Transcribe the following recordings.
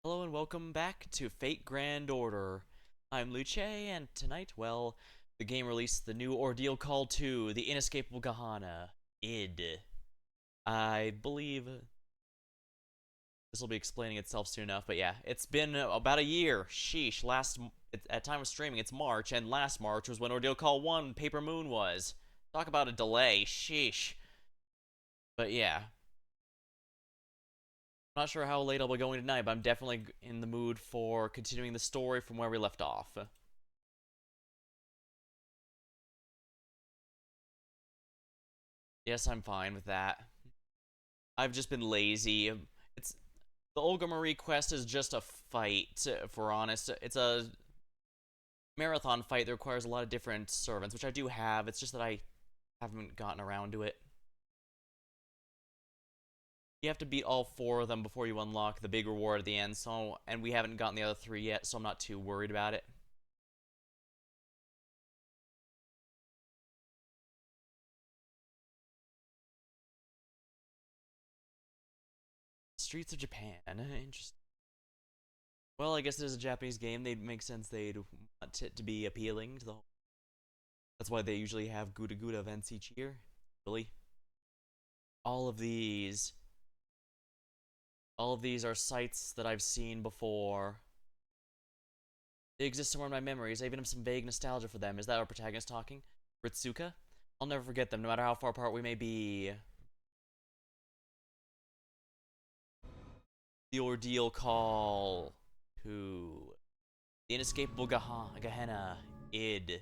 Hello and welcome back to Fate Grand Order. I'm Luce, and tonight, well, the game released the new Ordeal Call 2, the Inescapable Gehanna, ID. I believe this will be explaining itself soon enough, but yeah, it's been about a year. Sheesh, at time of streaming, it's March, and last March was when Ordeal Call 1, Paper Moon was. Talk about a delay, sheesh. But yeah, I'm not sure how late I'll be going tonight, but I'm definitely in the mood for continuing the story from where we left off. Yes, I'm fine with that. I've just been lazy. It's the Olga Marie quest is just a fight, if we're honest. It's a marathon fight that requires a lot of different servants, which I do have. It's just that I haven't gotten around to it. You have to beat all four of them before you unlock the big reward at the end, and we haven't gotten the other three yet, so I'm not too worried about it. Streets of Japan. Interesting. Well, I guess it is a Japanese game. They'd make sense they'd want it to be appealing to the whole. That's why they usually have Gouda Gouda events each year. Really? All of these. All of these are sites that I've seen before. They exist somewhere in my memories. I even have some vague nostalgia for them. Is that our protagonist talking? Ritsuka? I'll never forget them, no matter how far apart we may be. The Ordeal Call. Who? The Inescapable Gehanna. Id.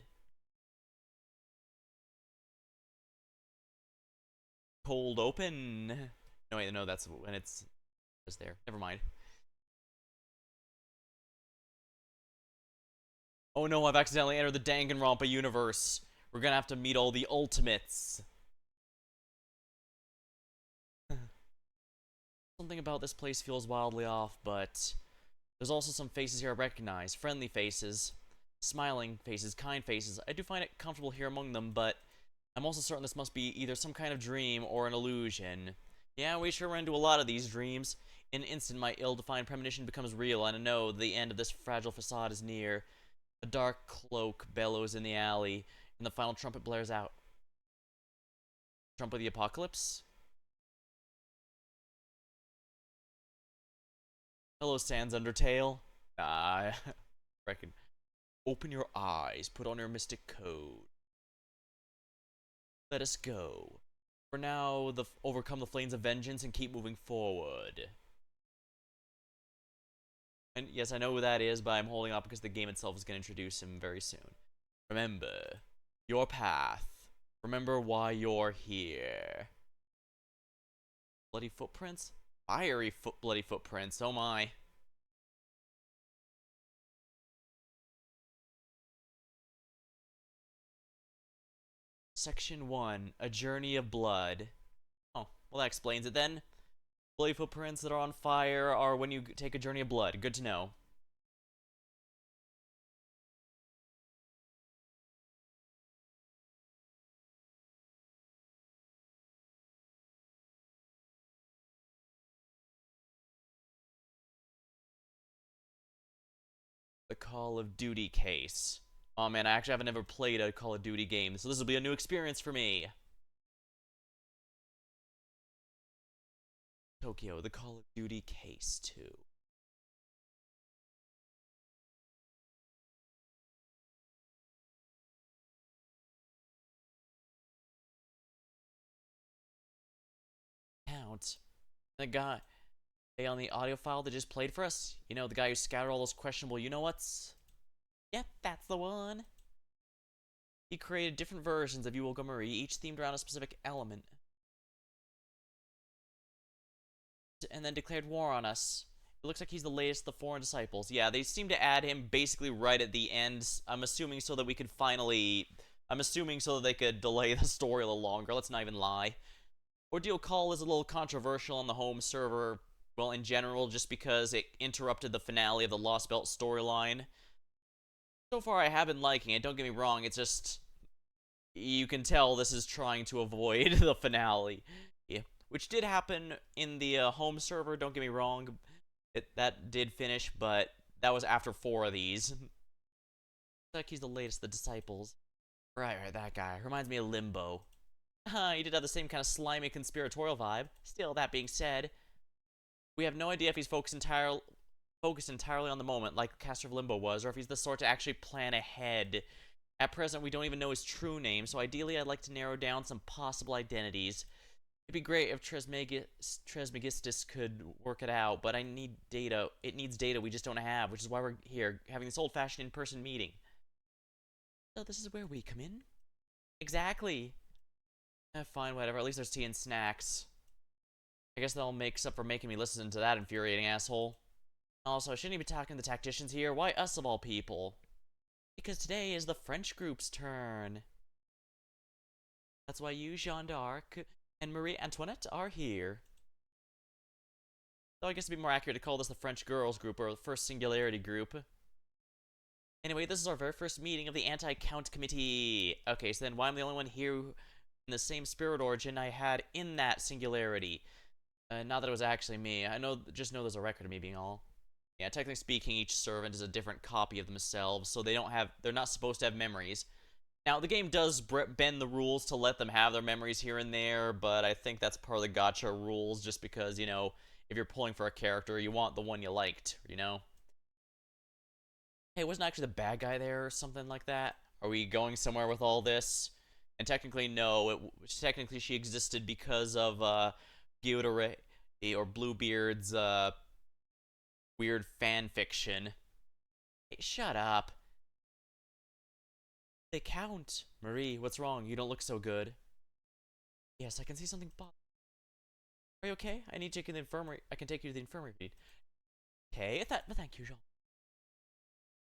Cold open. No, wait, no, that's when it's just there. Never mind. Oh no, I've accidentally entered the Danganronpa universe. We're gonna have to meet all the ultimates. Something about this place feels wildly off, but there's also some faces here I recognize. Friendly faces, smiling faces, kind faces. I do find it comfortable here among them, but I'm also certain this must be either some kind of dream or an illusion. Yeah, we sure run into a lot of these dreams. In an instant, my ill-defined premonition becomes real, and I know the end of this fragile facade is near. A dark cloak bellows in the alley, and the final trumpet blares out. Trump of the Apocalypse? Hello, Sans Undertale. I reckon. Open your eyes, put on your mystic code. Let us go. For now, overcome the flames of vengeance and keep moving forward. And yes, I know who that is, but I'm holding up because the game itself is going to introduce him very soon. Remember your path. Remember why you're here. Bloody footprints? Fiery bloody footprints, oh my. Section 1, A Journey of Blood. Oh, well that explains it then. Bloody footprints that are on fire are when you take a journey of blood. Good to know. The Call of Duty case. Oh man, I actually haven't ever played a Call of Duty game, so this will be a new experience for me. Tokyo, the Call of Duty case 2. Count. The guy on the audio file that just played for us? You know, the guy who scattered all those questionable you-know-whats? Yep, that's the one. He created different versions of Yu Marie, each themed around a specific element. And then declared war on us. It looks like he's the latest of the foreign disciples. Yeah, they seem to add him basically right at the end. I'm assuming so that we could finally... I'm assuming so that they could delay the story a little longer. Let's not even lie. Ordeal Call is a little controversial on the home server, well, in general, just because it interrupted the finale of the Lost Belt storyline. So far, I have been liking it. Don't get me wrong. It's just... You can tell this is trying to avoid the finale. Yeah. Which did happen in the home server, don't get me wrong. That did finish, but that was after 4 of these. Like he's the latest of the disciples. Right, that guy. Reminds me of Limbo. He did have the same kind of slimy conspiratorial vibe. Still, that being said, we have no idea if he's focused entirely on the moment, like the caster of Limbo was, or if he's the sort to actually plan ahead. At present, we don't even know his true name, so ideally I'd like to narrow down some possible identities. It'd be great if Trismegistus could work it out, but I need data. It needs data we just don't have, which is why we're here, having this old-fashioned in-person meeting. So this is where we come in? Exactly. Fine, whatever. At least there's tea and snacks. I guess that'll make up for making me listen to that infuriating asshole. Also, shouldn't he be talking to the tacticians here? Why us of all people? Because today is the French group's turn. That's why you, Jeanne d'Arc, and Marie Antoinette are here. Though I guess it'd be more accurate to call this the French girls group, or the first singularity group. Anyway, this is our very first meeting of the Anti-Count Committee. Okay, so then why am I the only one here in the same spirit origin I had in that singularity? Not that it was actually me. Just know there's a record of me being all. Yeah, technically speaking, each servant is a different copy of themselves, so they're not supposed to have memories. Now, the game does bend the rules to let them have their memories here and there, but I think that's part of the gacha rules, just because, if you're pulling for a character, you want the one you liked, Hey, wasn't actually the bad guy there or something like that? Are we going somewhere with all this? And technically, no. Technically, she existed because of, Gyodare, or Bluebeard's, weird fan fiction. Hey, shut up. They count. Marie, what's wrong? You don't look so good. Yes, I can see something bothering. Are you okay? I need to take you to the infirmary. I can take you to the infirmary if you need. Okay, thank you, Jean.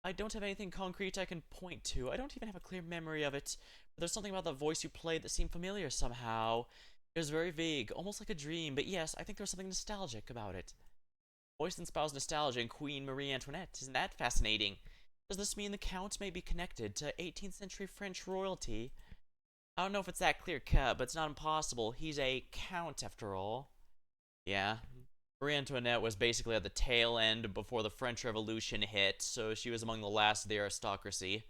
I don't have anything concrete I can point to. I don't even have a clear memory of it. But there's something about the voice you played that seemed familiar somehow. It was very vague, almost like a dream, but yes, I think there was something nostalgic about it. Voice inspires nostalgia in Queen Marie Antoinette. Isn't that fascinating? Does this mean the Count may be connected to 18th century French royalty? I don't know if it's that clear cut, but it's not impossible. He's a count after all. Yeah. Marie Antoinette was basically at the tail end before the French Revolution hit, so she was among the last of the aristocracy.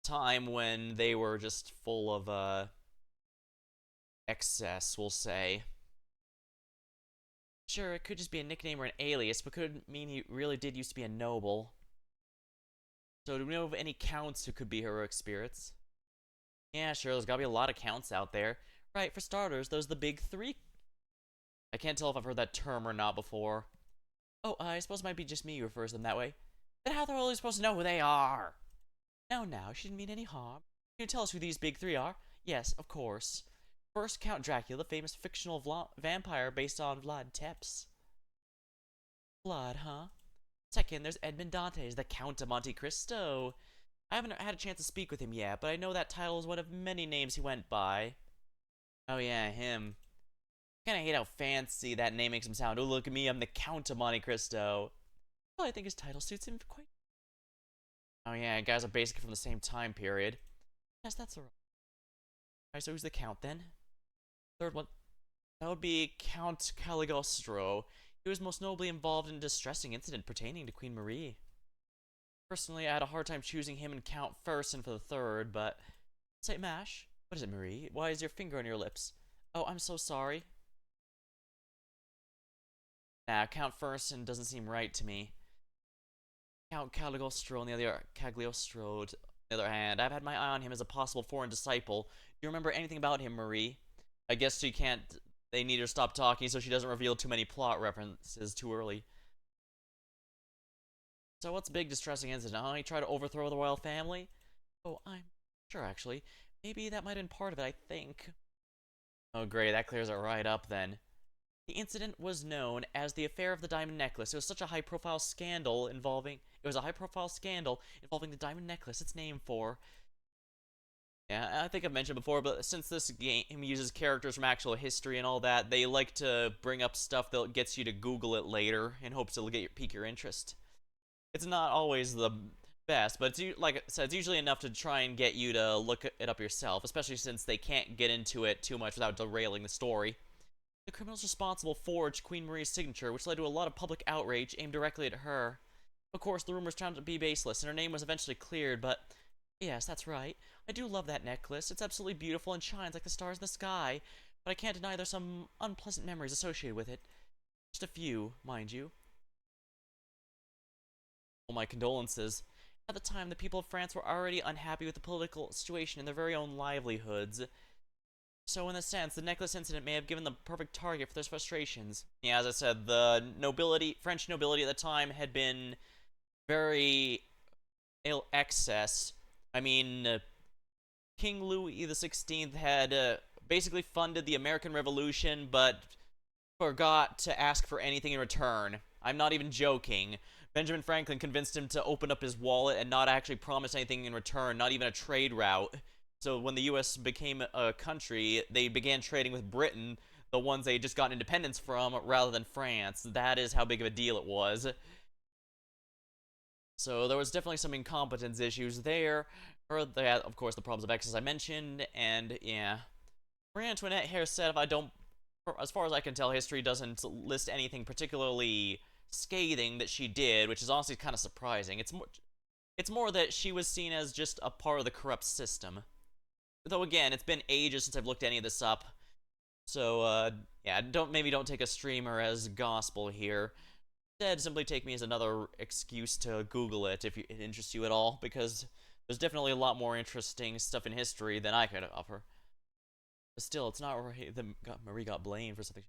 Time when they were just full of, excess, we'll say. Sure, it could just be a nickname or an alias, but could mean he really did used to be a noble. So do we know of any counts who could be heroic spirits? Yeah, sure, there's gotta be a lot of counts out there. Right, for starters, there's the big three. I can't tell if I've heard that term or not before. Oh, I suppose it might be just me who refers them that way. Then how are they really supposed to know who they are? Now, she didn't mean any harm. Can you tell us who these big three are? Yes, of course. First, Count Dracula, the famous fictional vampire based on Vlad Tepes. Vlad, huh? Second, there's Edmond Dantes, the Count of Monte Cristo. I haven't had a chance to speak with him yet, but I know that title is one of many names he went by. Oh yeah, him. I kinda hate how fancy that name makes him sound. Oh, look at me, I'm the Count of Monte Cristo. Well, I think his title suits him quite. Oh yeah, guys are basically from the same time period. Yes, that's alright. Alright, so who's the Count then? Third one. That would be Count Caligostro. He was most nobly involved in a distressing incident pertaining to Queen Marie. Personally, I had a hard time choosing him and Count Fersen for the third, but... Say, Mash, what is it, Marie? Why is your finger on your lips? Oh, I'm so sorry. Nah, Count Fersen doesn't seem right to me. Count Cagliostro, on the other hand, I've had my eye on him as a possible foreign disciple. Do you remember anything about him, Marie? I guess she can't... They need her to stop talking so she doesn't reveal too many plot references too early. So what's big distressing incident, huh? He tried to overthrow the royal family? Oh, I'm sure, actually. Maybe that might have been part of it, I think. Oh, great, that clears it right up, then. The incident was known as the Affair of the Diamond Necklace. It was such a high-profile scandal involving... It was a high-profile scandal involving the diamond necklace it's named for. Yeah, I think I've mentioned before, but since this game uses characters from actual history and all that, they like to bring up stuff that gets you to Google it later in hopes it'll pique your interest. It's not always the best, but like I said, it's usually enough to try and get you to look it up yourself, especially since they can't get into it too much without derailing the story. The criminals responsible forged Queen Marie's signature, which led to a lot of public outrage aimed directly at her. Of course, the rumors turned out to be baseless, and her name was eventually cleared, but yes, that's right. I do love that necklace. It's absolutely beautiful and shines like the stars in the sky, but I can't deny there's some unpleasant memories associated with it. Just a few, mind you. Well, my condolences. At the time, the people of France were already unhappy with the political situation and their very own livelihoods. So in a sense, the necklace incident may have given them the perfect target for their frustrations. Yeah, as I said, the French nobility at the time had been very ill excess. I mean, King Louis XVI had basically funded the American Revolution, but forgot to ask for anything in return. I'm not even joking. Benjamin Franklin convinced him to open up his wallet and not actually promise anything in return, not even a trade route. So when the US became a country, they began trading with Britain, the ones they had just gotten independence from, rather than France. That is how big of a deal it was. So there was definitely some incompetence issues there. Or they had, of course, the problems of excess I mentioned, and yeah. Marie Antoinette here said, if I don't, as far as I can tell, history doesn't list anything particularly scathing that she did, which is honestly kind of surprising. It's more that she was seen as just a part of the corrupt system. Though again, it's been ages since I've looked any of this up, so yeah, maybe don't take a streamer as gospel here. Instead, simply take me as another excuse to Google it if it interests you at all, because there's definitely a lot more interesting stuff in history than I could offer. But still, it's not right that Marie got blamed for something.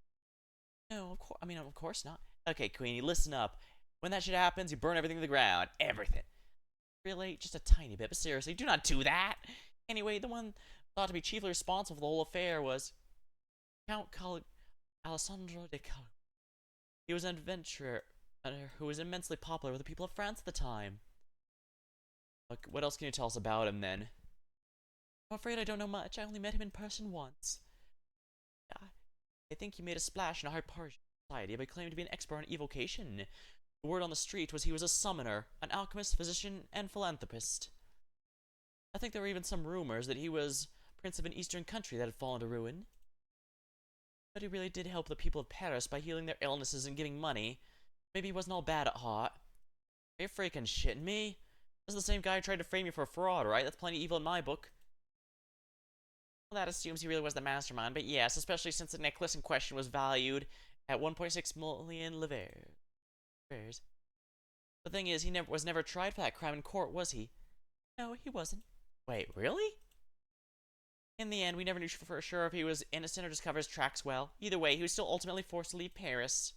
No, of course not. Okay, Queenie, listen up. When that shit happens, you burn everything to the ground. Everything. Really? Just a tiny bit, but seriously, do not do that. Anyway, the one thought to be chiefly responsible for the whole affair was Count Alessandro de Cal. He was an adventurer who was immensely popular with the people of France at the time. What else can you tell us about him, then? I'm afraid I don't know much. I only met him in person once. I think he made a splash in a high-powered society by claiming to be an expert on evocation. The word on the street was he was a summoner, an alchemist, physician, and philanthropist. I think there were even some rumors that he was prince of an eastern country that had fallen to ruin. But he really did help the people of Paris by healing their illnesses and giving money. Maybe he wasn't all bad at heart. Are you freaking shitting me? This is the same guy who tried to frame me for a fraud, right? That's plenty evil in my book. Well, that assumes he really was the mastermind, but yes, especially since the necklace in question was valued at 1.6 million livres. The thing is, he was never tried for that crime in court, was he? No, he wasn't. Wait, really? In the end, we never knew for sure if he was innocent or just covered his tracks well. Either way, he was still ultimately forced to leave Paris.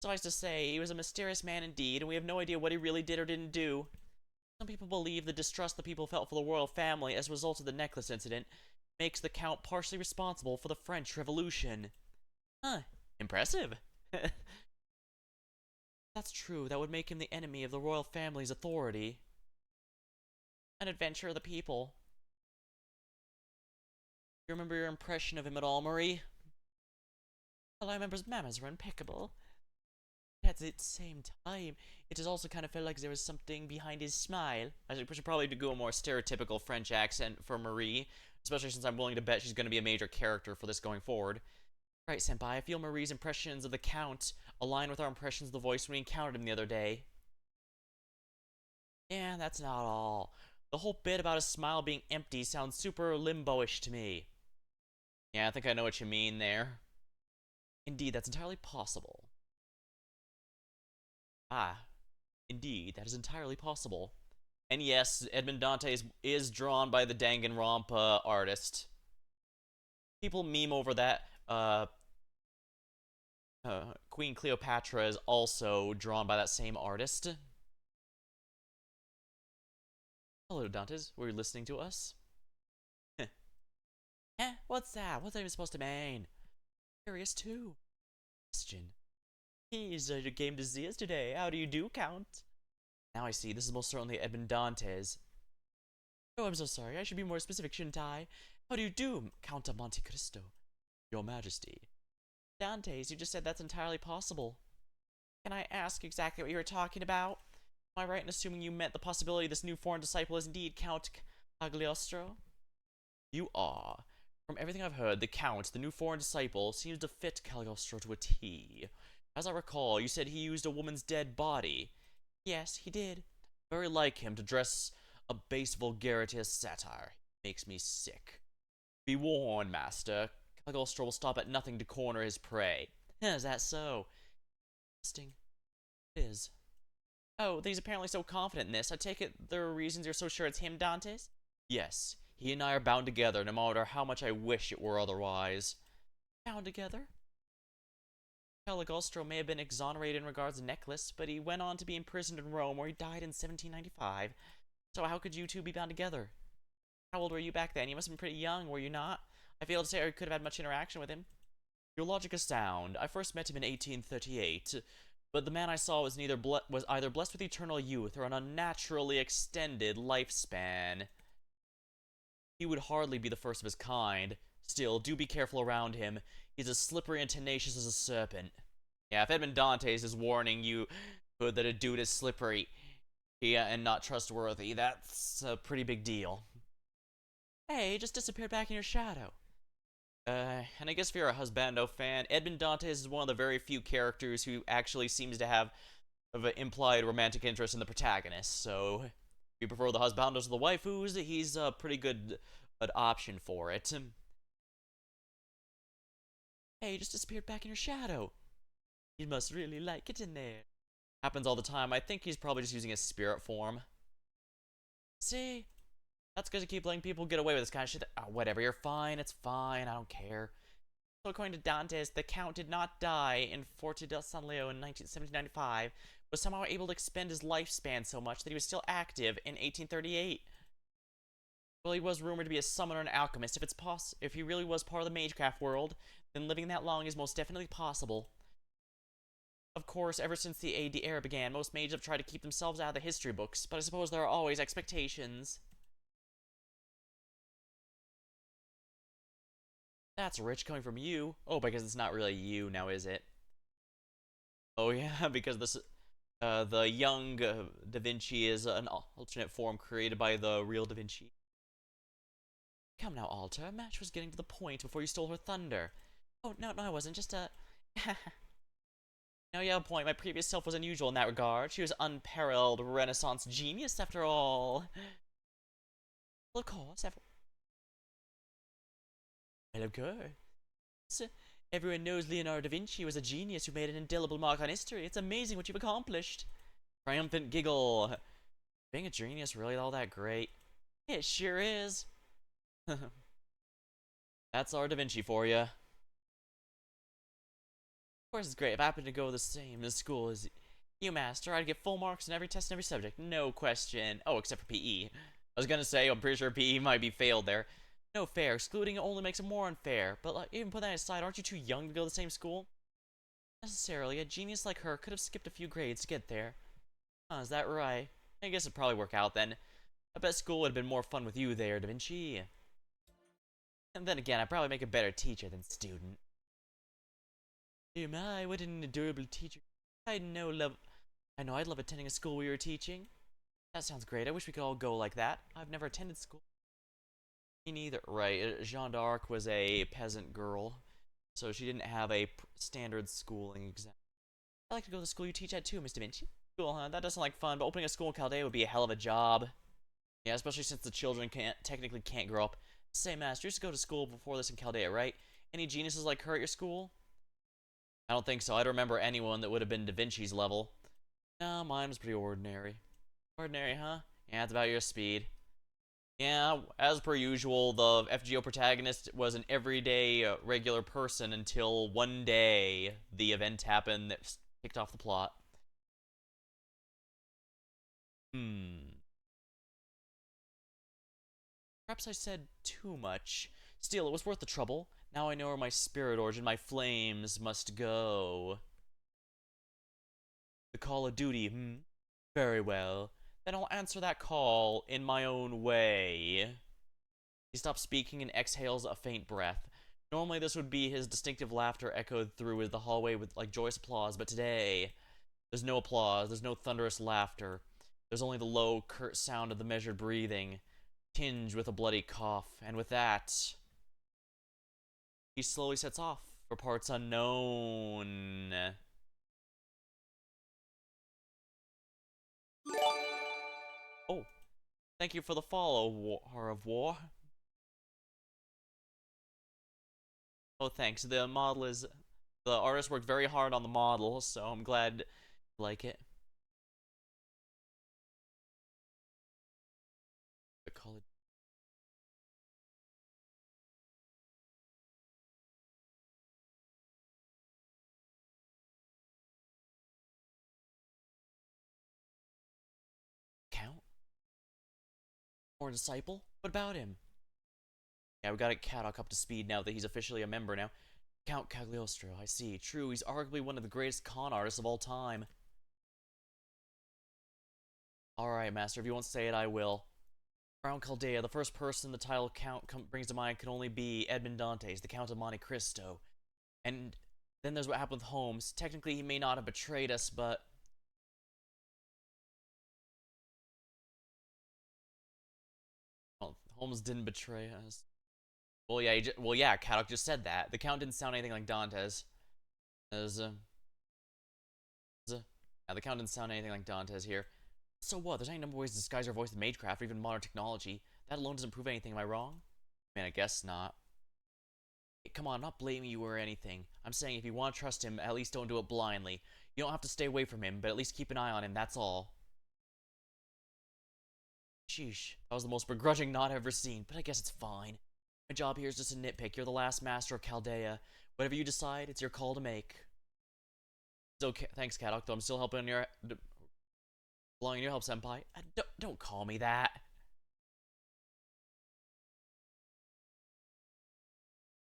Suffice to say, he was a mysterious man indeed, and we have no idea what he really did or didn't do. Some people believe the distrust the people felt for the royal family as a result of the necklace incident makes the Count partially responsible for the French Revolution. Huh. Impressive. That's true. That would make him the enemy of the royal family's authority. An adventurer of the people. You remember your impression of him at all, Marie? Well, I remember his manners were impeccable. At the same time, it has also kind of felt like there was something behind his smile. I should probably do a more stereotypical French accent for Marie, especially since I'm willing to bet she's going to be a major character for this going forward. Right, Senpai, I feel Marie's impressions of the Count align with our impressions of the voice when we encountered him the other day. Yeah, that's not all. The whole bit about his smile being empty sounds super limbo-ish to me. Yeah, I think I know what you mean there. Indeed, that's entirely possible. Ah, indeed, that is entirely possible. And yes, Edmond Dantes is drawn by the Danganronpa artist. People meme over that. Queen Cleopatra is also drawn by that same artist. Hello, Dantes. Were you listening to us? What's that? What's that even supposed to mean? Curious too. Question. He's a game to see us today. How do you do, Count? Now I see. This is most certainly Edmond Dantes. Oh, I'm so sorry. I should be more specific, shouldn't I? How do you do, Count of Monte Cristo? Your Majesty. Dantes, you just said that's entirely possible. Can I ask exactly what you were talking about? Am I right in assuming you meant the possibility this new foreign disciple is indeed Count Cagliostro? You are. From everything I've heard, the Count, the new foreign disciple, seems to fit Cagliostro to a T. As I recall, you said he used a woman's dead body. Yes, he did. Very like him to dress a base vulgarity as satire. Makes me sick. Be warned, master. Cagliostro will stop at nothing to corner his prey. Is that so? Interesting. It is. Oh, he's apparently so confident in this. I take it there are reasons you're so sure it's him, Dantes? Yes. He and I are bound together, no matter how much I wish it were otherwise. Bound together? Caligostro may have been exonerated in regards to the necklace, but he went on to be imprisoned in Rome, where he died in 1795. So how could you two be bound together? How old were you back then? You must have been pretty young, were you not? I fail to say I could have had much interaction with him. Your logic is sound. I first met him in 1838, but the man I saw was was either blessed with eternal youth or an unnaturally extended lifespan. He would hardly be the first of his kind. Still, do be careful around him. He's as slippery and tenacious as a serpent. Yeah, if Edmond Dantes is warning you that a dude is slippery and not trustworthy, that's a pretty big deal. Hey, he just disappeared back in your shadow. And I guess if you're a Husbando fan, Edmond Dantes is one of the very few characters who actually seems to have an implied romantic interest in the protagonist, so if you prefer the Husbandos or the waifus, he's a pretty good option for it. Hey, you just disappeared back in your shadow. You must really like it in there. Happens all the time. I think he's probably just using his spirit form. See? That's because you keep letting people get away with this kind of shit. Oh, whatever, you're fine, it's fine, I don't care. So according to Dantes, the Count did not die in Forte del San Leo in 1795, was somehow able to expend his lifespan so much that he was still active in 1838. Well, he was rumored to be a summoner and alchemist. If he really was part of the magecraft world, then living that long is most definitely possible. Of course, ever since the AD era began, most mages have tried to keep themselves out of the history books, but I suppose there are always expectations. That's rich coming from you. Oh, because it's not really you now, is it? Oh yeah, because the young Da Vinci is an alternate form created by the real Da Vinci. Come now, Alta. Match was getting to the point before you stole her thunder. Oh, no, I wasn't. Just No, you have a point. My previous self was unusual in that regard. She was unparalleled Renaissance genius, after all. Well, of course, of course. Everyone knows Leonardo da Vinci was a genius who made an indelible mark on history. It's amazing what you've accomplished. Triumphant giggle. Being a genius really all that great? It sure is. That's our Da Vinci for you. Of course, it's great. If I happened to go the same in school as you, Master, I'd get full marks in every test and every subject. No question. Oh, except for PE. I was gonna say, I'm pretty sure PE might be failed there. No fair. Excluding it only makes it more unfair. But like, even put that aside, aren't you too young to go to the same school? Necessarily, a genius like her could have skipped a few grades to get there. Oh, is that right? I guess it'd probably work out then. I bet school would have been more fun with you there, Da Vinci. And then again, I'd probably make a better teacher than student. Dear my, what an adorable teacher. I know I'd love attending a school where you were teaching. That sounds great. I wish we could all go like that. I've never attended school. Me neither. Right, Jeanne d'Arc was a peasant girl, so she didn't have a standard schooling exam. I'd like to go to the school you teach at too, Mr. Vinci. Cool, huh? That doesn't sound like fun, but opening a school in Chaldea would be a hell of a job. Yeah, especially since the children technically can't grow up. Say, Master, you used to go to school before this in Chaldea, right? Any geniuses like her at your school? I don't think so. I don't remember anyone that would have been Da Vinci's level. No, mine was pretty ordinary. Ordinary, huh? Yeah, it's about your speed. Yeah, as per usual, the FGO protagonist was an everyday, regular person until one day the event happened that kicked off the plot. Perhaps I said too much. Still, it was worth the trouble. Now I know where my spirit origin, my flames, must go. The call of duty, Very well. Then I'll answer that call in my own way. He stops speaking and exhales a faint breath. Normally this would be his distinctive laughter echoed through the hallway with like joyous applause, but today there's no applause, there's no thunderous laughter. There's only the low, curt sound of the measured breathing, tinged with a bloody cough, and with that He slowly sets off for parts unknown. Oh, thank you for the follow, War of War. Oh, thanks. The artist worked very hard on the model, so I'm glad you like it. The college count or disciple? What about him? Yeah, we gotta Caddock up to speed now that he's officially a member now. Count Cagliostro, I see. True, he's arguably one of the greatest con artists of all time. Alright, Master, if you won't say it, I will. Around Chaldea, the first person the title Count brings to mind can only be Edmond Dantes, the Count of Monte Cristo. And then there's what happened with Holmes. Technically, he may not have betrayed us, but... Well, Holmes didn't betray us. Well, yeah, Caddock just said that. The Count didn't sound anything like Dantes. As, yeah, the Count didn't sound anything like Dantes here. So what? There's any number of ways to disguise our voice with magecraft or even modern technology. That alone doesn't prove anything, am I wrong? I mean, I guess not. Hey, come on, I'm not blaming you or anything. I'm saying if you want to trust him, at least don't do it blindly. You don't have to stay away from him, but at least keep an eye on him, that's all. Sheesh, that was the most begrudging nod I've ever seen, but I guess it's fine. My job here is just a nitpick. You're the last master of Chaldea. Whatever you decide, it's your call to make. It's okay. Thanks, Caddock, though I'm still helping your... belonging in your help, Senpai. Don't call me that.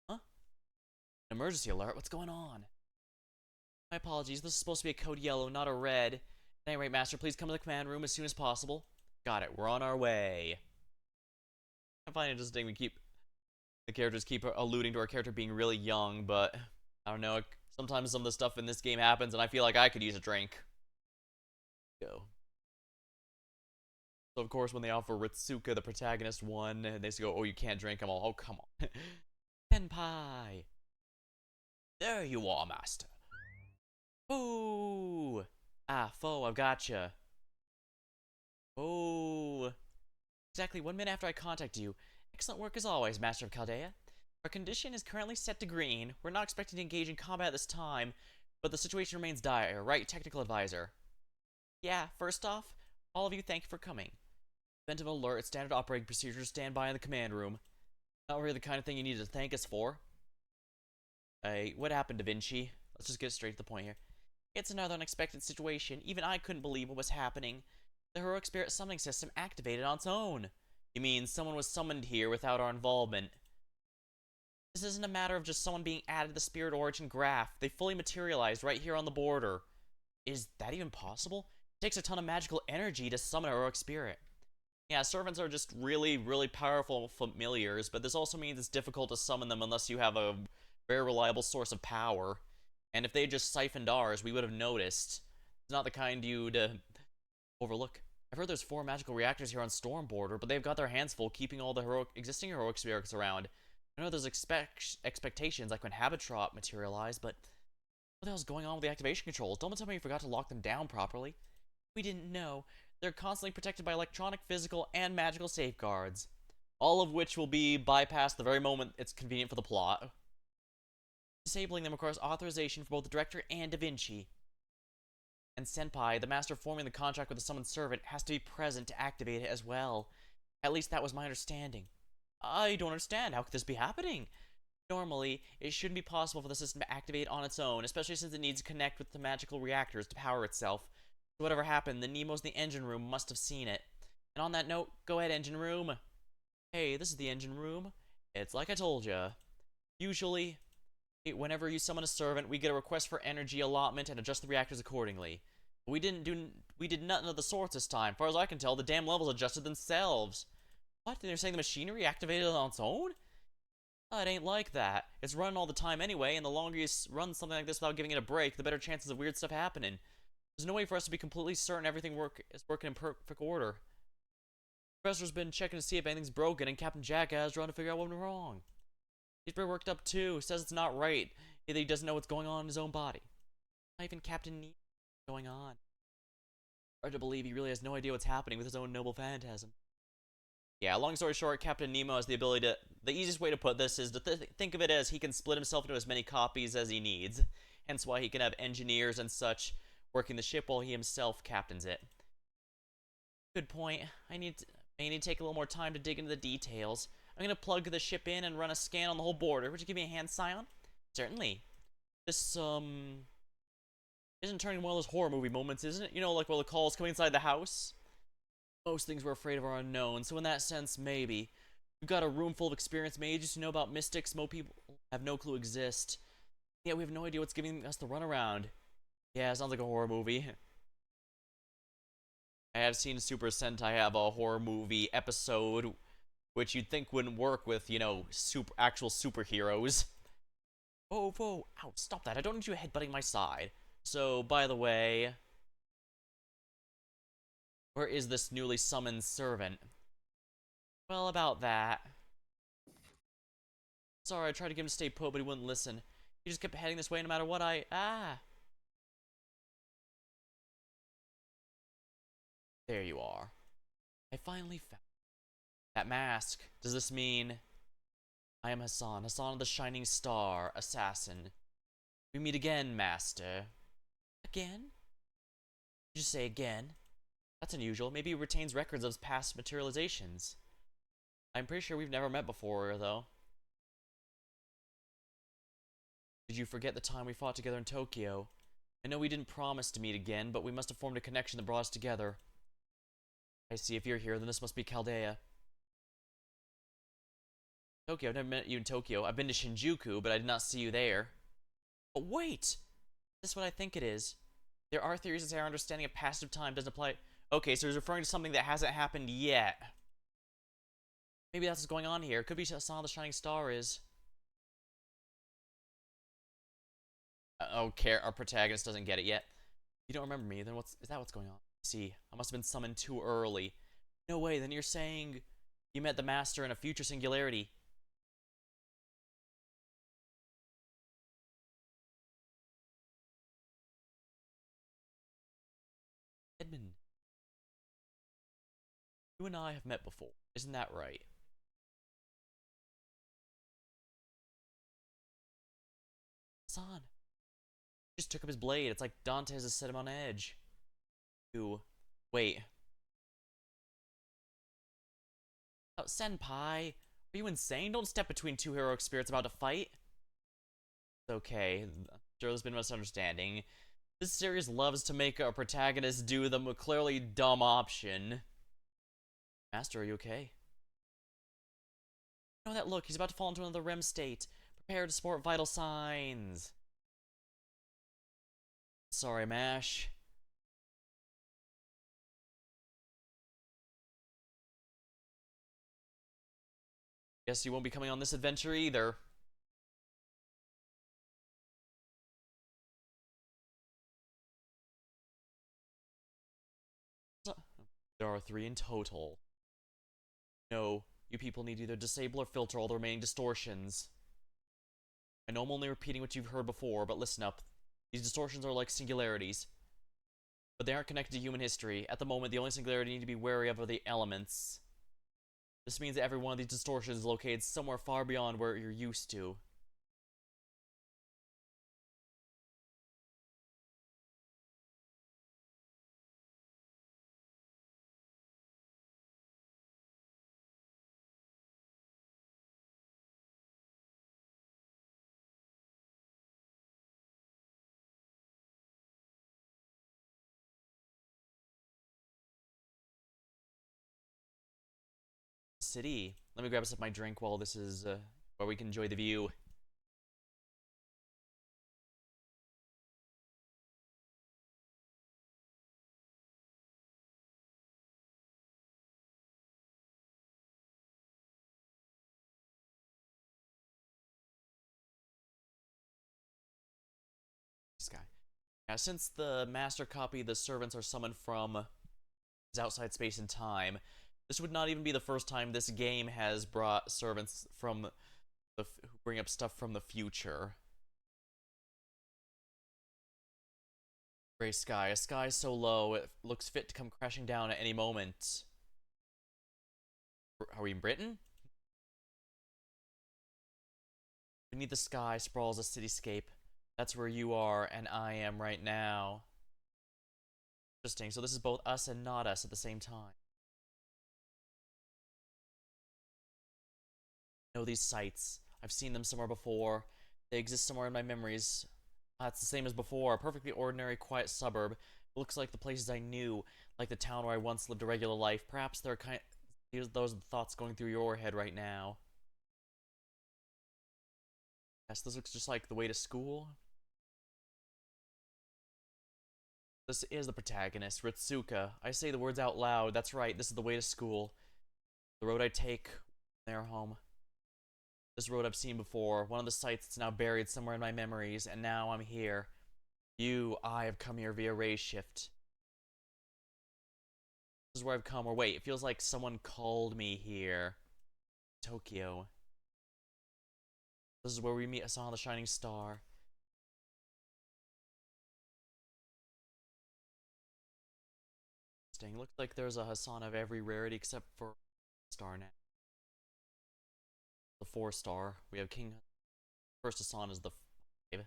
Huh? An emergency alert? What's going on? My apologies. This is supposed to be a code yellow, not a red. At any rate, Master, please come to the command room as soon as possible. Got it. We're on our way. I find it interesting the characters keep alluding to our character being really young, but I don't know. Sometimes some of the stuff in this game happens, and I feel like I could use a drink. Go. So of course, when they offer Ritsuka, the protagonist, one, they just go, "Oh, you can't drink." I'm all, "Oh, come on." Senpai. There you are, Master. Ooh. Ah, foe, I've gotcha. Oh. Exactly 1 minute after I contacted you. Excellent work as always, Master of Chaldea. Our condition is currently set to green. We're not expecting to engage in combat this time, but the situation remains dire, right, Technical Advisor? Yeah, first off, all of you, thank you for coming. Event of alert, standard operating procedures, stand by in the command room. Not really the kind of thing you need to thank us for. Hey, what happened, Da Vinci? Let's just get straight to the point here. It's another unexpected situation. Even I couldn't believe what was happening. The heroic spirit summoning system activated on its own. You mean someone was summoned here without our involvement? This isn't a matter of just someone being added to the spirit origin graph. They fully materialized right here on the border. Is that even possible? It takes a ton of magical energy to summon a heroic spirit. Yeah, servants are just really, really powerful familiars, but this also means it's difficult to summon them unless you have a very reliable source of power. And if they just siphoned ours, we would have noticed. It's not the kind you'd overlook. I've heard there's 4 magical reactors here on Storm Border, but they've got their hands full keeping all the existing heroic spirits around. I know there's expectations like when Habitrop materialized, but what the hell's going on with the activation controls? Don't tell me you forgot to lock them down properly. We didn't know. They're constantly protected by electronic, physical, and magical safeguards. All of which will be bypassed the very moment it's convenient for the plot. Disabling them requires authorization for both the director and Da Vinci. And Senpai, the master forming the contract with the summoned servant, has to be present to activate it as well. At least that was my understanding. I don't understand. How could this be happening? Normally, it shouldn't be possible for the system to activate on its own, especially since it needs to connect with the magical reactors to power itself. So whatever happened, the Nemos in the engine room must have seen it. And on that note, go ahead, engine room. Hey, this is the engine room. It's like I told ya. Usually, whenever you summon a servant, we get a request for energy allotment and adjust the reactors accordingly. But we did nothing of the sorts this time. As far as I can tell, the damn levels adjusted themselves. What? They're saying the machinery activated on its own? Oh, it ain't like that. It's running all the time anyway, and the longer you run something like this without giving it a break, the better chances of weird stuff happening. There's no way for us to be completely certain everything is working in perfect order. The professor's been checking to see if anything's broken, and Captain Jackass is trying to figure out what went wrong. He's very worked up too. Says it's not right. That he doesn't know what's going on in his own body. Not even Captain Nemo going on. Hard to believe he really has no idea what's happening with his own noble phantasm. Yeah, long story short, Captain Nemo has the ability to... The easiest way to put this is to think of it as he can split himself into as many copies as he needs. Hence why he can have engineers and such working the ship while he himself captains it. Good point. I need to take a little more time to dig into the details. I'm going to plug the ship in and run a scan on the whole border. Would you give me a hand, Scion? Certainly. This, isn't turning one of those horror movie moments, isn't it? You know, like while the calls coming inside the house? Most things we're afraid of are unknown, so in that sense, maybe. We've got a room full of experienced mages who know about mystics most people have no clue exist. Yeah, we have no idea what's giving us the runaround. Yeah, sounds like a horror movie. I have seen Super Sentai have a horror movie episode, which you'd think wouldn't work with, you know, actual superheroes. Oh, whoa, ow, stop that. I don't need you headbutting my side. So, by the way, where is this newly summoned servant? Well, about that. Sorry, I tried to get him to stay put, but he wouldn't listen. He just kept heading this way no matter what There you are. I finally found that mask. Does this mean... I am Hassan, Hassan of the Shining Star, assassin. We meet again, master. Again? Did you say again? That's unusual. Maybe he retains records of his past materializations. I'm pretty sure we've never met before, though. Did you forget the time we fought together in Tokyo? I know we didn't promise to meet again, but we must have formed a connection that brought us together. I see. If you're here, then this must be Chaldea. Tokyo? I've never met you in Tokyo. I've been to Shinjuku, but I did not see you there. But wait! Is this what I think it is? There are theories that say our understanding of passive time doesn't apply... Okay, so he's referring to something that hasn't happened yet. Maybe that's what's going on here. Could be Hassan of the Shining Star is... Okay, our protagonist doesn't get it yet. You don't remember me, then is that what's going on? See, I must have been summoned too early. No way, then you're saying you met the Master in a future singularity. Edmund, you and I have met before, isn't that right? Hassan just took up his blade. It's like Dante's has set him on edge. Ew. Wait. Oh, Senpai, are you insane? Don't step between two heroic spirits about to fight. It's okay. Sure, there's been a misunderstanding. This series loves to make a protagonist do the clearly dumb option. Master, are you okay? You know that look, he's about to fall into another REM state. Prepare to support vital signs. Sorry, Mash. Guess you won't be coming on this adventure either. There are 3 in total. No, you people need to either disable or filter all the remaining distortions. I know I'm only repeating what you've heard before, but listen up. These distortions are like singularities. But they aren't connected to human history. At the moment, the only singularity you need to be wary of are the elements. This means that every one of these distortions is located somewhere far beyond where you're used to. City. Let me grab us up my drink while this is, where we can enjoy the view. This guy. Now, since the master copy the servants are summoned from is outside space and time, this would not even be the first time this game has brought servants from who bring up stuff from the future. Gray sky. A sky so low it looks fit to come crashing down at any moment. Are we in Britain? Beneath the sky sprawls a cityscape. That's where you are and I am right now. Interesting. So this is both us and not us at the same time. I know these sights. I've seen them somewhere before. They exist somewhere in my memories. It's the same as before. A perfectly ordinary, quiet suburb. It looks like the places I knew, like the town where I once lived a regular life. Perhaps they're those are the thoughts going through your head right now. Yes, this looks just like the way to school. This is the protagonist, Ritsuka. I say the words out loud. That's right, this is the way to school. The road I take from their home. This road I've seen before. One of the sights that's now buried somewhere in my memories, and now I'm here. I have come here via ray shift. This is where I've come. Or wait, it feels like someone called me here. Tokyo. This is where we meet Asana the Shining Star. Interesting. Looks like there's a Hasana of every rarity except for Star now. The 4-star. We have King. First Hasana is the 5.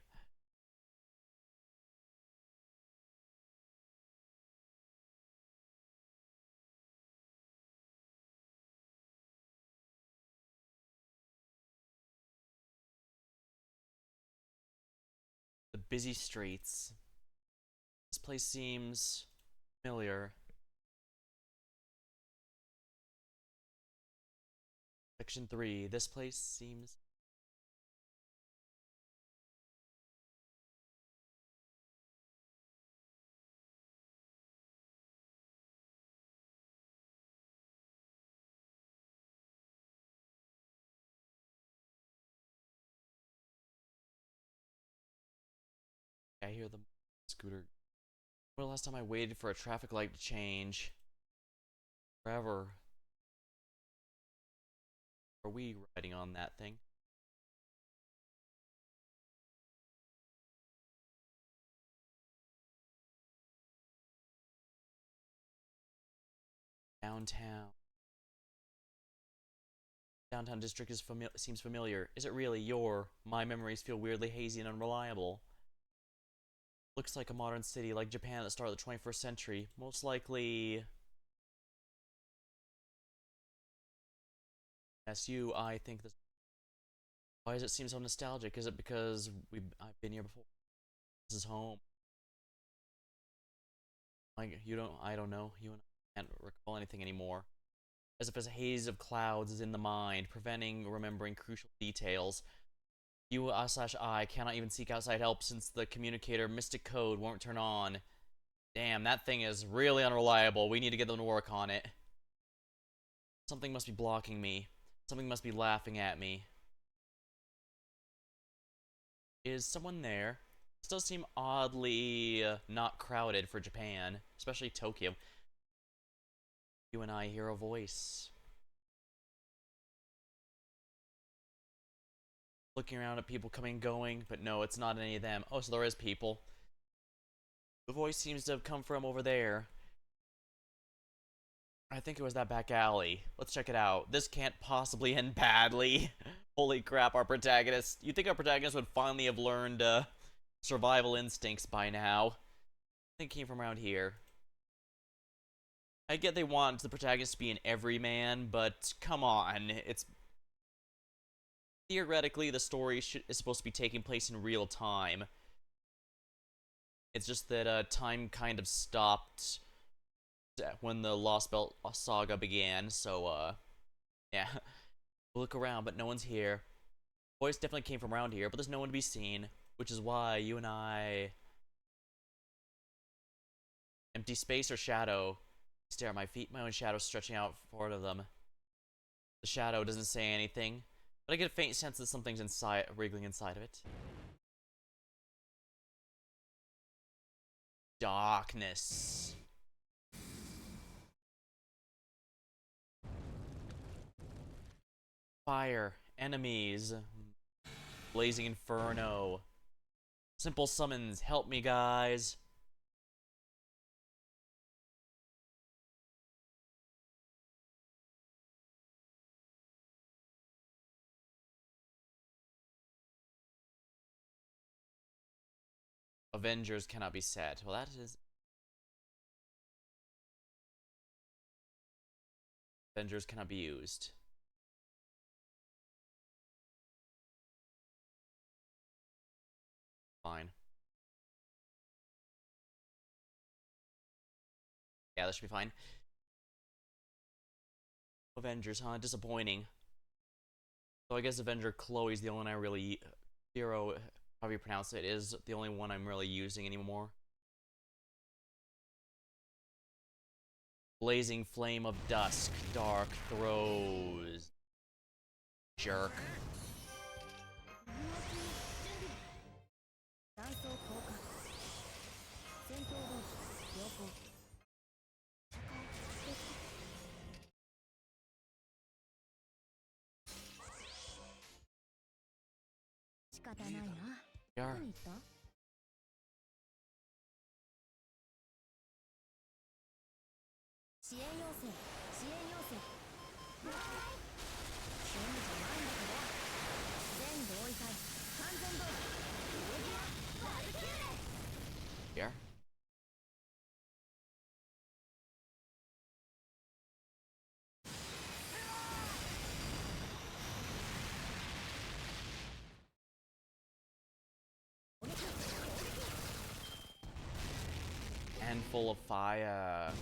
The busy streets. This place seems familiar. Section 3. This place seems... I hear the scooter. When the last time I waited for a traffic light to change? Forever. Are we riding on that thing? Downtown. Downtown district seems familiar. Is it really my memories feel weirdly hazy and unreliable? Looks like a modern city, like Japan at the start of the 21st century. Most likely... SU, I think this... Why does it seem so nostalgic? Is it because I've been here before? This is home. Like, I don't know. You and I can't recall anything anymore. As if a haze of clouds is in the mind, preventing remembering crucial details. I cannot even seek outside help since the communicator mystic code won't turn on. Damn, that thing is really unreliable. We need to get them to work on it. Something must be blocking me. Something must be laughing at me. Is someone there? This does seem oddly not crowded for Japan, especially Tokyo. You and I hear a voice. Looking around at people coming and going, but no, it's not any of them. Oh, so there is people. The voice seems to have come from over there. I think it was that back alley. Let's check it out. This can't possibly end badly. Holy crap, our protagonist. You'd think our protagonist would finally have learned survival instincts by now. I think it came from around here. I get they want the protagonist to be an everyman, but come on. It's... Theoretically, the story is supposed to be taking place in real time. It's just that time kind of stopped when the Lost Belt saga began, so yeah. Look around, but no one's here. Voice definitely came from around here, but there's no one to be seen, which is why you and I... Empty space or shadow? Stare at my feet, my own shadow stretching out forward of them. The shadow doesn't say anything, but I get a faint sense that something's wriggling inside of it. Darkness. Fire. Enemies. Blazing Inferno. Simple summons, help me, guys. Avengers cannot be set. Well, that is... Avengers cannot be used. Fine. Yeah, that should be fine. Avengers, huh? Disappointing. So I guess Avenger Chloe's the only one I really... Hero, however you pronounce it, is the only one I'm really using anymore. Blazing Flame of Dusk. Dark Throes. Jerk. Yar. Here. Handful of fire.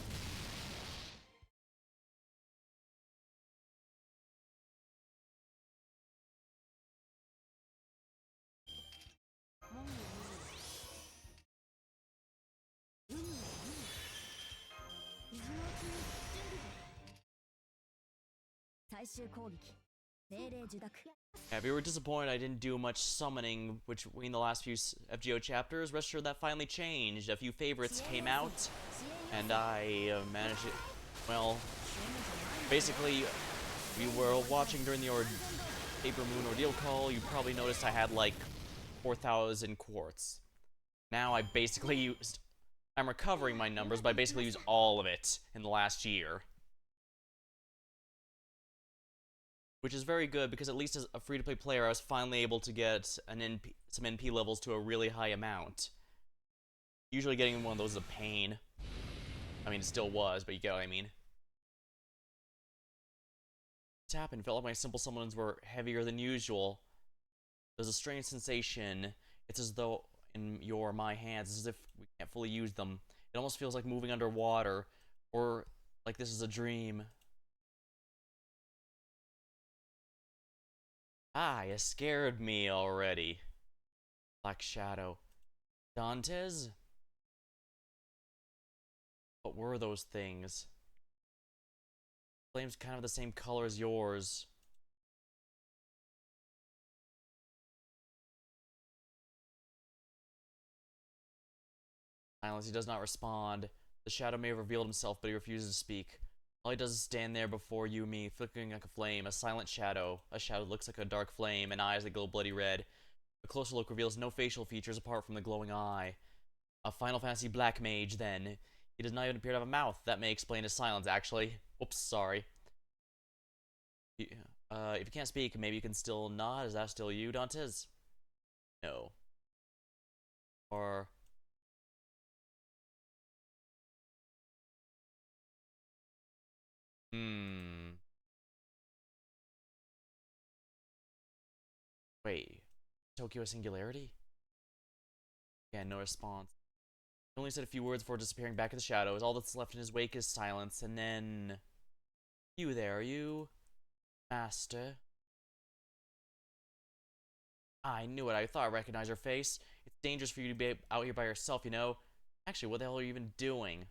Yeah, if you were disappointed I didn't do much summoning between the last few FGO chapters, rest assured that finally changed. A few favorites came out, and I managed it. Well, basically, we were watching during the Paper Moon Ordeal Call. You probably noticed I had like 4,000 quartz. Now I basically used... I'm recovering my numbers, but I basically used all of it in the last year. Which is very good, because at least as a free-to-play player, I was finally able to get some NP levels to a really high amount. Usually getting one of those is a pain. I mean, it still was, but you get what I mean. What's happened? Felt like my simple summons were heavier than usual. There's a strange sensation. It's as though in my hands, it's as if we can't fully use them. It almost feels like moving underwater, or like this is a dream. Ah, you scared me already. Black Shadow. Dantes? What were those things? Flame's kind of the same color as yours. Silence, he does not respond. The shadow may have revealed himself, but he refuses to speak. All he does is stand there before you and me, flickering like a flame, a silent shadow. A shadow that looks like a dark flame, and eyes that glow bloody red. A closer look reveals no facial features apart from the glowing eye. A Final Fantasy Black Mage, then. He does not even appear to have a mouth. That may explain his silence, actually. Whoops, sorry. If you can't speak, maybe you can still nod. Is that still you, Dantes? No. Or... Wait. Tokyo Singularity? Yeah, no response. He only said a few words before disappearing back in the shadows. All that's left in his wake is silence, and then... You there, you? Master? I knew it. I thought I recognized her face. It's dangerous for you to be out here by yourself, you know? Actually, what the hell are you even doing?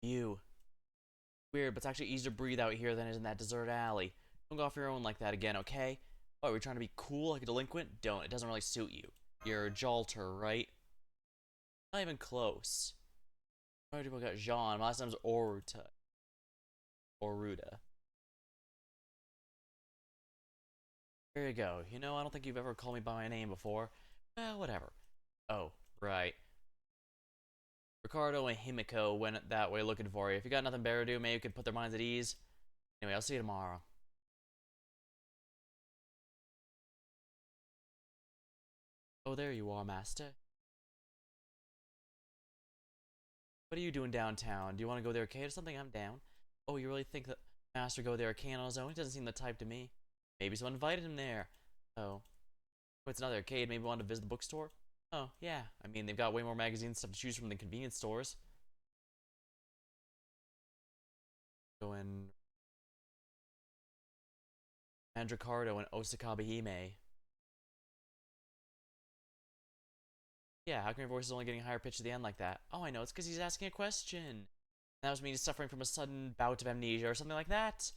You. Weird, but it's actually easier to breathe out here than it is in that deserted alley. Don't go off your own like that again, okay? Oh, we're trying to be cool like a delinquent? Don't. It doesn't really suit you. You're a jolter, right? Not even close. How many people got Jean? My last name's Oruta. Oruda. There you go. You know, I don't think you've ever called me by my name before. Well, whatever. Oh, right. Ricardo and Himiko went that way looking for you. If you got nothing better to do, maybe you could put their minds at ease. Anyway, I'll see you tomorrow. Oh, there you are, Master. What are you doing downtown? Do you want to go to the arcade or something? I'm down. Oh, you really think that Master go to the arcade on his own? He doesn't seem the type to me. Maybe someone invited him there. Oh. Oh, it's another arcade. Maybe wanted to visit the bookstore? Oh, yeah. I mean, they've got way more magazines and stuff to choose from than convenience stores. Go in Mandracardo and Osakabe Hime. Yeah, how come your voice is only getting higher pitched at the end like that? Oh, I know. It's because he's asking a question. That was me just suffering from a sudden bout of amnesia or something like that.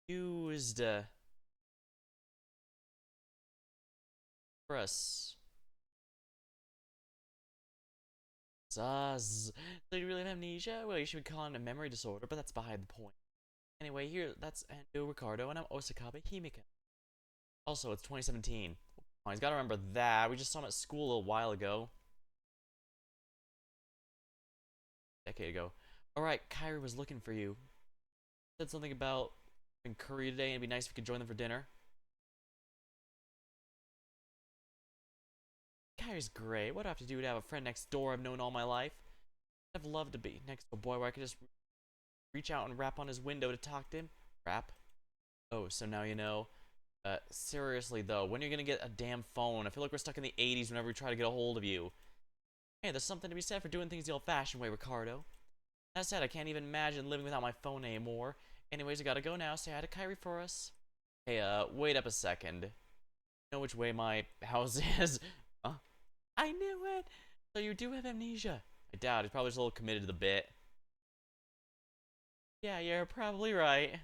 Used for us. Zuz. So you really have amnesia? Well, you should be calling it a memory disorder, but that's behind the point. Anyway, here, that's Ando Ricardo, and I'm Osakabe Himika. Also, it's 2017. Oh, he's gotta remember that. We just saw him at school a little while ago. A decade ago. Alright, Kyrie was looking for you. Said something about having curry today, and it'd be nice if we could join them for dinner. Kyrie's great. What do I have to do to have a friend next door I've known all my life? I'd love to be next to a boy where I could just reach out and rap on his window to talk to him. Rap? Oh, so now you know. Seriously though, when are you gonna get a damn phone? I feel like we're stuck in the 80s whenever we try to get a hold of you. Hey, there's something to be said for doing things the old-fashioned way, Ricardo. That said, I can't even imagine living without my phone anymore. Anyways, I gotta go now. Say hi to Kyrie for us. Hey, wait up a second. You know which way my house is? I knew it! So you do have amnesia. I doubt. He's probably just a little committed to the bit. Yeah, you're probably right.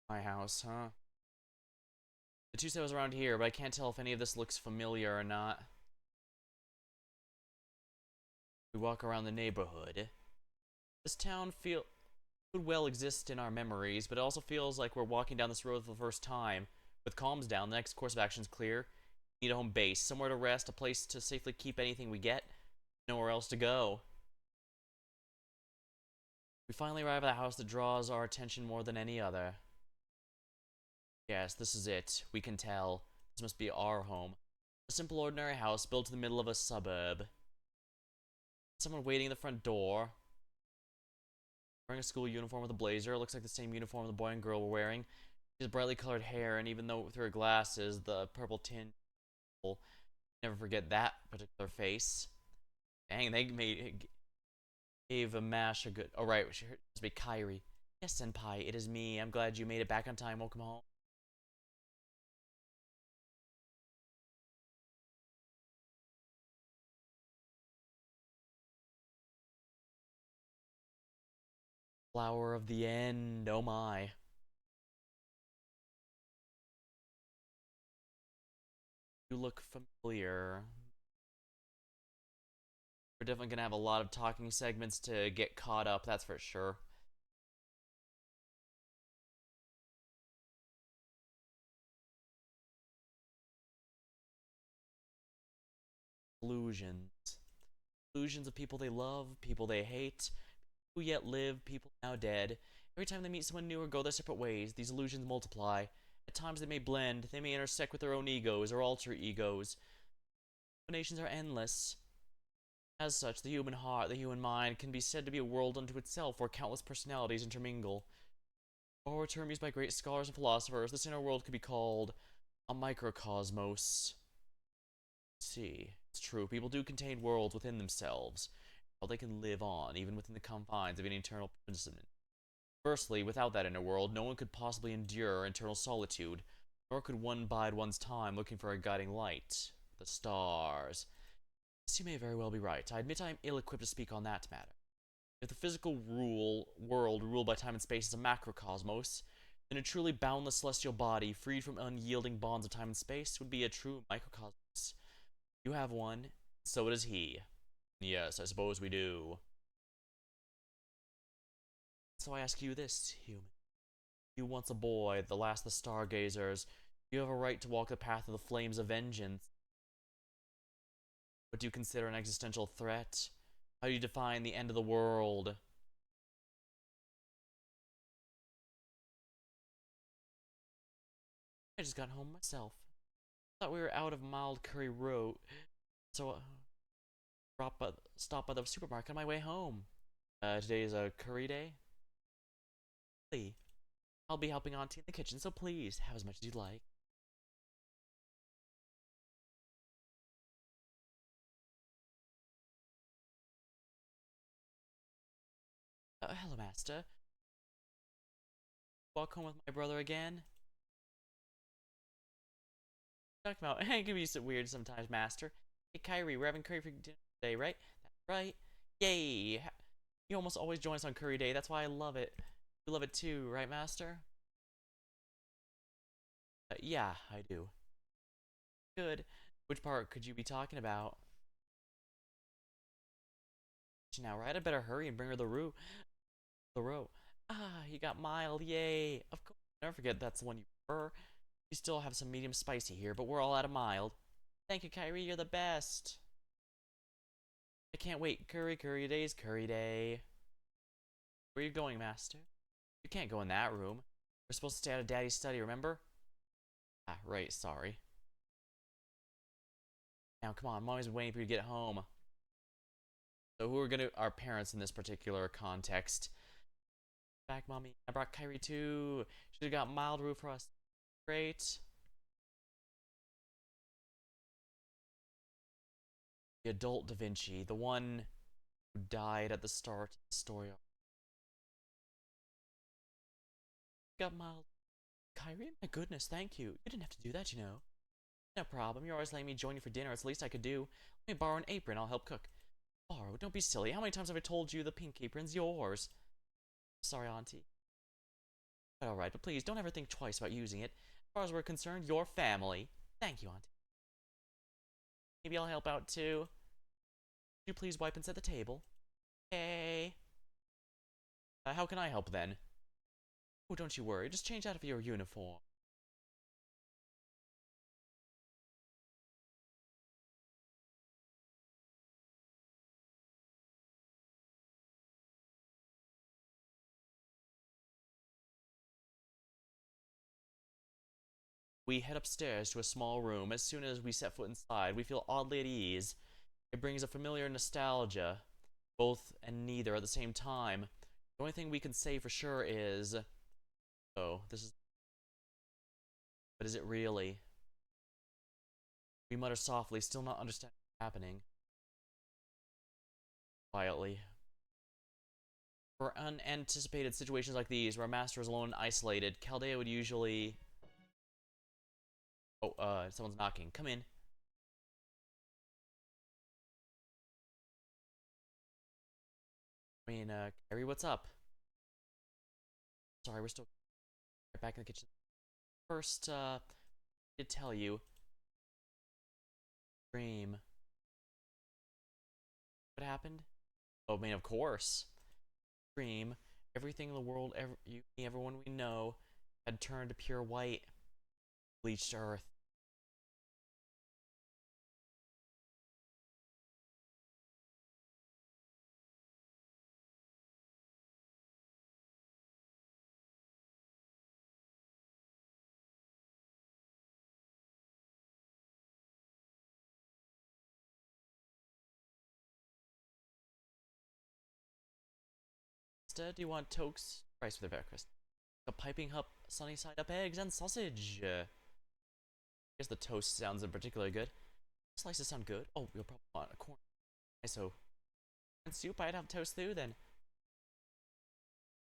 My house, huh? The two said it was around here, but I can't tell if any of this looks familiar or not. We walk around the neighborhood. This town could well exist in our memories, but it also feels like we're walking down this road for the first time. With calms down, the next course of action is clear. We need a home base, somewhere to rest, a place to safely keep anything we get, nowhere else to go. We finally arrive at a house that draws our attention more than any other. Yes, this is it. We can tell. This must be our home. A simple, ordinary house built in the middle of a suburb. Someone waiting at the front door. Wearing a school uniform with a blazer. It looks like the same uniform the boy and girl were wearing. She has brightly colored hair, and even though through her glasses, the purple tint, will never forget that particular face. Dang, gave a mash a good. Oh right, she heard it to be Kyrie. Yes, senpai, it is me. I'm glad you made it back on time. Welcome home. Flower of the end. Oh my. You look familiar. We're definitely gonna have a lot of talking segments to get caught up, that's for sure. Illusions. Illusions of people they love, people they hate, who yet live, people now dead. Every time they meet someone new or go their separate ways, these illusions multiply. At times they may blend, they may intersect with their own egos or alter egos. Combinations are endless. As such, the human heart, the human mind, can be said to be a world unto itself where countless personalities intermingle. Or a term used by great scholars and philosophers, this inner world could be called a microcosmos. See, it's true, people do contain worlds within themselves, how they can live on, even within the confines of an eternal principle. Firstly, without that inner world, no one could possibly endure eternal solitude, nor could one bide one's time looking for a guiding light. The stars. Yes, you may very well be right. I admit I am ill-equipped to speak on that matter. If the physical world ruled by time and space is a macrocosmos, then a truly boundless celestial body, freed from unyielding bonds of time and space, would be a true microcosmos. You have one, so does he. Yes, I suppose we do. So I ask you this, human. You once a boy, the last of the stargazers. You have a right to walk the path of the flames of vengeance. What do you consider an existential threat? How do you define the end of the world? I just got home myself. Thought we were out of mild curry road, so stopped by the supermarket on my way home. Today is a curry day. Hey, I'll be helping Auntie in the kitchen, so please have as much as you'd like. Hello, Master. Walk home with my brother again. Talking about, it can be so weird sometimes, Master. Hey, Kyrie, we're having curry for dinner today, right? That's right. Yay! You almost always join us on Curry Day. That's why I love it. You love it too, right, Master? Yeah, I do. Good. Which part could you be talking about? Now, right? I better hurry and bring her the row. Ah, you got mild. Yay! Of course. Never forget that's the one you prefer. We still have some medium spicy here, but we're all out of mild. Thank you, Kyrie. You're the best. I can't wait. Curry days, curry day. Where are you going, Master? You can't go in that room. We're supposed to stay out of Daddy's study, remember? Ah, right, sorry. Now, come on, Mommy's been waiting for you to get home. So who are our parents in this particular context? Back, Mommy. I brought Kyrie too. Should've got mild roof for us. Great. The adult Da Vinci, the one who died at the start of the story. Got mild. Kyrie, my goodness, thank you. You didn't have to do that, you know. No problem. You're always letting me join you for dinner. It's the least I could do. Let me borrow an apron. I'll help cook. Borrow? Don't be silly. How many times have I told you the pink apron's yours? Sorry, Auntie. Alright, but please don't ever think twice about using it. As far as we're concerned, your family. Thank you, Auntie. Maybe I'll help out too. Could you please wipe and set the table? Hey. How can I help then? Oh, don't you worry. Just change out of your uniform. We head upstairs to a small room. As soon as we set foot inside, we feel oddly at ease. It brings a familiar nostalgia, both and neither at the same time. The only thing we can say for sure is, oh, this is, but is it really? We mutter softly, still not understanding what's happening. Quietly. For unanticipated situations like these, where a master is alone and isolated, Chaldea would usually... Oh, someone's knocking. Come in. I mean, Carrie, what's up? Sorry, we're still right back in the kitchen. First, I did tell you. Dream. What happened? Oh, I mean, of course. Dream. Everything in the world, everyone we know, had turned to pure white. Bleached earth. Instead, do you want toast? Rice for the breakfast. A piping hot, sunny side up eggs and sausage. I guess the toast sounds in particular good. Slices sound good. Oh, you'll probably want a corn. So, and soup, I'd have toast too then.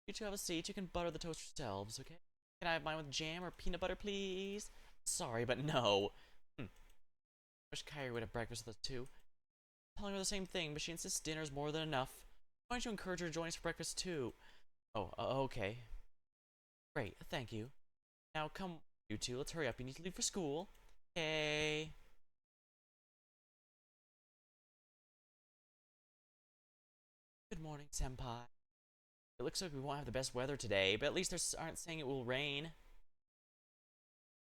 You two have a seat. You can butter the toast yourselves, okay? Can I have mine with jam or peanut butter, please? Sorry, but no. Wish Kyrie would have breakfast with us too. Telling her the same thing, but she insists dinner's more than enough. Why don't you encourage her to join us for breakfast too? Oh, okay. Great, thank you. Now come, you two, let's hurry up. You need to leave for school. Okay. Good morning, Senpai. It looks like we won't have the best weather today, but at least they aren't saying it will rain.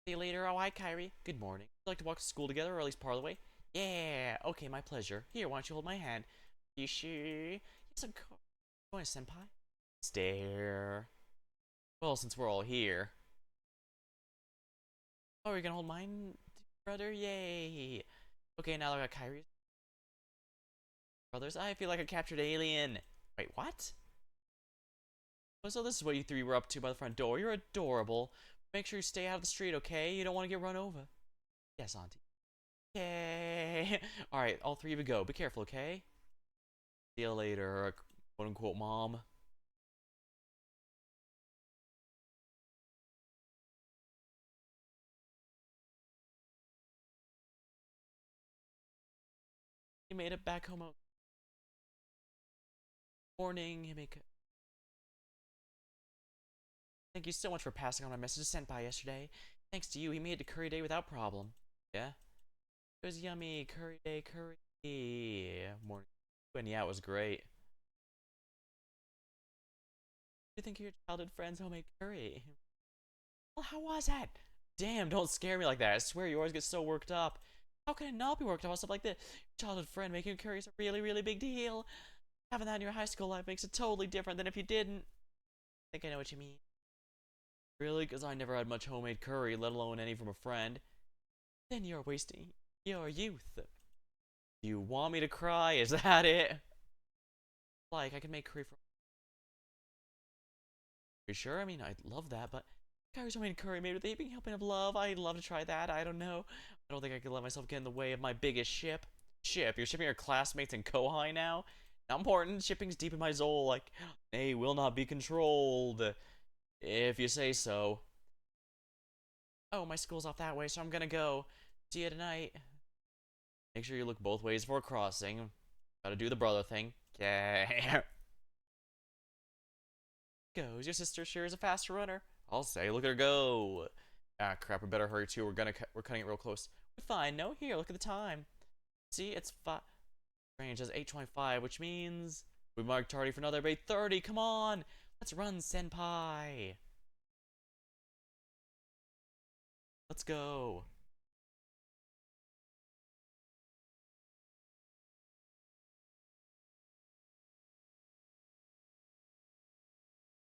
See you later. Oh, hi, Kyrie. Good morning. Would you like to walk to school together, or at least part of the way? Yeah. Okay, my pleasure. Here, why don't you hold my hand? You sure? Yes, of course. Join us, Senpai. Stare. Well, since we're all here. Oh, you're gonna hold mine, brother? Yay. Okay, now I got Kyrie's brothers. I feel like a captured alien. Wait, what? Oh, so this is what you three were up to by the front door. You're adorable. Make sure you stay out of the street, okay? You don't want to get run over. Yes, Auntie. Okay. Alright, all three of you go. Be careful, okay? See you later, quote unquote mom. You made it back home. Morning, Himika. Thank you so much for passing on my message sent by yesterday. Thanks to you, he made it to Curry Day without problem. Yeah? It was yummy. Curry Day, curry. Morning. And yeah, it was great. You think of your childhood friend's homemade curry? Well, how was that? Damn, don't scare me like that. I swear you always get so worked up. How can I not be worked up about stuff like this? Your childhood friend making a curry is a really, really big deal. Having that in your high school life makes it totally different than if you didn't. I think I know what you mean. Really? Because I never had much homemade curry, let alone any from a friend. Then you're wasting your youth. Do you want me to cry? Is that it? Like, I can make curry from... You sure? I mean, I'd love that, but... Curry's homemade curry made with a heaping helping of love. I'd love to try that. I don't know. I don't think I could let myself get in the way of my biggest ship. Ship? You're shipping your classmates in Kohai now? Not important. Shipping's deep in my soul. Like, they will not be controlled. If you say so. Oh, my school's off that way, so I'm gonna go. See you tonight. Make sure you look both ways before crossing. Gotta do the brother thing. Okay. Goes. Your sister sure is a fast runner. I'll say, look at her go. Ah, crap, we better hurry too. We're cutting it real close. We're fine. No, here, look at the time. See, it's 5. Strange, it's 8:25, which means we marked tardy for another 8:30. Come on, let's run, senpai. Let's go.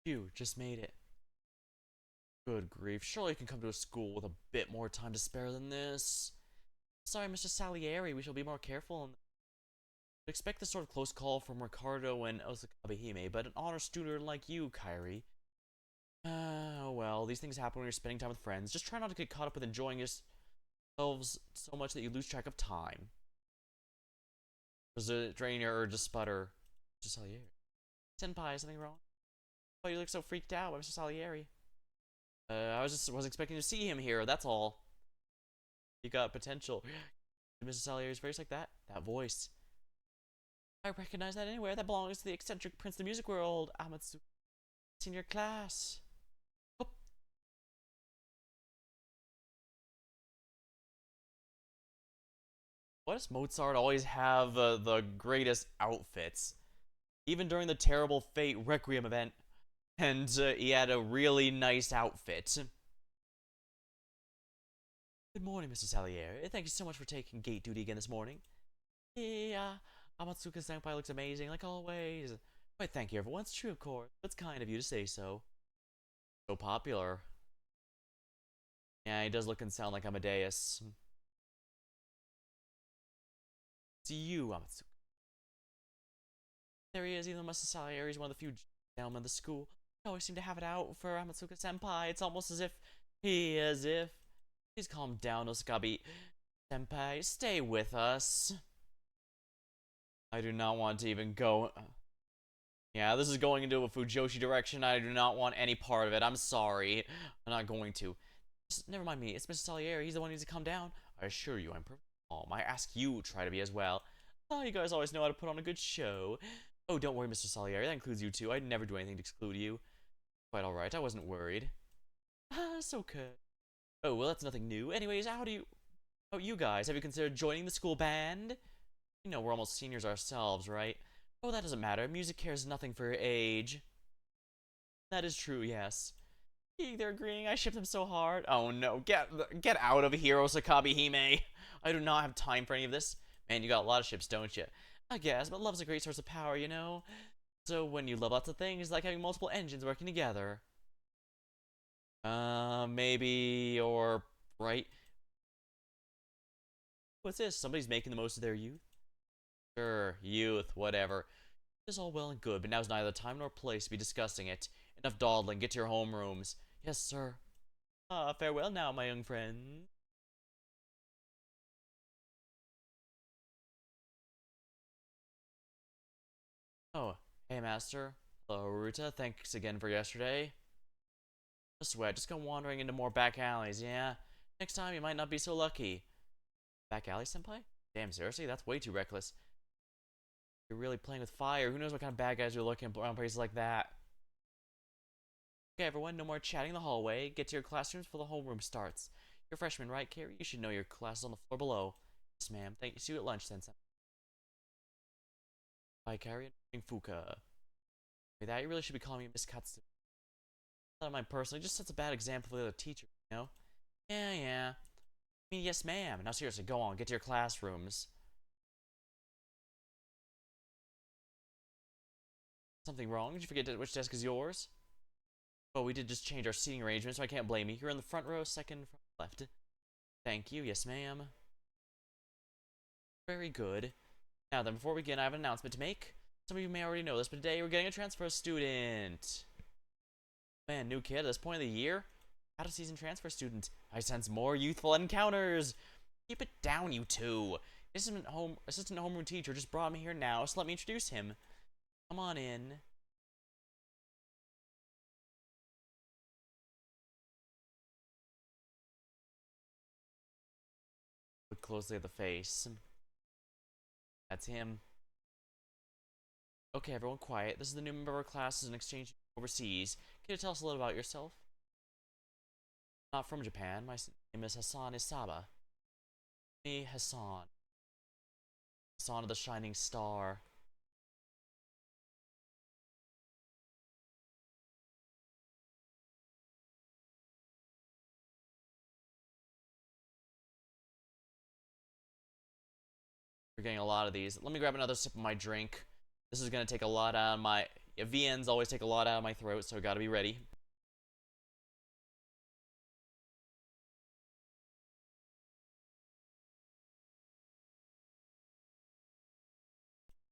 Phew, just made it. Good grief. Surely you can come to a school with a bit more time to spare than this. Sorry, Mr. Salieri. We shall be more careful and expect this sort of close call from Ricardo and Osakabehime, but an honor student like you, Kyrie. Oh well, these things happen when you're spending time with friends. Just try not to get caught up with enjoying yourselves so much that you lose track of time. Does it drain your urge to sputter? Mr. Salieri. Senpai, is something wrong? Oh, you look so freaked out, Mr. Salieri. I was expecting to see him here, that's all. You got potential. Mrs. Salieri's voice like that? That voice. I recognize that anywhere. That belongs to the eccentric prince of the music world, Amatsu. Senior class. Oh. Why does Mozart always have the greatest outfits? Even during the terrible Fate Requiem event. And he had a really nice outfit. Good morning, Mr. Salieri. Thank you so much for taking gate duty again this morning. Yeah, Amatsuka-senpai looks amazing, like always. Why, thank you, everyone. It's true, of course. It's kind of you to say so. So popular. Yeah, he does look and sound like Amadeus. It's you, Amatsuka. There he is, even though Mr. Salieri is one of the few gentlemen in the school. I always seem to have it out for Amatsuka-senpai. It's almost as if Please calm down, Osakabe-senpai. Stay with us. I do not want to even go. Yeah, this is going into a Fujoshi direction. I do not want any part of it. I'm sorry. I'm not going to. Just, never mind me. It's Mr. Salieri. He's the one who needs to calm down. I assure you, I'm perfectly calm. I ask you try to be as well. Oh, you guys always know how to put on a good show. Oh, don't worry, Mr. Salieri. That includes you too. I'd never do anything to exclude you. Quite alright. I wasn't worried. Ah, it's okay. Oh, well, that's nothing new. Anyways, how do you... Oh, you guys, have you considered joining the school band? You know, we're almost seniors ourselves, right? Oh, that doesn't matter. Music cares nothing for your age. That is true, yes. Eek, they're agreeing. I ship them so hard. Oh no, get out of here, Osakabe Hime. I do not have time for any of this. Man, you got a lot of ships, don't you? I guess, but love's a great source of power, you know? So when you love lots of things, it's like having multiple engines working together. Maybe, or, right? What's this? Somebody's making the most of their youth? Sure, youth, whatever. It's all well and good, but now's neither the time nor place to be discussing it. Enough dawdling, get to your homerooms. Yes, sir. Ah, farewell now, my young friend. Oh, hey, master. Hello, Ruta. Thanks again for yesterday. No sweat, just go wandering into more back alleys, yeah? Next time, you might not be so lucky. Back alley, senpai? Damn, seriously? That's way too reckless. You're really playing with fire. Who knows what kind of bad guys you're looking around places like that? Okay, everyone, no more chatting in the hallway. Get to your classrooms before the homeroom starts. You're a freshman, right, Carrie? You should know your class is on the floor below. Yes, ma'am. Thank you. See you at lunch, then. Bye, Carrie. And Fuka. With that, you really should be calling me Miss Katsu. I don't mind personally. Just sets a bad example for the other teachers, you know? Yeah, yeah. I mean, yes, ma'am. Now, seriously, go on. Get to your classrooms. Something wrong? Did you forget which desk is yours? Oh, we did just change our seating arrangement, so I can't blame you. You're in the front row, second from left. Thank you. Yes, ma'am. Very good. Now then, before we begin, I have an announcement to make. Some of you may already know this, but today we're getting a transfer student. Man, new kid at this point of the year? Out of season transfer student. I sense more youthful encounters. Keep it down, you two. Assistant homeroom teacher just brought me here now, so let me introduce him. Come on in. Look closely at the face. That's him. Okay, everyone, quiet. This is the new member of our class as an exchange overseas. Can you tell us a little about yourself? Not from Japan. My name is Hassan Isaba. Me, Hassan. Hassan of the Shining Star. We're getting a lot of these. Let me grab another sip of my drink. This is gonna take a lot out of my... Yeah, VNs always take a lot out of my throat, so gotta be ready.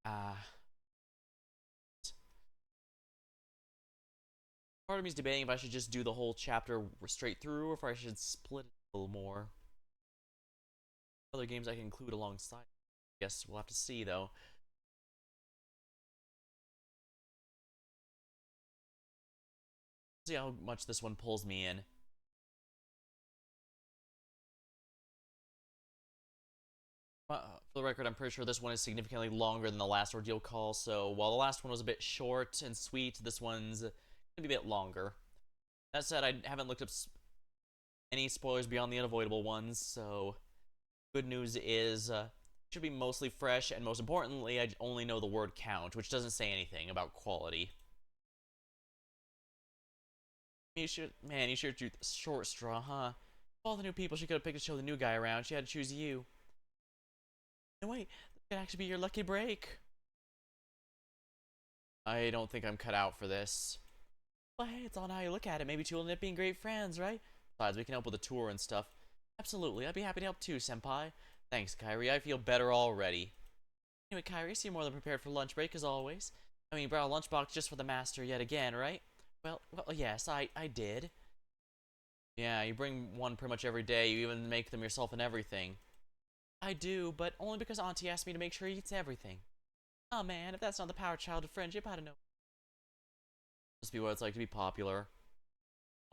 Ah. Part of me is debating if I should just do the whole chapter straight through, or if I should split it a little more. Other games I can include alongside. Guess we'll have to see, though. See how much this one pulls me in. For the record, I'm pretty sure this one is significantly longer than the last Ordeal Call, so while the last one was a bit short and sweet, this one's gonna be a bit longer. That said, I haven't looked up any spoilers beyond the unavoidable ones, so good news is should be mostly fresh, and most importantly, I only know the word count, which doesn't say anything about quality. Man, you sure drew the short straw, huh? All the new people she could have picked to show the new guy around, she had to choose you. No, wait, this could actually be your lucky break. I don't think I'm cut out for this. Well, hey, it's all how you look at it. Maybe two will end up being great friends, right? Besides, we can help with the tour and stuff. Absolutely, I'd be happy to help too, senpai. Thanks, Kyrie. I feel better already. Anyway, Kyrie, so you're more than prepared for lunch break as always. I mean, you brought a lunchbox just for the master yet again, right? Well, yes, I did. Yeah, you bring one pretty much every day. You even make them yourself and everything. I do, but only because Auntie asked me to make sure he eats everything. Oh man, if that's not the power child of friendship, I don't know. Must be what it's like to be popular.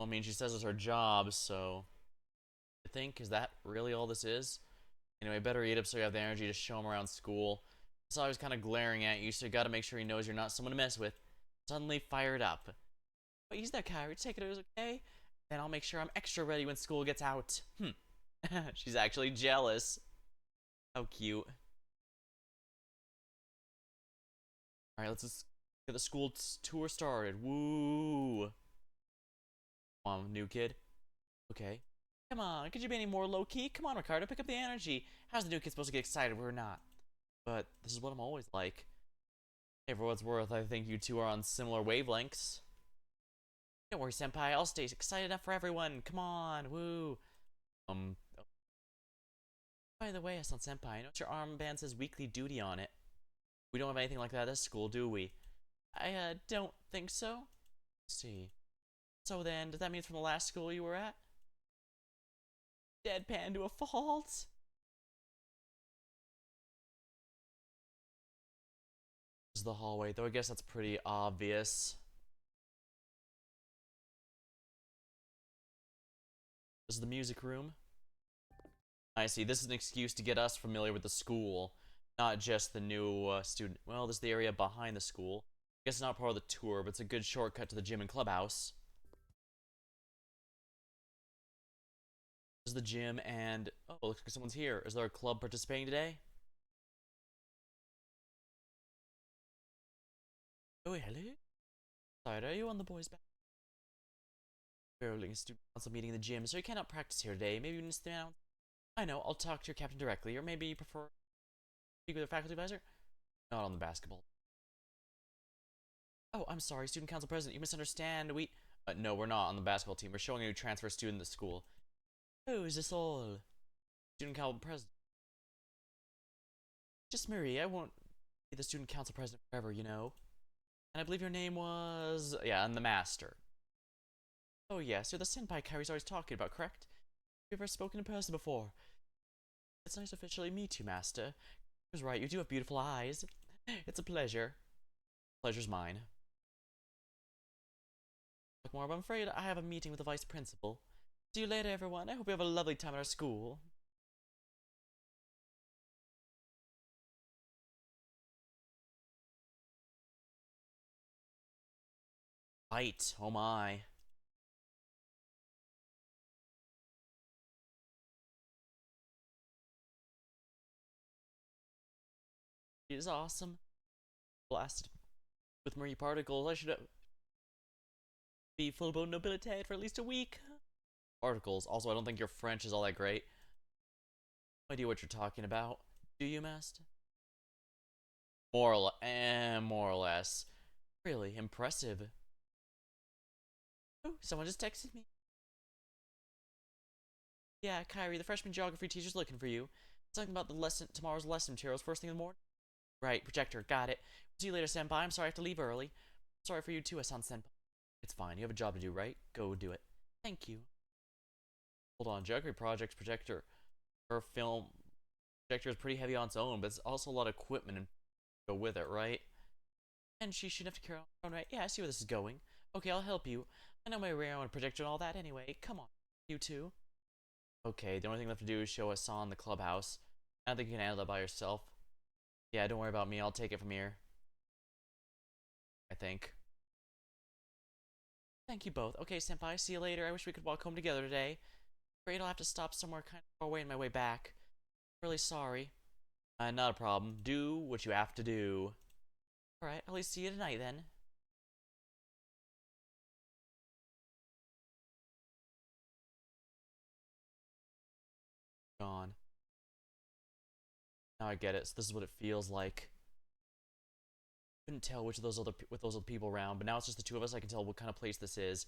Well, I mean, she says it's her job, so I think, is that really all this is? Anyway, better eat up so you have the energy to show him around school. So I was kind of glaring at you, so you gotta make sure he knows you're not someone to mess with. Suddenly fired up. But use that, Kyrie. Take it as okay? Then I'll make sure I'm extra ready when school gets out. She's actually jealous. How cute. Alright, let's just get the school tour started. Woo! Come on, new kid. Okay. Come on, could you be any more low-key? Come on, Ricardo, pick up the energy. How's the new kid supposed to get excited when we're not? But this is what I'm always like. Hey, for what's worth, I think you two are on similar wavelengths. Don't worry, Senpai, I'll stay excited enough for everyone. Come on, woo. Oh. By the way, Hassan Senpai, I noticed your armband says weekly duty on it. We don't have anything like that at this school, do we? I, don't think so. Let's see. So then, does that mean from the last school you were at? Deadpan to a fault? This is the hallway, though I guess that's pretty obvious. This is the music room. I see, this is an excuse to get us familiar with the school. Not just the new student. Well, this is the area behind the school. I guess it's not part of the tour, but it's a good shortcut to the gym and clubhouse. This is the gym, and oh, looks like someone's here. Is there a club participating today? Oh, hello. Sorry, are you on the boys' back? We're holding a student council meeting in the gym, so you cannot practice here today. Maybe you can stay down. I know. I'll talk to your captain directly, or maybe you prefer to speak with a faculty advisor. Not on the basketball. Oh, I'm sorry, student council president. You misunderstand. No, we're not on the basketball team. We're showing a new transfer student at the school. Oh, is this all? Student council president. Just Marie. I won't be the student council president forever, you know. And I believe your name was... Yeah, I'm the master. Oh, yes, you're the senpai Kyrie's always talking about, correct? Have you ever spoken in person before? It's nice to officially meet you, master. I was right, you do have beautiful eyes. It's a pleasure. Pleasure's mine. Talk more, but I'm afraid I have a meeting with the vice principal. See you later, everyone. I hope you have a lovely time at our school. Right. Oh my. It is awesome. Blasted with Marie particles. I should be full-blown nobility for at least a week. Particles. Also, I don't think your French is all that great. No idea what you're talking about. Do you, master? More or less. Really impressive. Oh, someone just texted me. Yeah, Kyrie, the freshman geography teacher's looking for you. Something about tomorrow's lesson materials first thing in the morning. Right, projector, got it. See you later, senpai. I'm sorry I have to leave early. Sorry for you too, Hassan senpai. It's fine. You have a job to do, right? Go do it. Thank you. Hold on, geography project's projector. Her film projector is pretty heavy on its own, but it's also a lot of equipment and go with it, right? And she shouldn't have to carry on, right? Yeah, I see where this is going. Okay, I'll help you. I know my way around projector and all that anyway. Come on, you two. Okay, the only thing left to do is show Hassan the clubhouse. I don't think you can handle that by yourself. Yeah, don't worry about me. I'll take it from here. I think. Thank you both. Okay, senpai, see you later. I wish we could walk home together today. Afraid I'll have to stop somewhere kind of far away on my way back. Really sorry. Not a problem. Do what you have to do. Alright, I'll at least see you tonight then. Gone. Now I get it. So this is what it feels like. Couldn't tell which of those other people around, but now it's just the two of us. I can tell what kind of place this is.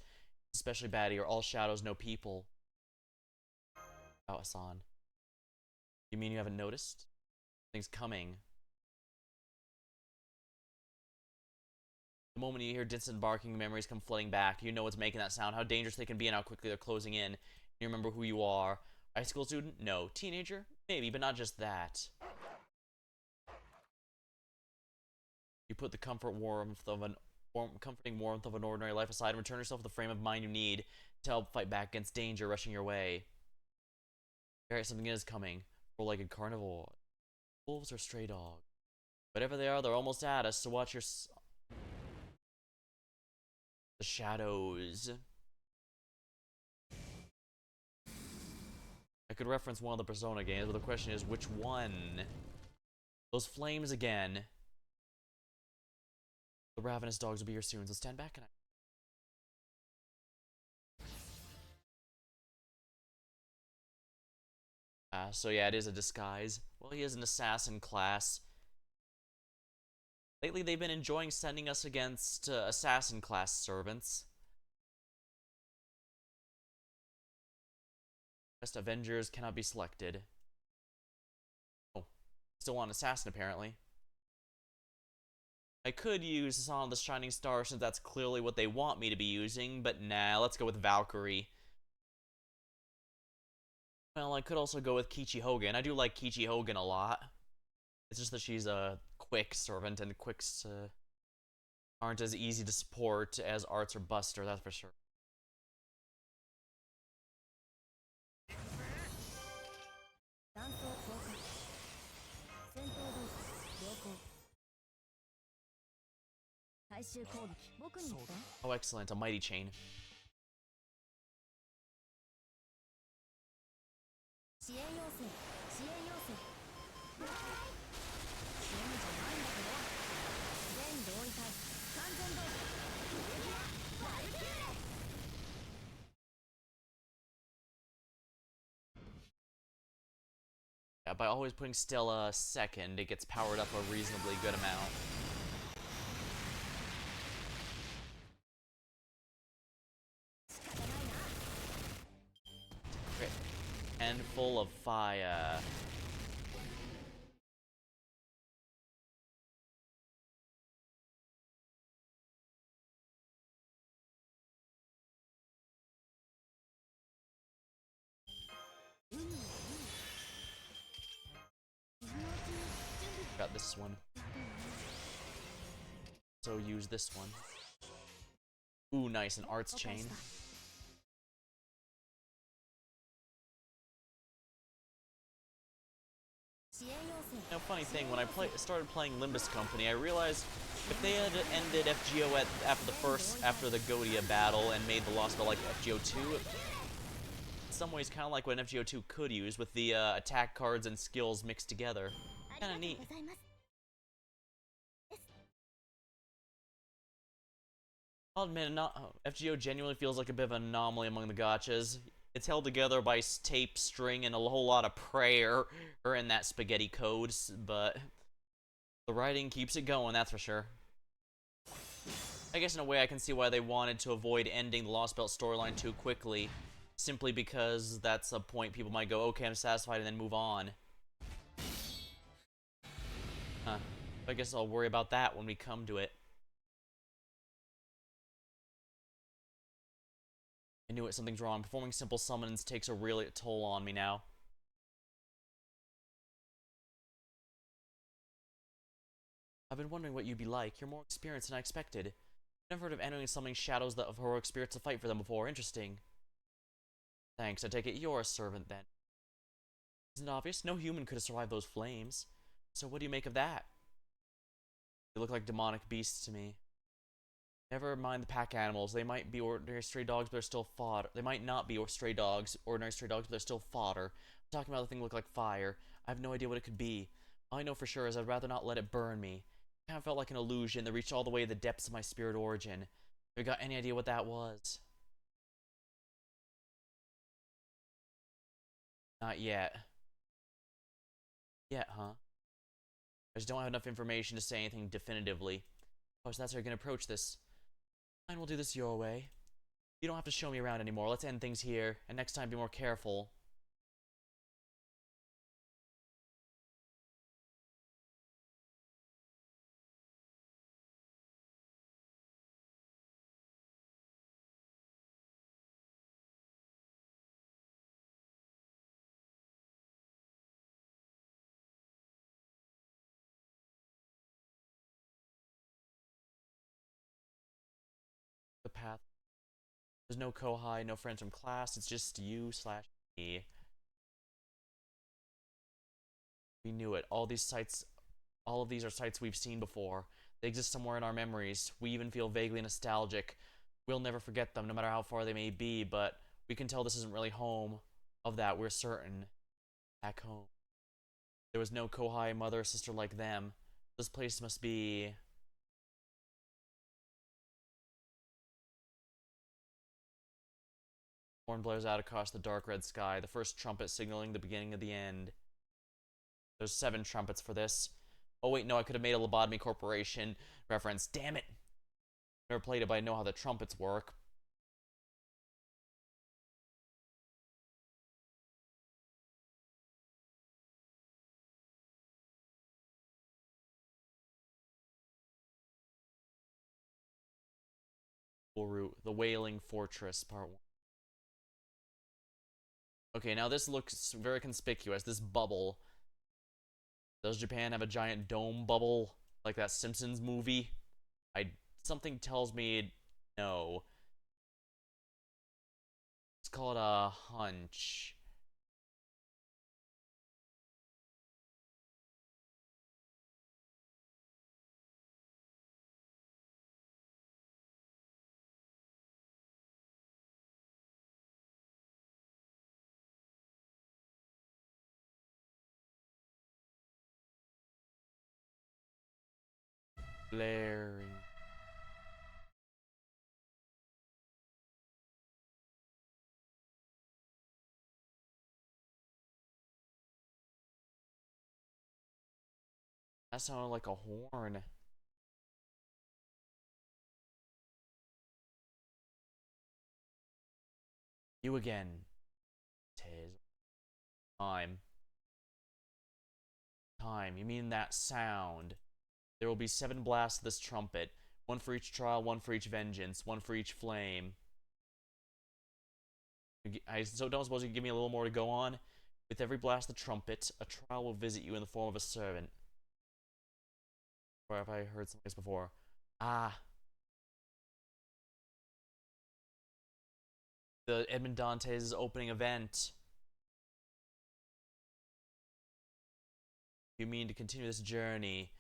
Especially bad here. All shadows, no people. Oh, Hassan. You mean you haven't noticed? Things coming. The moment you hear distant barking, memories come flooding back. You know what's making that sound, how dangerous they can be, and how quickly they're closing in. You remember who you are. High school student? No. Teenager? Maybe, but not just that. You put the comfort warmth of an comforting warmth of an ordinary life aside, and return yourself to the frame of mind you need to help fight back against danger rushing your way. Alright, something is coming. Four-legged carnivore. Wolves or stray dogs? Whatever they are, they're almost at us, so watch your... The shadows. I could reference one of the Persona games, but the question is, which one? Those flames again. The ravenous dogs will be here soon, so stand back and so yeah, it is a disguise. Well, he is an assassin class. Lately, they've been enjoying sending us against assassin class servants. Best Avengers cannot be selected. Oh, still want assassin apparently. I could use Song of the Shining Star since that's clearly what they want me to be using, but nah, let's go with Valkyrie. Well, I could also go with Kichi Hogan. I do like Kichi Hogan a lot. It's just that she's a quick servant, and quicks aren't as easy to support as Arts or Buster, that's for sure. Oh, excellent, a mighty chain. Yeah, by always putting Stella second, it gets powered up a reasonably good amount. Great. Handful of fire. Got this one. So use this one. Ooh, nice, an Arts chain. Now, funny thing, when I started playing Limbus Company, I realized if they had ended FGO after the Godia battle and made the Lost Belt like FGO2, in some ways kind of like what an FGO2 could use with the attack cards and skills mixed together. Kind of neat. I'll admit, FGO genuinely feels like a bit of an anomaly among the gachas. It's held together by tape, string, and a whole lot of prayer, or in that spaghetti code, but the writing keeps it going, that's for sure. I guess in a way I can see why they wanted to avoid ending the Lost Belt storyline too quickly, simply because that's a point people might go, okay, I'm satisfied, and then move on. Huh. I guess I'll worry about that when we come to it. I knew it, something's wrong. Performing simple summons takes a real toll on me now. I've been wondering what you'd be like. You're more experienced than I expected. I've never heard of anyone summoning shadows of heroic spirits to fight for them before. Interesting. Thanks, I take it you're a servant then. Isn't it obvious? No human could have survived those flames. So what do you make of that? They look like demonic beasts to me. Never mind the pack animals. They might be ordinary stray dogs, but they're still fodder. They might not be ordinary stray dogs, but they're still fodder. I'm talking about the thing that looked like fire. I have no idea what it could be. All I know for sure is I'd rather not let it burn me. It kind of felt like an illusion that reached all the way to the depths of my spirit origin. Have you got any idea what that was? Not yet. Yet, huh? I just don't have enough information to say anything definitively. Oh, so that's how you're gonna approach this. Fine, we'll do this your way. You don't have to show me around anymore. Let's end things here, and next time be more careful. The path. There's no Kohai, no friends from class. It's just you slash me. We knew it. All these sites, all of these are sites we've seen before. They exist somewhere in our memories. We even feel vaguely nostalgic. We'll never forget them, no matter how far they may be, but we can tell this isn't really home. Of that, we're certain. Back home. There was no Kohai, mother, sister like them. This place must be... Horn blares out across the dark red sky, the first trumpet signaling the beginning of the end. There's 7 trumpets for this. Oh wait, no, I could have made a Lobotomy Corporation reference. Damn it! Never played it, but I know how the trumpets work. Route, the Wailing Fortress, Part 1. Okay, now this looks very conspicuous. This bubble. Does Japan have a giant dome bubble like that Simpsons movie? Something tells me no. Let's call it a hunch. Blaring. That sounded like a horn. You again. Tis. Time. Time. You mean that sound? There will be 7 blasts of this trumpet. 1 for each trial, 1 for each vengeance, 1 for each flame. I so don't suppose you can give me a little more to go on? With every blast of the trumpet, a trial will visit you in the form of a servant. Or have I heard something like this before? Ah. The Edmond Dantes' opening event. You mean to continue this journey?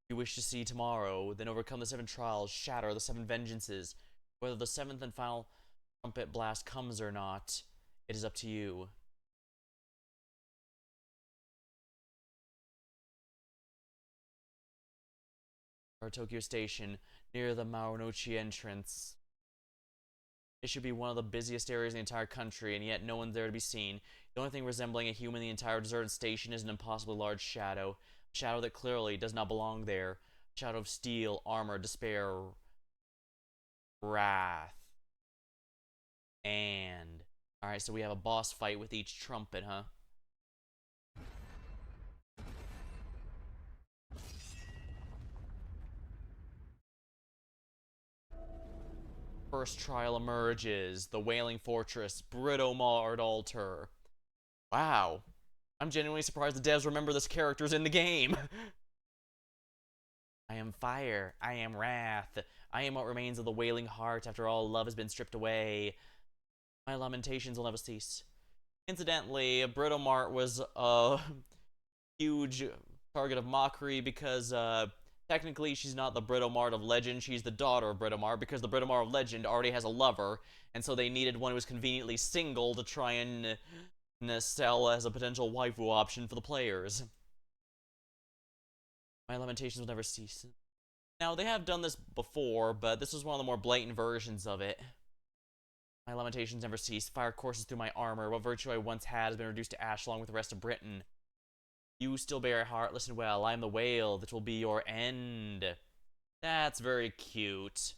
You wish to see tomorrow, then overcome the 7 trials, shatter the 7 vengeances. Whether the 7th and final trumpet blast comes or not, it is up to you. Our Tokyo Station, near the Marunouchi entrance. It should be one of the busiest areas in the entire country, and yet no one's there to be seen. The only thing resembling a human in the entire deserted station is an impossibly large shadow. A shadow that clearly does not belong there. A shadow of steel, armor, despair, wrath. And... Alright, so we have a boss fight with each trumpet, huh? First trial emerges. The Wailing Fortress. Britomard Altar. Wow. I'm genuinely surprised the devs remember this character's in the game. I am fire. I am wrath. I am what remains of the wailing heart after all love has been stripped away. My lamentations will never cease. Incidentally, Britomart was a huge target of mockery because technically she's not the Britomart of legend, she's the daughter of Britomart because the Britomart of legend already has a lover, and so they needed one who was conveniently single to try and sell as a potential waifu option for the players. My lamentations will never cease. Now, they have done this before, but this was one of the more blatant versions of it. My lamentations never cease. Fire courses through my armor. What virtue I once had has been reduced to ash along with the rest of Britain. You still bear a heart. Listen well. I am the whale that will be your end. That's very cute.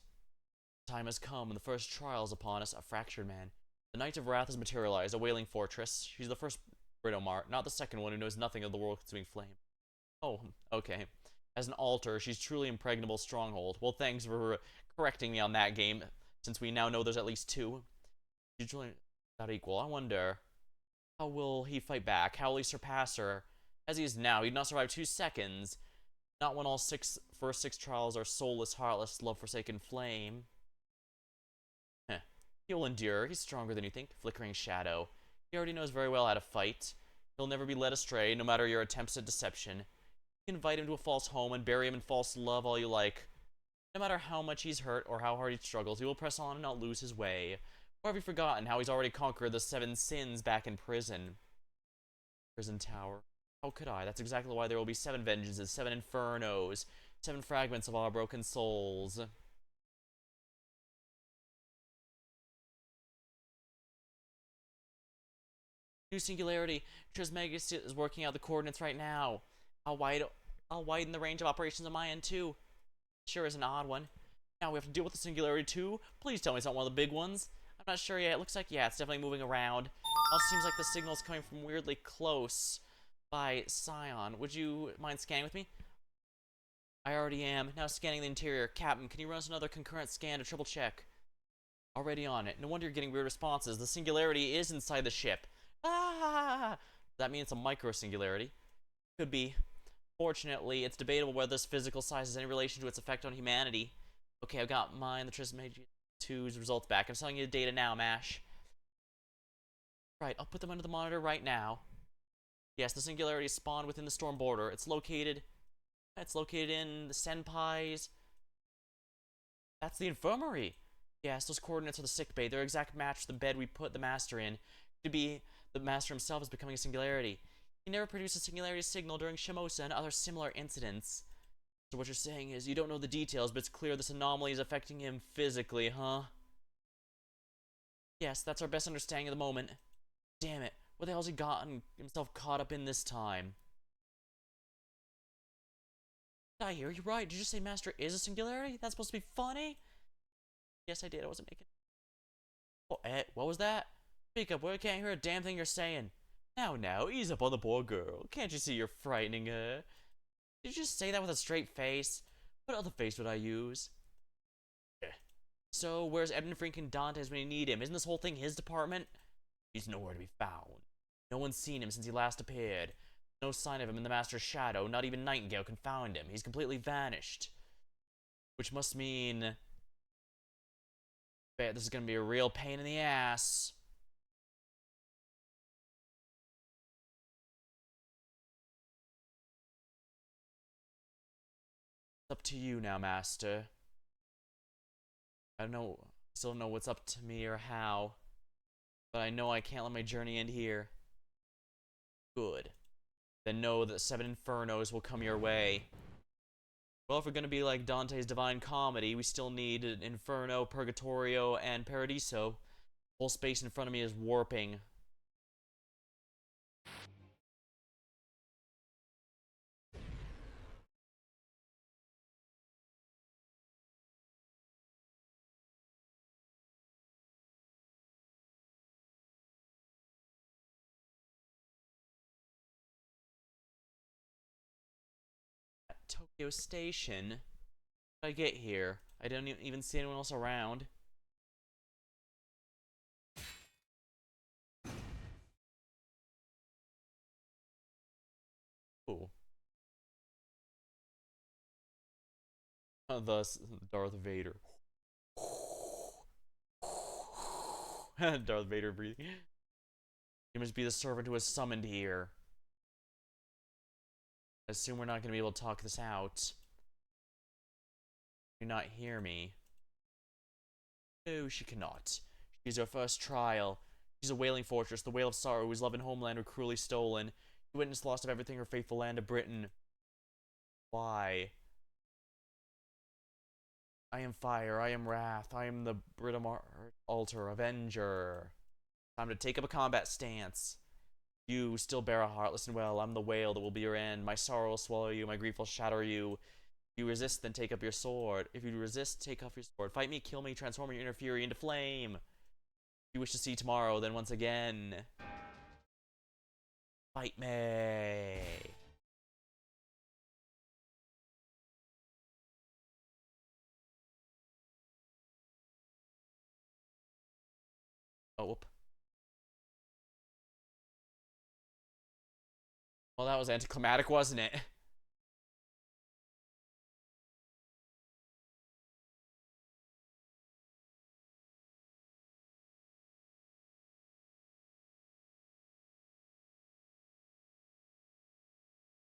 Time has come, and the first trial is upon us. A fractured man. The Knight of Wrath has materialized. A wailing fortress. She's the first Britomart, not the second one who knows nothing of the world-consuming flame. Oh, okay. As an altar, she's truly impregnable stronghold. Well, thanks for correcting me on that game, since we now know there's at least 2. She's truly not equal. I wonder, how will he fight back? How will he surpass her? As he is now, he'd not survive 2 seconds. Not when all first six trials are soulless, heartless, love-forsaken flame. He'll endure. He's stronger than you think. Flickering shadow. He already knows very well how to fight. He'll never be led astray, no matter your attempts at deception. You can invite him to a false home and bury him in false love all you like. No matter how much he's hurt or how hard he struggles, he will press on and not lose his way. Or have you forgotten how he's already conquered the 7 sins back in prison? Prison tower. How could I? That's exactly why there will be 7 vengeances, 7 infernos, 7 fragments of our broken souls. New singularity. Trismegistus is working out the coordinates right now. I'll widen the range of operations on my end too. Sure is an odd one. Now we have to deal with the singularity too. Please tell me it's not one of the big ones. I'm not sure yet. It looks like, yeah, it's definitely moving around. Also seems like the signal's coming from weirdly close by Scion. Would you mind scanning with me? I already am. Now scanning the interior. Captain, can you run us another concurrent scan to triple check? Already on it. No wonder you're getting weird responses. The singularity is inside the ship. Ah! That means it's a micro singularity. Could be. Fortunately, it's debatable whether this physical size has any relation to its effect on humanity. Okay, I've got mine, the Trismegistus 2's results back. I'm selling you the data now, MASH. Right, I'll put them under the monitor right now. Yes, the singularity is spawned within the storm border. It's located in the Senpai's. That's the infirmary. Yes, those coordinates are the sick bay. They're exact match to the bed we put the master in. To be the master himself is becoming a singularity. He never produced a singularity signal during Shimosa and other similar incidents. So what you're saying is you don't know the details, but it's clear this anomaly is affecting him physically, huh? Yes, that's our best understanding of the moment. Damn it. What the hell's he gotten himself caught up in this time? Did I hear you right? Did you say Master is a singularity? That's supposed to be funny? Yes, I did. I wasn't making... Oh, what was that? Speak up, boy. I can't hear a damn thing you're saying. Now, ease up on the poor girl. Can't you see you're frightening her? Did you just say that with a straight face? What other face would I use? So, where's Ebden freaking Dantes when you need him? Isn't this whole thing his department? He's nowhere to be found. No one's seen him since he last appeared. No sign of him in the Master's shadow. Not even Nightingale can find him. He's completely vanished. Which must mean... Bet this is gonna be a real pain in the ass. It's up to you now, Master. I don't know, still don't know what's up to me or how, but I know I can't let my journey end here. Good. Then know that 7 infernos will come your way. Well, if we're gonna be like Dante's Divine Comedy, we still need an Inferno, Purgatorio, and Paradiso. Whole space in front of me is warping. At Tokyo Station. How did I get here? I didn't even see anyone else around. Ooh. Thus, Darth Vader. Darth Vader breathing. You must be the servant who was summoned here. I assume we're not going to be able to talk this out. Do not hear me. No, she cannot. She is our first trial. She's a wailing fortress, the wail of sorrow, whose love and homeland were cruelly stolen. She witnessed the loss of everything her faithful land of Britain. Why? I am fire, I am wrath, I am the Britomar altar, Avenger. Time to take up a combat stance. You still bear a heart, listen well, I'm the whale that will be your end. My sorrow will swallow you, my grief will shatter you. If you resist, then take up your sword. If you resist, take off your sword. Fight me, kill me, transform your inner fury into flame. If you wish to see tomorrow, then once again... Fight me. Oh, whoop. Well, that was anticlimactic, wasn't it?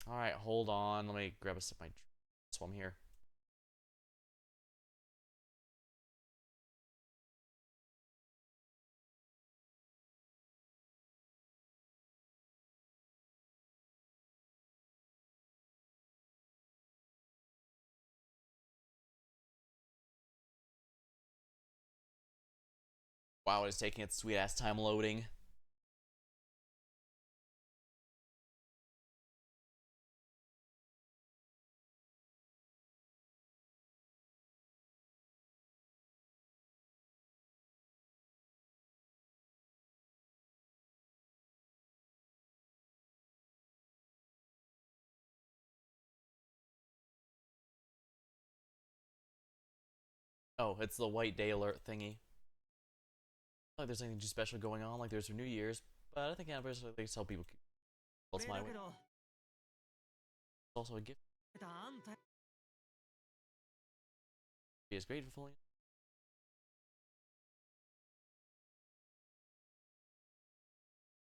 Alright, hold on. Let me grab a sip of my drink while I'm here. Wow, it's taking its sweet ass time loading. Oh, it's the white day alert thingy. Like there's anything too special going on, like there's for New Year's, but I think anniversary they tell people keep it's my way. It's also a gift. Be as grateful.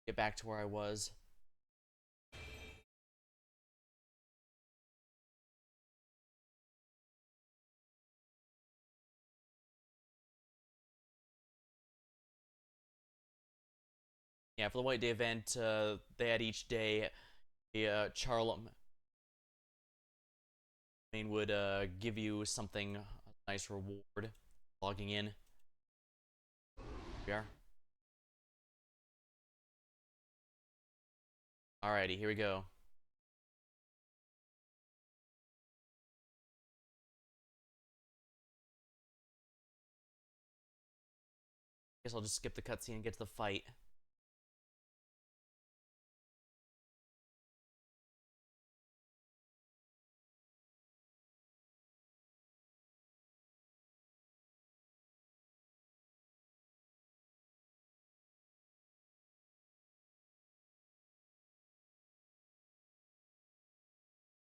Get back to where I was. Yeah, for the White Day event, they had each day a Charlemagne would give you something, a nice reward. Logging in. We are. Alrighty, here we go. Guess I'll just skip the cutscene and get to the fight.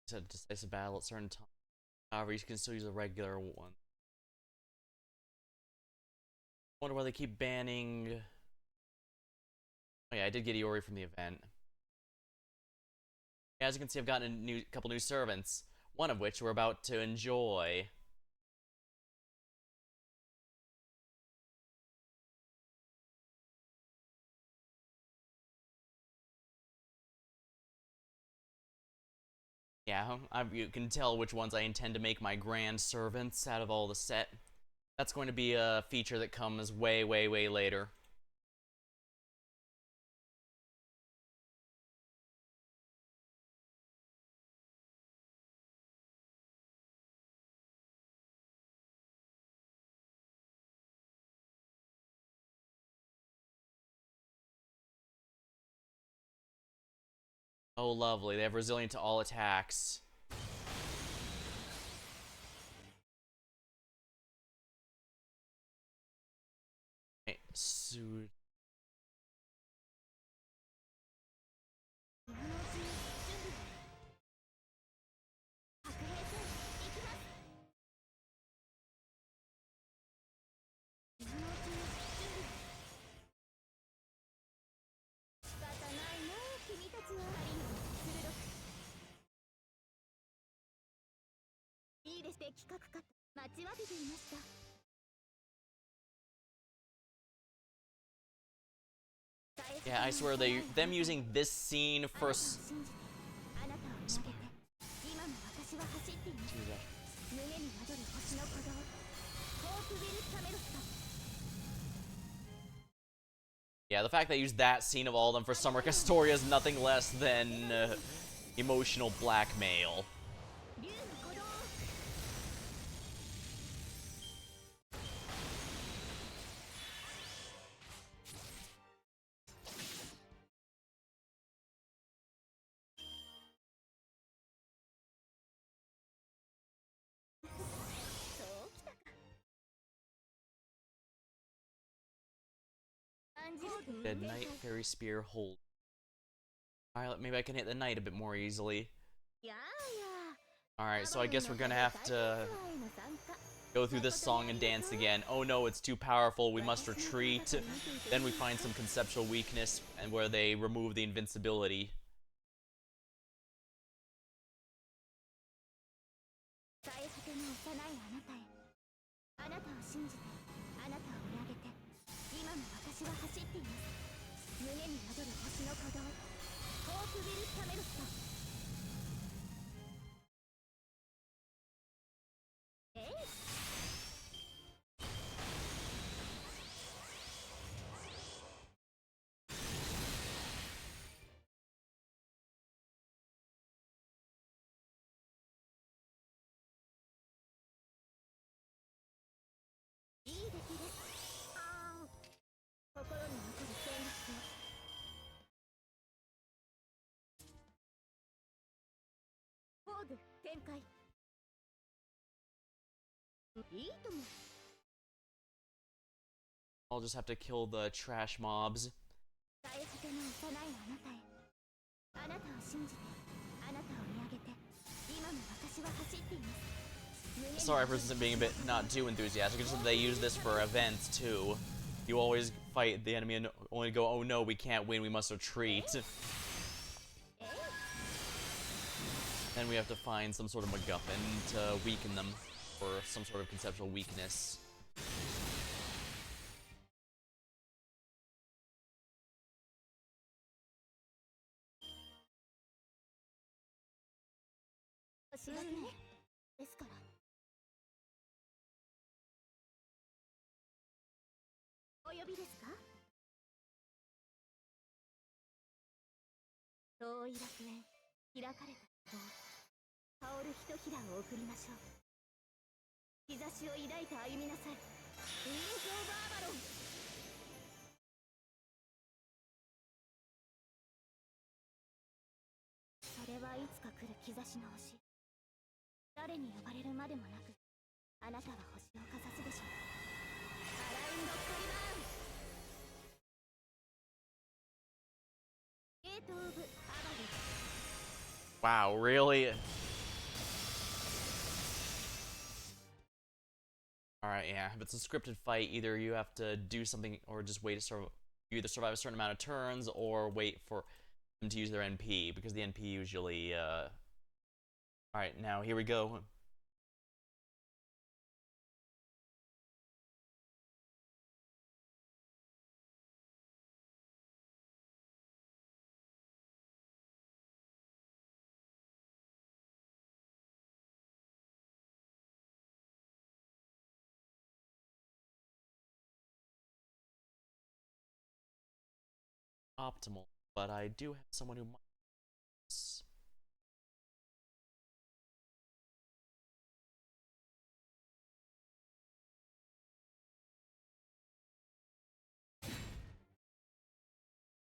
It's a decisive battle at certain times. However, you can still use a regular one. I wonder why they keep banning. Oh yeah, I did get Iori from the event. Yeah, as you can see, I've gotten a couple new servants. One of which we're about to enjoy. Yeah, you can tell which ones I intend to make my grand servants out of all the set. That's going to be a feature that comes way, way, way later. Oh, lovely. They have resilient to all attacks. Okay, suit. Yeah, I swear them using this scene for yeah, the fact they used that scene of all of them for Summer Castoria is nothing less than emotional blackmail. Dead Knight, Fairy Spear, hold. Alright, maybe I can hit the knight a bit more easily. Alright, so I guess we're gonna have to go through this song and dance again. Oh no, it's too powerful, we must retreat. Then we find some conceptual weakness and where they remove the invincibility. I'll just have to kill the trash mobs. Sorry for being a bit not too enthusiastic, just that they use this for events too. You always fight the enemy and only go, oh no, we can't win, we must retreat. Then we have to find some sort of MacGuffin to weaken them, or some sort of conceptual weakness. Wow, really? Alright, yeah. If it's a scripted fight, either you have to do something or just wait to you either survive a certain amount of turns or wait for them to use their NP, because the NP usually, Alright, now here we go. Optimal, but I do have someone who might.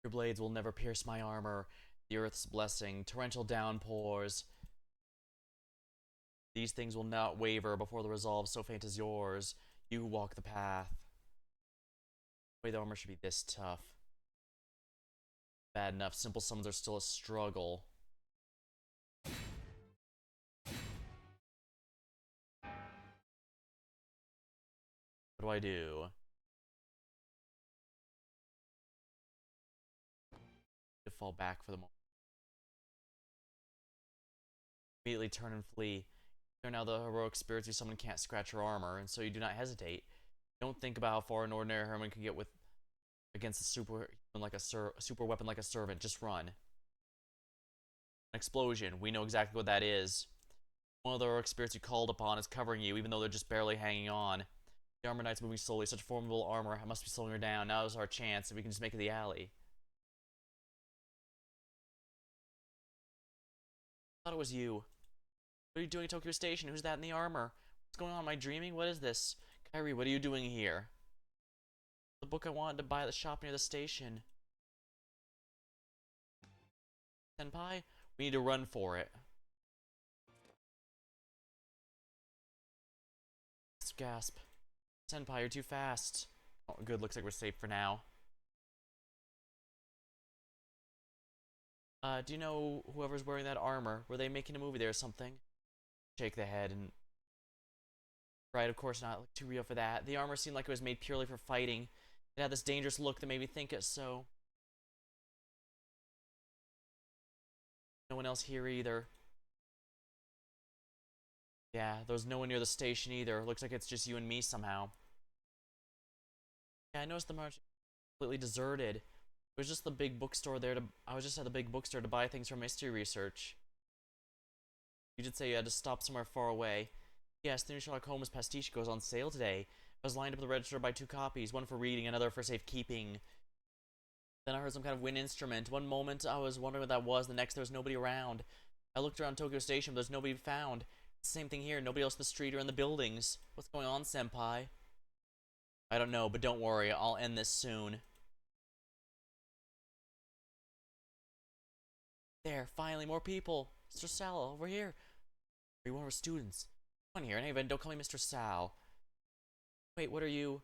Your blades will never pierce my armor. The earth's blessing, torrential downpours. These things will not waver before the resolve so faint as yours. You walk the path. The armor should be this tough. Bad enough, simple summons are still a struggle. What do I do? To fall back for the moment. Immediately turn and flee. You're now the heroic spirits you summon can't scratch your armor, and so you do not hesitate. Don't think about how far an ordinary hermit can get with against a super weapon like a servant. Just run. An explosion. We know exactly what that is. One of the heroic spirits you called upon is covering you, even though they're just barely hanging on. The armor knight's moving slowly. Such formidable armor must be slowing her down. Now is our chance, if we can just make it the alley. I thought it was you. What are you doing at Tokyo Station? Who's that in the armor? What's going on? Am I dreaming? What is this? Kairi, what are you doing here? The book I wanted to buy at the shop near the station. Senpai, we need to run for it. Gasp. Senpai, you're too fast. Oh, good, looks like we're safe for now. Do you know whoever's wearing that armor? Were they making a movie there or something? Shake the head and... Right, of course not. Too real for that. The armor seemed like it was made purely for fighting. It had this dangerous look that made me think it so. No one else here either. Yeah, there's no one near the station either. Looks like it's just you and me somehow. Yeah, I noticed the march completely deserted. It was just the big bookstore there to. I was just at the big bookstore to buy things for mystery research. You did say you had to stop somewhere far away. Yes, the new Sherlock Holmes pastiche goes on sale today. I was lined up at the register to buy 2 copies, one for reading, another for safekeeping. Then I heard some kind of wind instrument. One moment I was wondering what that was, the next there was nobody around. I looked around Tokyo Station, but there's nobody found. It's the same thing here, nobody else in the street or in the buildings. What's going on, senpai? I don't know, but don't worry, I'll end this soon. There, finally, more people. Mr. Sal, over here. Are you one of our students? Come on here, in any event, don't call me Mr. Sal. Wait, what are you?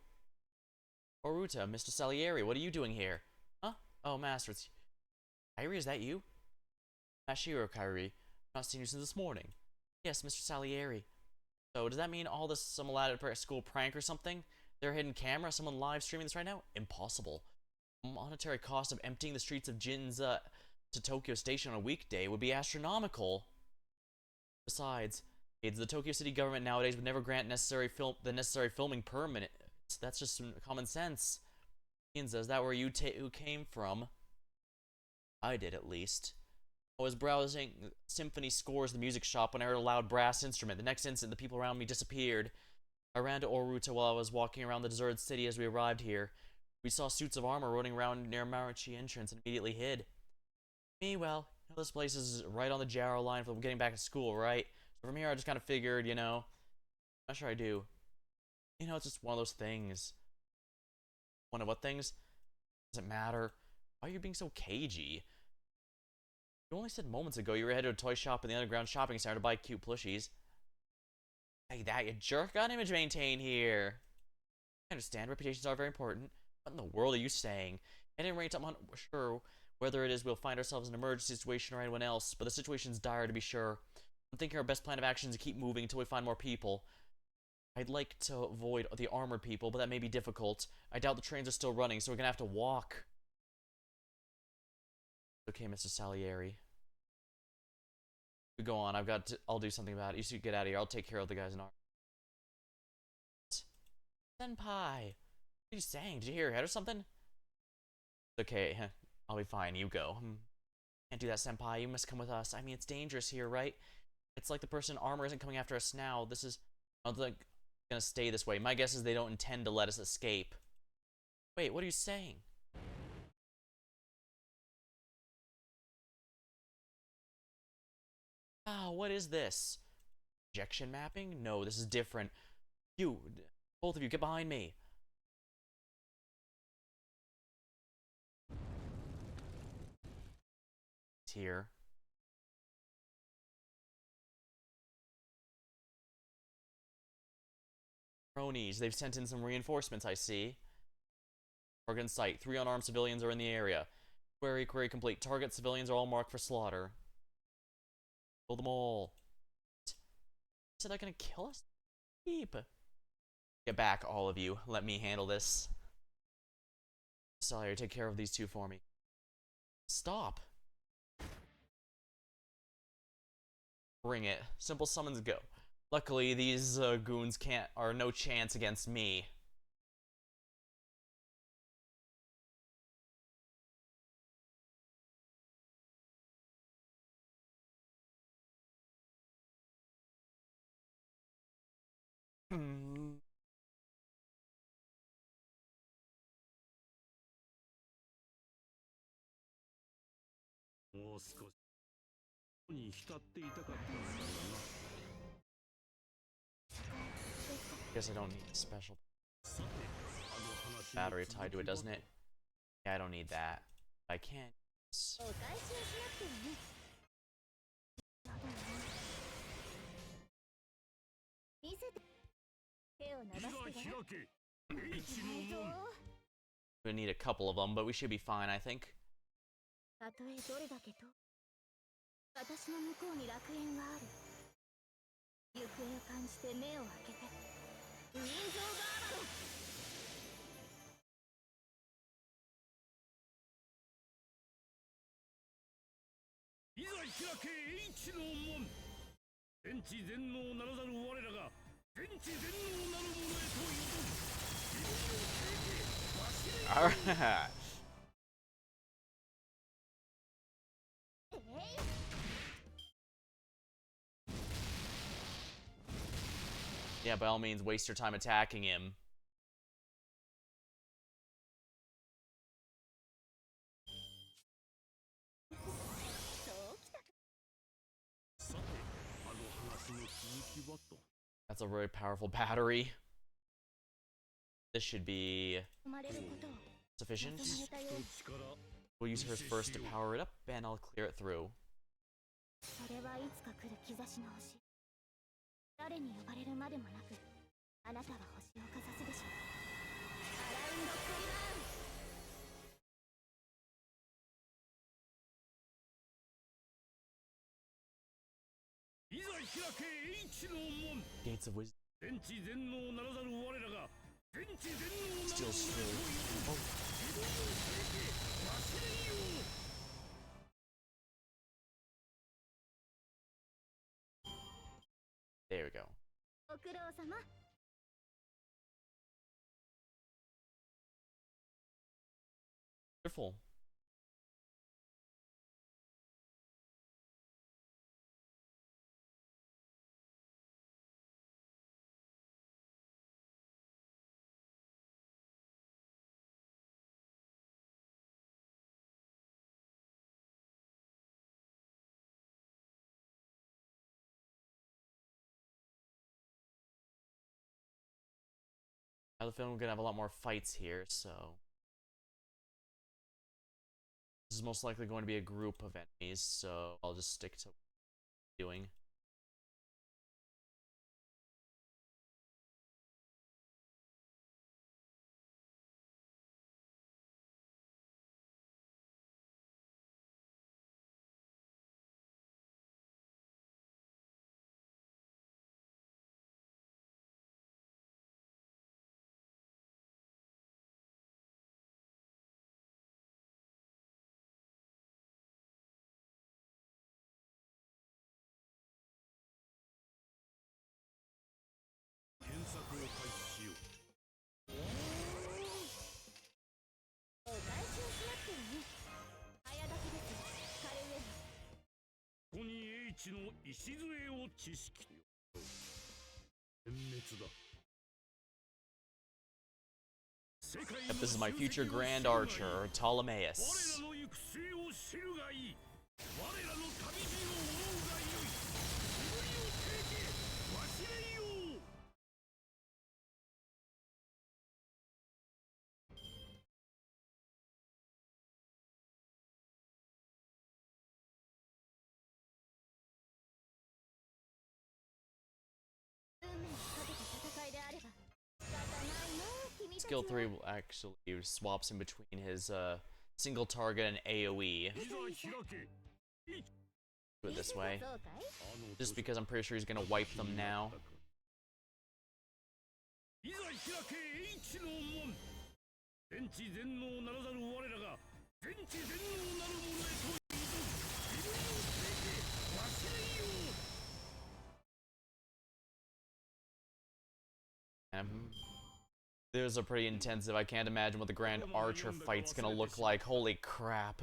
Oruta, Mr. Salieri, what are you doing here? Huh? Oh, Master, it's... Kairi, is that you? Mashiro, Kairi. I've not seen you since this morning. Yes, Mr. Salieri. So, does that mean all this some lad at school prank or something? Their hidden camera? Someone live streaming this right now? Impossible. The monetary cost of emptying the streets of Ginza to Tokyo Station on a weekday would be astronomical. Besides, the Tokyo City government nowadays would never grant the necessary filming permit. That's just common sense. Ginza, is that where you who came from? I did, at least. I was browsing symphony scores in the music shop when I heard a loud brass instrument. The next instant, the people around me disappeared. I ran to Oruta while I was walking around the deserted city as we arrived here. We saw suits of armor running around near Marichi entrance and immediately hid. Me, well, you know, this place is right on the Jaro line for getting back to school, right? So from here, I just kind of figured, you know, I'm not sure I do. You know, it's just one of those things. One of what things? Doesn't matter. Why are you being so cagey? You only said moments ago you were headed to a toy shop in the underground shopping center to buy cute plushies. Hey, that you jerk, got an image to maintain here. I understand, reputations are very important. What in the world are you saying? At any rate, I'm not sure whether it is we'll find ourselves in an emergency situation or anyone else, but the situation's dire to be sure. I'm thinking our best plan of action is to keep moving until we find more people. I'd like to avoid the armored people, but that may be difficult. I doubt the trains are still running, so we're gonna have to walk. Okay, Mr. Salieri. Go on, I'll do something about it. You should get out of here. I'll take care of the guys in our... Senpai! What are you saying? Did you hear your head or something? Okay, I'll be fine. You go. Can't do that, Senpai. You must come with us. I mean, it's dangerous here, right? It's like the person in armor isn't coming after us now. This is... I don't think it's gonna stay this way. My guess is they don't intend to let us escape. Wait, what are you saying? Ah, what is this? Projection mapping? No, this is different. You, both of you, get behind me. It's here. Cronies, they've sent in some reinforcements, I see. Target in sight. 3 unarmed civilians are in the area. Query complete. Target civilians are all marked for slaughter. Kill them all. So they're gonna kill us? Keep. Get back, all of you. Let me handle this. Sire, take care of these 2 for me. Stop. Bring it. Simple summons go. Luckily, these goons are no chance against me. Guess I don't need a special battery tied to it, doesn't it? Yeah, I don't need that. I can't. We need a couple of them, but we should be fine, I think. Alright. Yeah, by all means, waste your time attacking him. That's a very powerful battery. This should be sufficient. We'll use hers first to power it up, and I'll clear it through. Gates of Wisdom. Still slow. Oh. There we go. Wonderful. Now the film, we're gonna have a lot more fights here, so this is most likely going to be a group of enemies, so I'll just stick to what I'm doing. Yep, this is my future Grand Archer, Ptolemaeus. Skill 3 will actually swaps in between his single target and AoE. Do it this way. Just because I'm pretty sure he's gonna wipe them now. There's a pretty intensive. I can't imagine what the Grand Archer fight's gonna look like. Holy crap.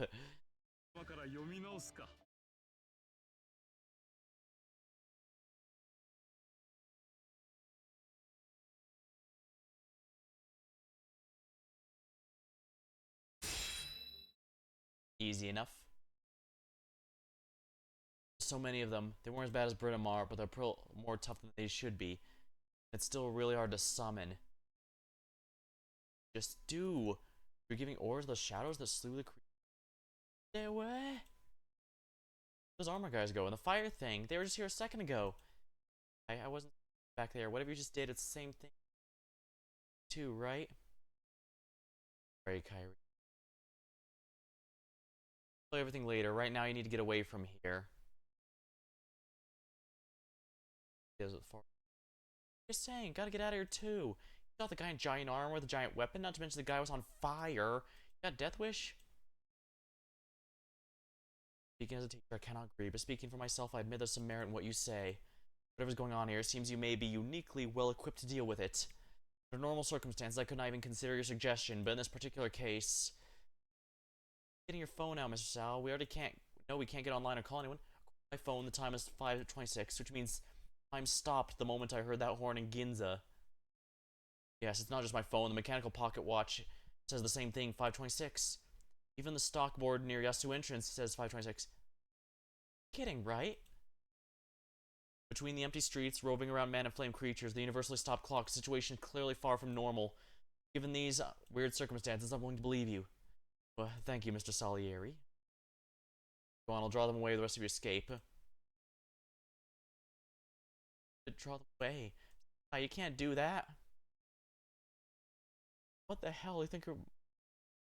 Easy enough. So many of them. They weren't as bad as Britomar, but they're more tough than they should be. It's still really hard to summon. Just do. You're giving orders to the shadows that slew the creatures. Stay away. Those armor guys go. And the fire thing. They were just here a second ago. I wasn't back there. Whatever you just did, it's the same thing. Too, right? Sorry, Kyrie. Play everything later. Right now, you need to get away from here. Just saying, gotta get out of here too. You got the guy in giant armor with a giant weapon, not to mention the guy was on fire. You got Death Wish? Speaking as a teacher, I cannot agree, but speaking for myself, I admit there's some merit in what you say. Whatever's going on here, it seems you may be uniquely well equipped to deal with it. Under normal circumstances, I could not even consider your suggestion, but in this particular case... Getting your phone out, Mr. Sal. We already can't... No, we can't get online or call anyone. My phone, the time is 5:26, which means Time stopped the moment I heard that horn in Ginza. Yes, it's not just my phone. The mechanical pocket watch says the same thing, 526. Even the stock board near Yasu entrance says 526. Kidding, right? Between the empty streets, roving around man and flame creatures, the universally stopped clock situation clearly far from normal. Given these weird circumstances, I'm willing to believe you. Well, thank you, Mr. Salieri. Go on, I'll draw them away the rest of your escape. Draw them away. You can't do that. What the hell? You think you're...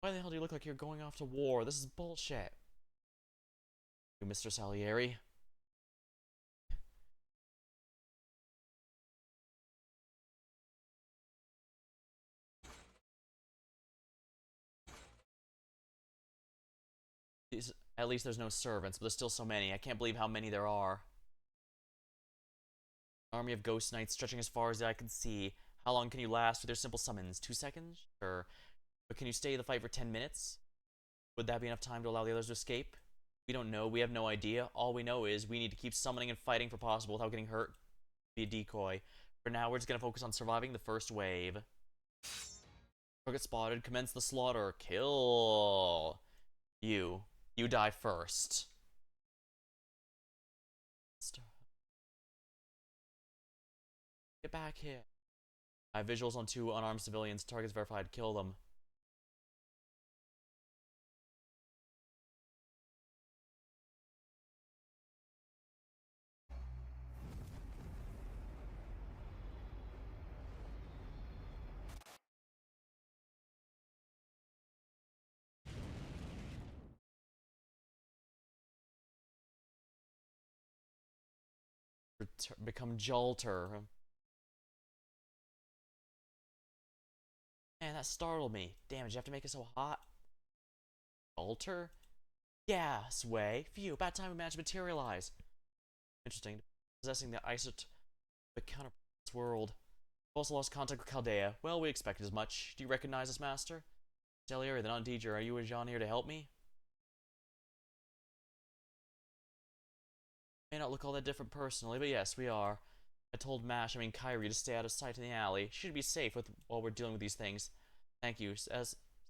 Why the hell do you look like you're going off to war? This is bullshit. You, Mr. Salieri. At least there's no servants, but there's still so many. I can't believe how many there are. Army of ghost knights stretching as far as the eye can see. How long can you last with your simple summons? 2 seconds? Sure. But can you stay in the fight for 10 minutes? Would that be enough time to allow the others to escape? We don't know. We have no idea. All we know is we need to keep summoning and fighting for possible without getting hurt. Be a decoy. For now, we're just gonna focus on surviving the first wave. Target spotted. Commence the slaughter. Kill. You. You die first. Get back here. I have visuals on 2 unarmed civilians. Targets verified. Kill them. Become Jolter. Man, that startled me. Damn, did you have to make it so hot? Jolter? Yeah, Sway. Phew, about time we managed to materialize. Interesting. Possessing the isotopic counterpart of this world. We've also lost contact with Chaldea. Well, we expected as much. Do you recognize us, Master? Salieri, the non-teacher. Are you and Jean here to help me? May not look all that different personally, but yes, we are. I told Kyrie to stay out of sight in the alley. She should be safe while we're dealing with these things. Thank you. So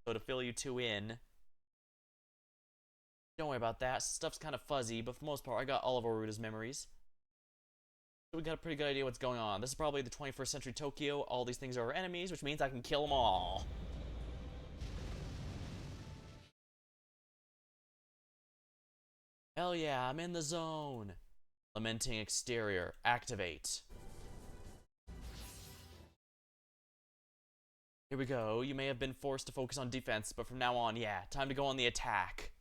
to fill you two in. Don't worry about that. Stuff's kind of fuzzy, but for the most part, I got all of Oruta's memories. So we got a pretty good idea what's going on. This is probably the 21st century Tokyo. All these things are our enemies, which means I can kill them all. Hell yeah, I'm in the zone. Lamenting exterior. Activate. Here we go. You may have been forced to focus on defense, but from now on, yeah, time to go on the attack.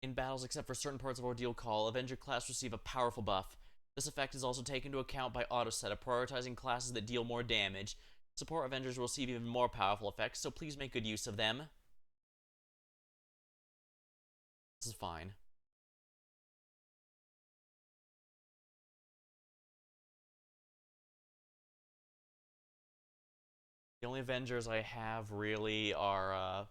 In battles except for certain parts of Ordeal Call, Avenger class receive a powerful buff. This effect is also taken into account by auto setup, prioritizing classes that deal more damage. Support Avengers will receive even more powerful effects, so please make good use of them. This is fine. The only Avengers I have really are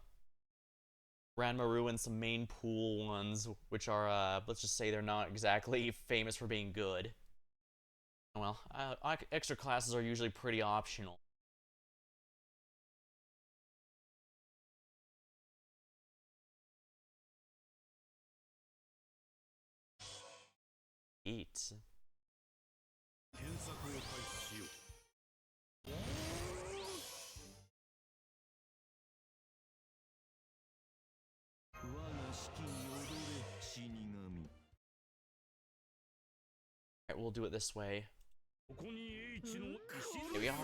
Ranmaru and some main pool ones, which are, let's just say they're not exactly famous for being good. Well, extra classes are usually pretty optional. Eat. Alright, we'll do it this way. Here we are.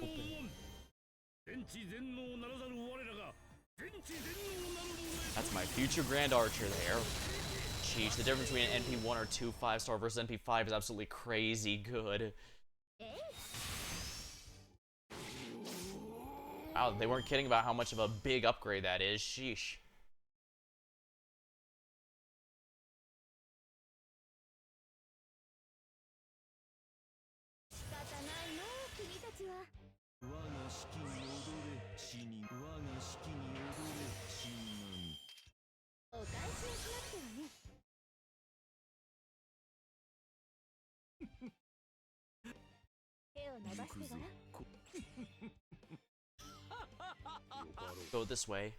Open. That's my future Grand Archer there. sheesh. The difference between an NP1 or 2 5-star versus NP5 is absolutely crazy good. Wow, they weren't kidding about how much of a big upgrade that is. Sheesh. Go this way.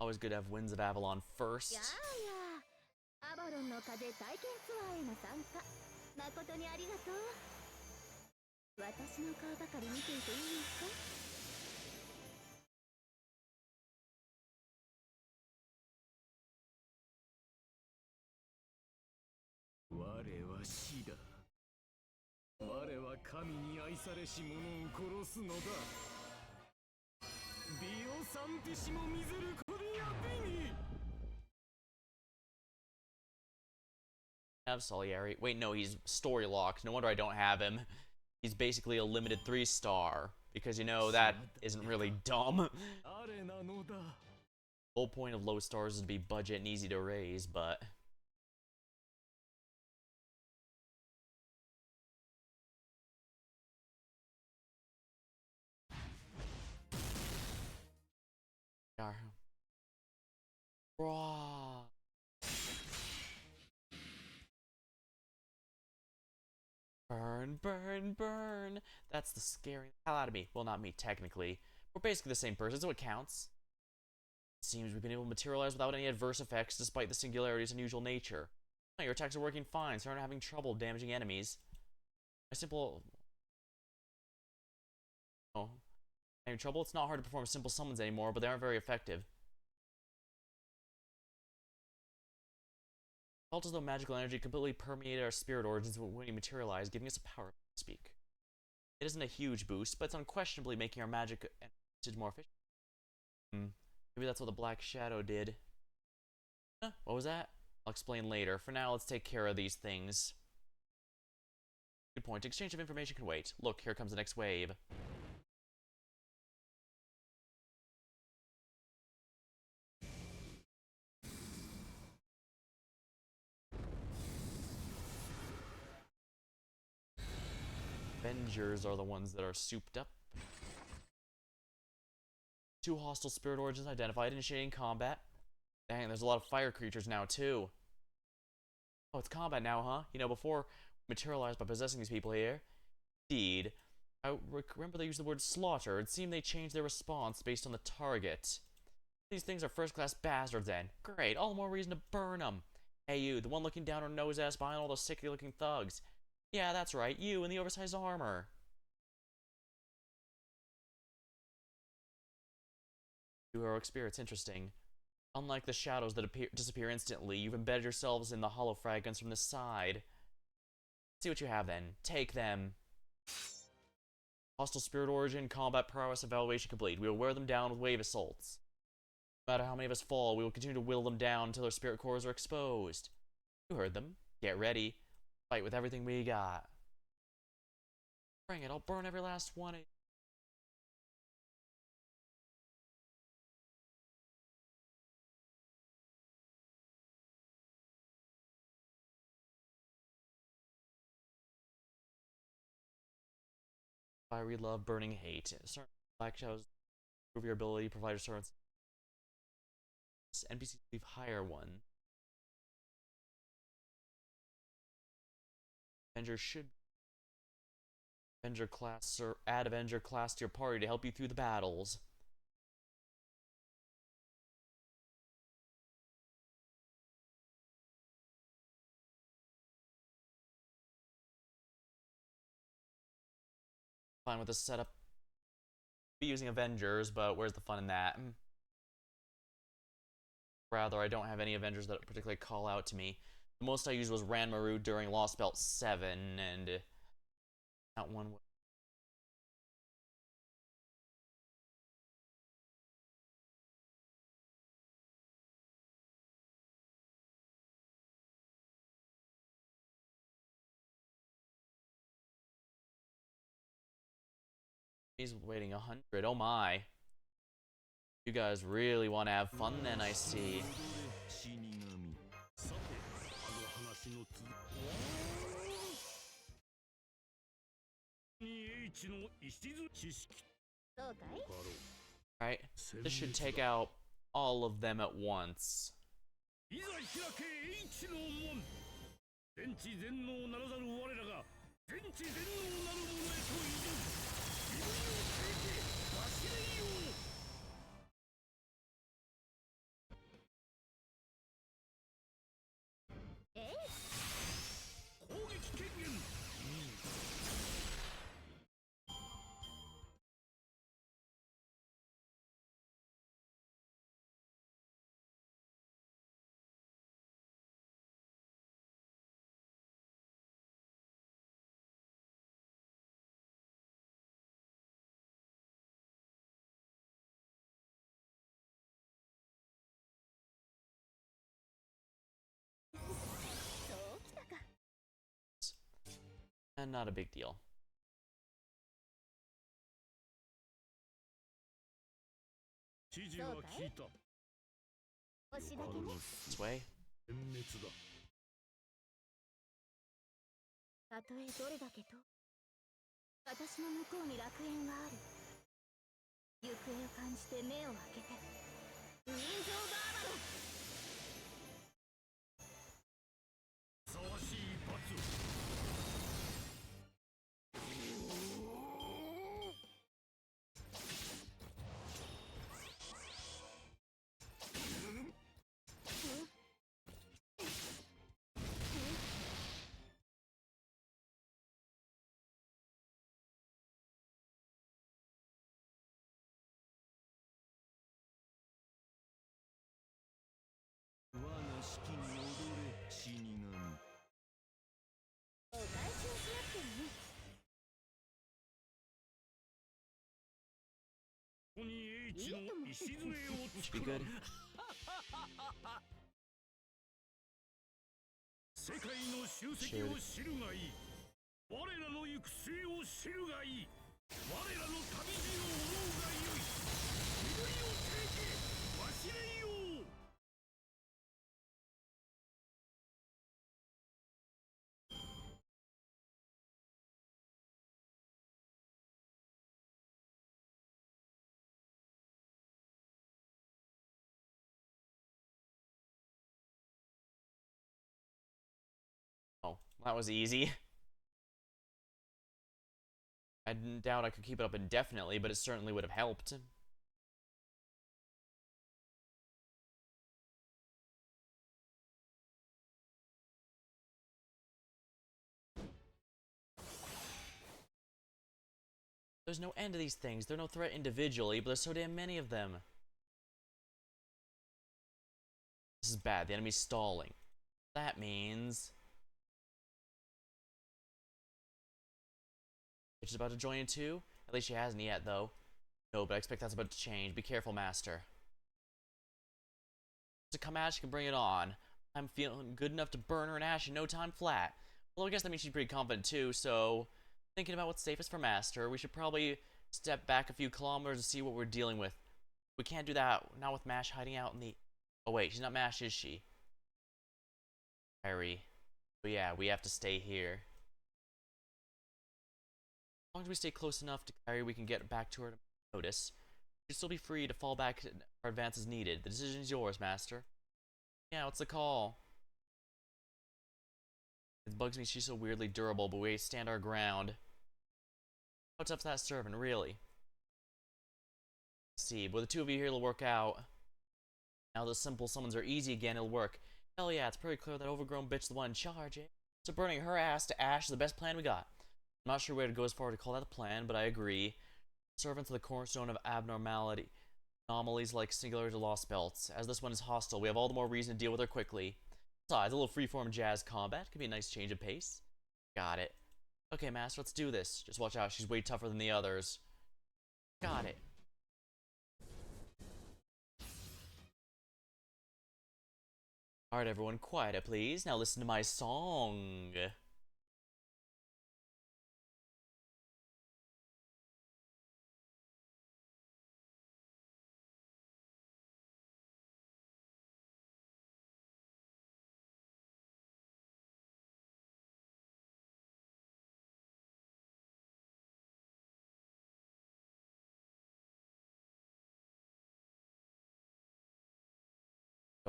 Always good to have Winds of Avalon first. Have Soliari. Wait, no, he's story locked. No wonder I don't have him. He's basically a limited 3-star. Because, you know, that isn't really dumb. The whole point of low stars is to be budget and easy to raise, but... Raw. Burn, burn, burn. That's the scary hell out of me. Well, not me, technically. We're basically the same person, so it counts. It seems we've been able to materialize without any adverse effects, despite the singularity's unusual nature. Oh, your attacks are working fine, so you're not having trouble damaging enemies. My simple... Oh. Having trouble? It's not hard to perform simple summons anymore, but they aren't very effective. Felt as though magical energy completely permeated our spirit origins when we materialized, giving us a power to speak. It isn't a huge boost, but it's unquestionably making our magic more efficient. Maybe that's what the Black Shadow did. Huh, what was that? I'll explain later. For now, let's take care of these things. Good point. Exchange of information can wait. Look, here comes the next wave. Avengers are the ones that are souped up. 2 hostile spirit origins identified, initiating combat. Dang, there's a lot of fire creatures now, too. Oh, it's combat now, huh? You know, before we materialized by possessing these people here. Indeed. I remember they used the word slaughter. It seemed they changed their response based on the target. These things are first-class bastards, then. Great, all the more reason to burn them. Hey, you, the one looking down her nose ass behind all those sickly-looking thugs. Yeah, that's right, you in the oversized armor. Heroic spirits, interesting. Unlike the shadows that disappear instantly, you've embedded yourselves in the hollow fragments from the side. See what you have then. Take them. Hostile spirit origin, combat prowess evaluation complete. We will wear them down with wave assaults. No matter how many of us fall, we will continue to whittle them down until their spirit cores are exposed. You heard them. Get ready. Fight with everything we got. Bring it, I'll burn every last one. Fiery love, burning hate. Certain black shadows improve your ability to provide assurance. NPCs leave higher one. Avenger should Avenger class or add Avenger class to your party to help you through the battles. Fine with this setup. Be using Avengers, but where's the fun in that? Rather, I don't have any Avengers that particularly call out to me. The most I used was Ranmaru during Lost Belt 7, and that one was... He's waiting 100. Oh my. You guys really want to have fun then, I see. Right? This should take out all of them at once. And not a big deal. This way. たとえどれだけと私の向こうに楽園がある。行方を感じて目を開けて。人情バーバロ。ふさわしい罰。Should be good. 世界の集積を知るがいい。我らの行く末を知るがいい。我らの旅路を思うがよい。祈りを呈け、忘れよう。Oh, that was easy. I doubt I could keep it up indefinitely, but it certainly would have helped. There's no end to these things. They're no threat individually, but there's so damn many of them. This is bad. The enemy's stalling. That means... She's about to join in too? At least she hasn't yet, though. No, but I expect that's about to change. Be careful, Master. To come at, she can bring it on. I'm feeling good enough to burn her in ash in no time flat. Well, I guess that means she's pretty confident too, so... Thinking about what's safest for Master, we should probably step back a few kilometers to see what we're dealing with. We can't do that, not with Mash hiding out in the... Oh wait, she's not Mash, is she? Harry. But yeah, we have to stay here. As long as we stay close enough to Kyrie, we can get back to her to notice. She'll still be free to fall back our advances needed. The decision is yours, Master. Yeah, what's the call? It bugs me she's so weirdly durable, but we stand our ground. How tough's that servant, really? Let's see, but the two of you here will work out. Now the simple summons are easy again, it'll work. Hell yeah, it's pretty clear that overgrown bitch is the one in charge, eh? So burning her ass to ash is the best plan we got. I'm not sure where to go as far to call that a plan, but I agree. Servants are the cornerstone of abnormality. Anomalies like singularity lost belts. As this one is hostile, we have all the more reason to deal with her quickly. Besides, a little freeform jazz combat could be a nice change of pace. Got it. Okay, Master, let's do this. Just watch out, she's way tougher than the others. Got it. Alright, everyone, quiet it, please. Now listen to my song.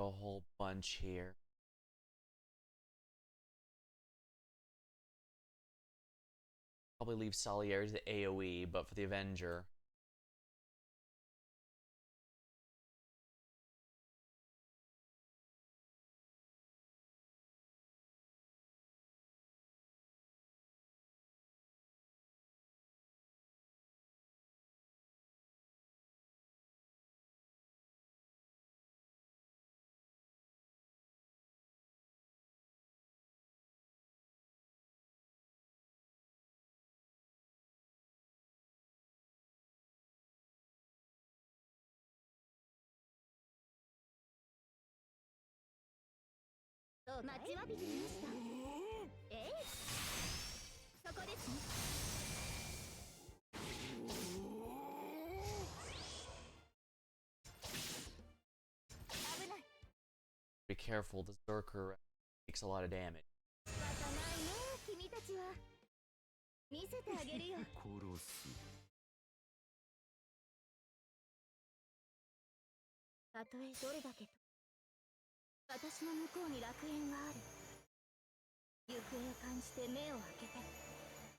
a whole bunch here. Probably leave Salieri to the AoE, but for the Avenger.待ちわびていました。そこですね。危ない。Be careful, the Zerker takes a lot of damage. 仕方ないね、君たちは。見せてあげるよ。殺す。たとえどれだけと私の向こうに楽園がある。行方を感じて目を開けて。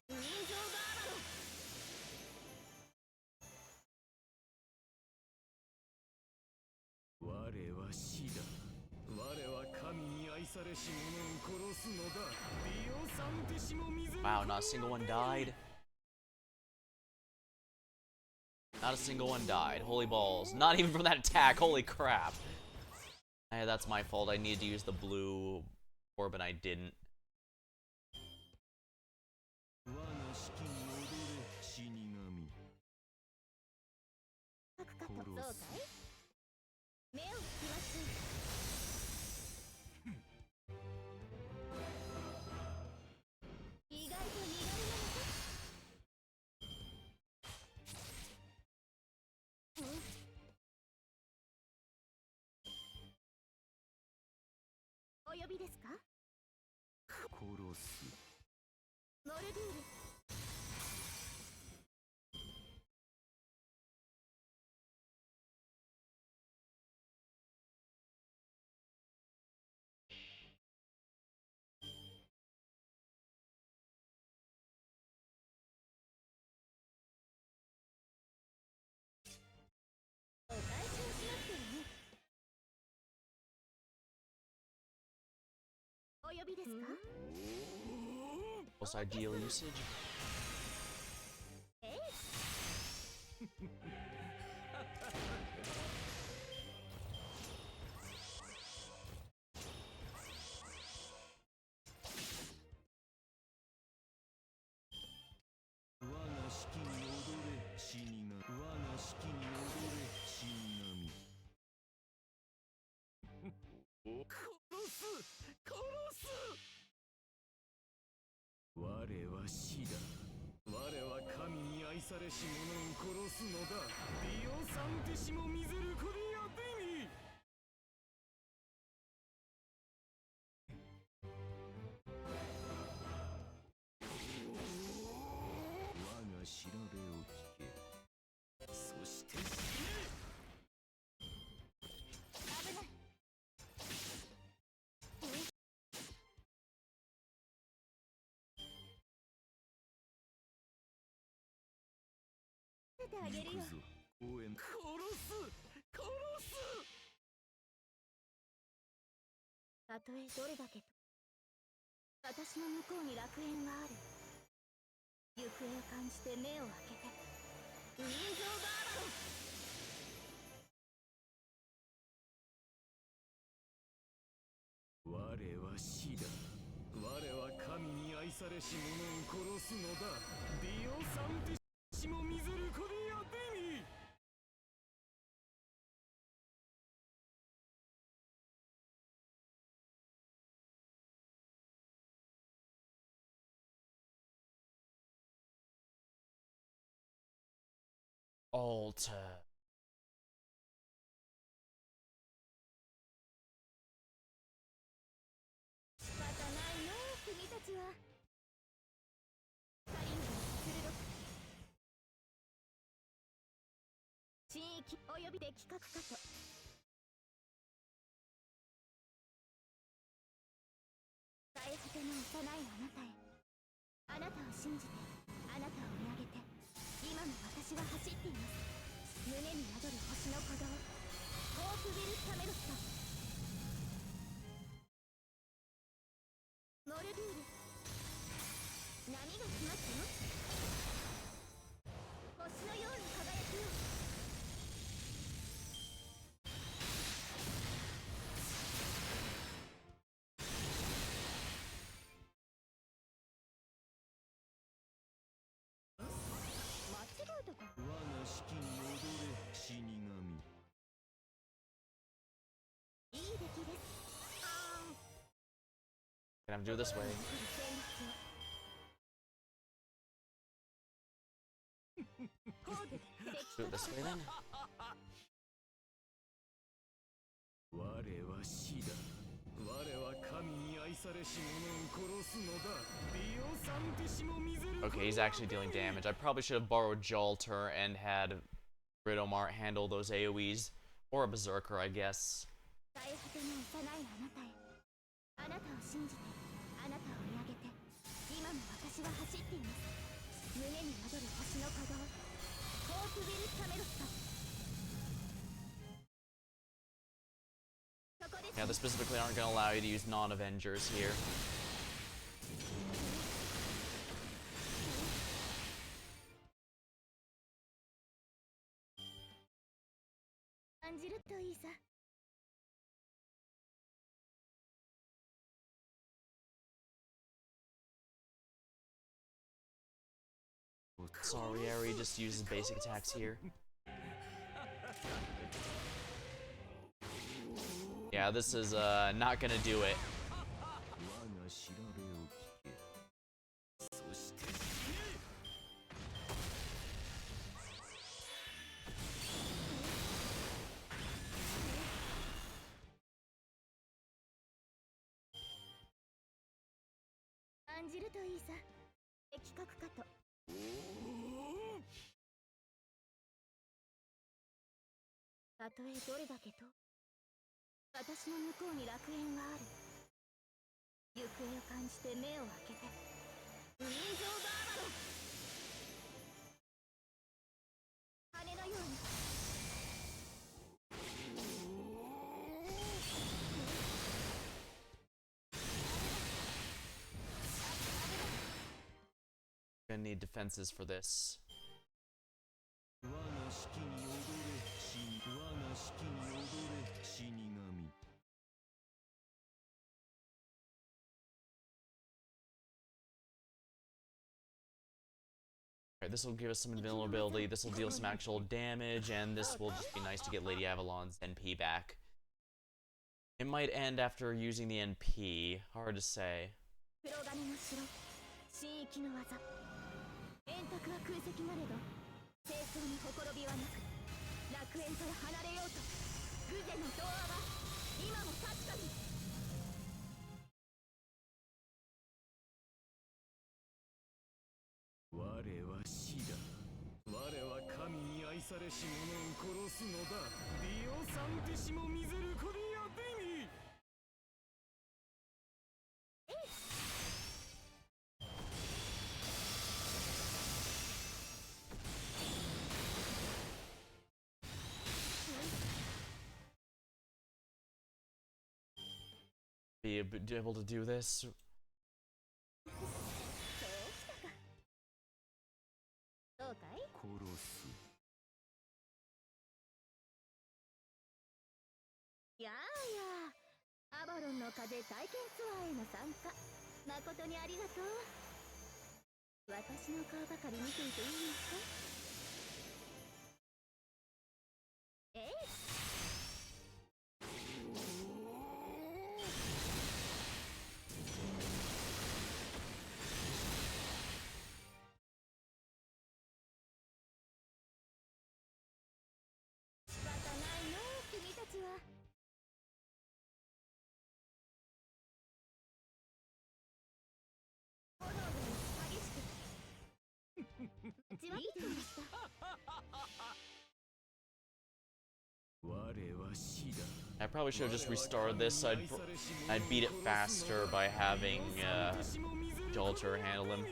人情ガー我は死だ。我は神に愛されし者を殺すのだ。ディオサンティシモミゼル。 Wow, not a single one died. Not a single one died. Holy balls. Not even from that attack. Holy crap. Hey, that's my fault. I needed to use the blue orb and I didn't. 我が式に踊れ死神。かくかと。そうかい。目をつきます。意外と苦手なのか。お呼びですか。殺す。ノルデュール。お返しをしなくてもね。お呼びですか。Most ideal usage. 我が式に踊れ死神。我が式に踊れ死神。殺す。殺す。我は死だ。我は神に愛されし者を殺すのだ。ディオサンティシモミゼルコディアディミ。我が調べを聞け。そして死ね。危ない。見せてあげるよ。行くぞ応援。殺す。殺す。たとえどれだけと私の向こうに楽園がある。行方を感じて目を開けて。人情ガーバロ。我は死だ。我は神に愛されし者を殺すのだ。ディオサンティシモミゼルコディアディミ。Alter. 仕方ないよ、君たちは。カリン鋭く。地域および的確かと。幼いあなたへ、あなたを信じて、あなたを見上げて、今も私は走っています。胸に宿る星の鼓動、ホープビル・キャメロット。モルデュール、波が来ますよ。星のように輝くよ。間違えたか。我が式に踊れ死神。いい出来です。Gonna have to do it this way. Do it this way then. 我は死だ。我は神に愛されし者を殺すのだ。ディオサンティシモミゼル。 Okay, he's actually dealing damage. I probably should have borrowed Jolter and had Ridomart handle those AoEs. Or a Berserker, I guess. 最果ての幼いあなたへ、あなたを信じて、あなたを見上げて、今も私は走っています。胸に宿る星の鼓動、ホープビル・キャメロット。そこです。 Yeah, they specifically aren't gonna allow you to use non-Avengers here. 感じるといいさ。Sorry, Ari just uses basic attacks here. Yeah, this is not gonna do it. 我が調べを聞け。そして死ね。感じるといいさ。的確かと。たとえどれだけと、私の向こうに楽園がある。行方を感じて目を開けて、ウィンズ・オブ・アバロン。羽のように。Gonna need defenses for this. 我が式に踊れ死神。我が式に踊れ死神。 Alright, this will give us some invulnerability, this will deal some actual damage, and this will just be nice to get Lady Avalon's NP back. It might end after using the NP, hard to say. 黒金の城、神域の技。円卓は空席なれど、清掃にほころびはなく、楽園から離れようと、グゼの童話は今も確かに。我は死だ。我は神に愛されし者を殺すのだ。ディオサンティシモミゼルコディアデミ。 Be able to do this. そうきたか。そうかい。殺す。やあやあ、アバロンの風体験ツアーへの参加、誠にありがとう。私の顔ばかり見ていていいのか。えい。仕方ないよ、君たちは。炎で激しく。I probably should have just restarted this. So I'd beat it faster by having Jolter handle him.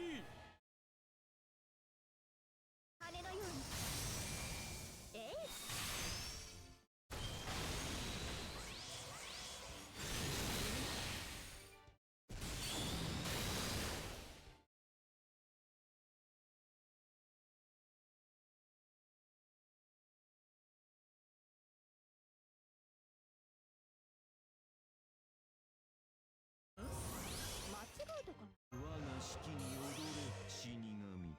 羽のようにえい 間違えたかな。 我が式に踊れ死神。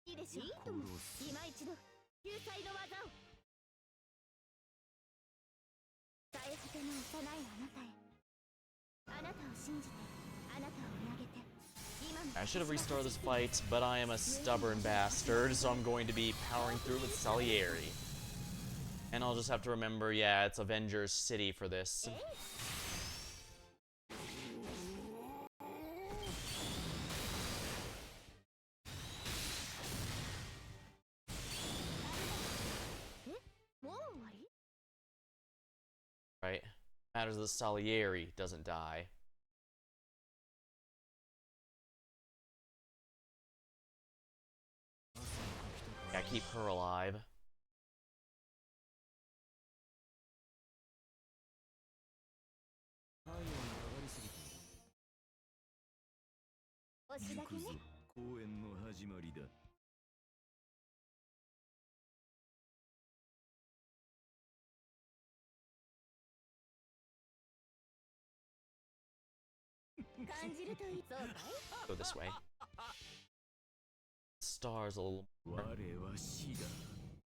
いいでしょう。いいとも。今一度救済の技を。伝え果ての幼いあなたへ。あなたを信じて、あなたを見上げて。今も I should have restarted this fight, but I am a stubborn bastard, so I'm going to be powering through with Salieri. And I'll just have to remember, yeah, it's Avengers City for this. えい もう終わり Right? Matters that Salieri doesn't die. Yeah, keep her alive. 押しだけね。公演の始まりだ。 感じるといい。そうかい Go this way. Stars a little 我 more. は死だ。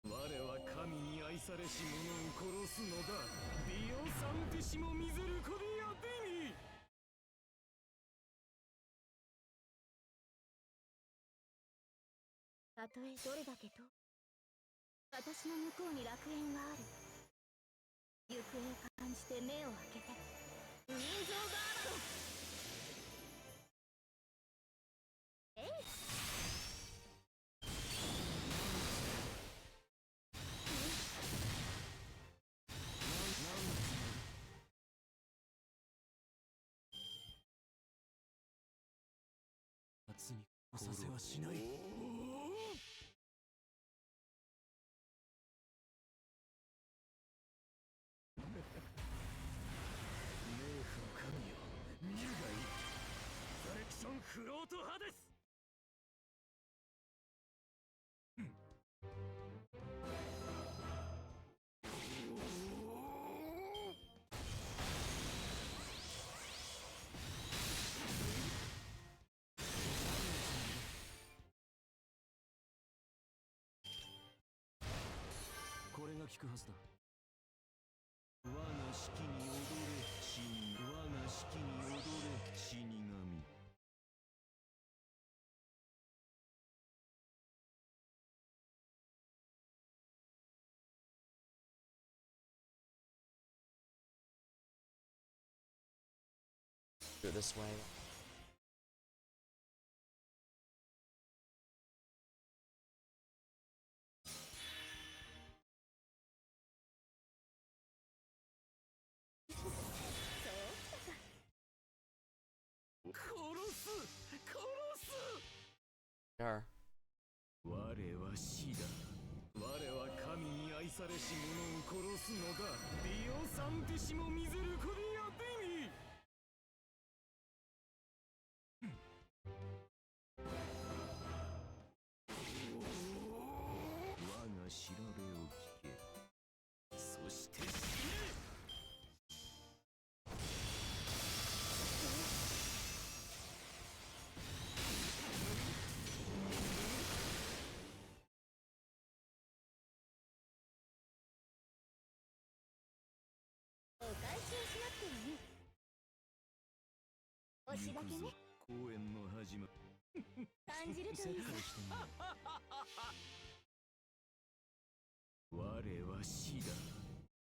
我は神に愛されし者を殺すのだ。ディオサンティシモミゼルコディアデミ。 たとえどれだけと私の向こうに楽園はある。行方を感じて目を開けて。人造ガード。えい 夏にさせはしない。 フロート派です。これが効くはずだ。我が式に踊れ死神。我が式に踊れ死神。 Do it this way. Sure. 我は死だ。我は神に愛されし者を殺すのだ。ディオサンティシモミゼルコディアデミ。 我が調べを聞け。そして死ね。 お返しをしなくてもいい。押しだけね。公演の始まり。 感じるといいさ。我は死だ。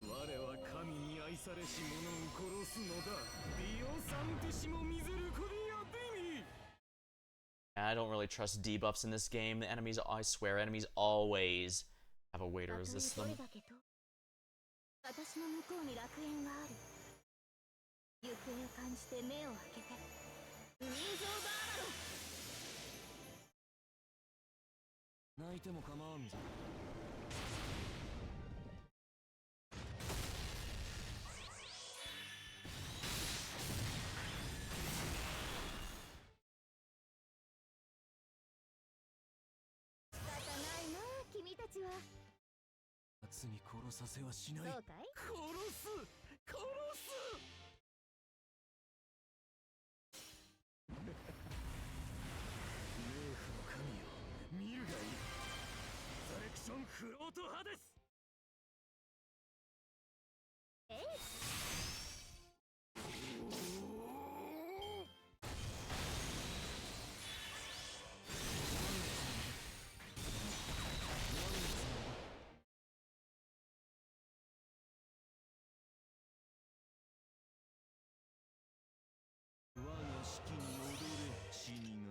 我は神に愛されし者を殺すのだ。ディオサンティシモミゼルコディアデミ。I don't really trust debuffs in this game. The enemies, I swear, enemies always have a way to resist them. 私の向こうに楽園がある。行方を感じて目を開けて。ウィンズ・オブ・アラロン。泣いても構わんぞ。仕方ないな、君たちは。奴に殺させはしない。そうかい？殺す殺す冥府の神よ、見るがいい。ザレクションフロート派です。えい。我が式に踊れ死神。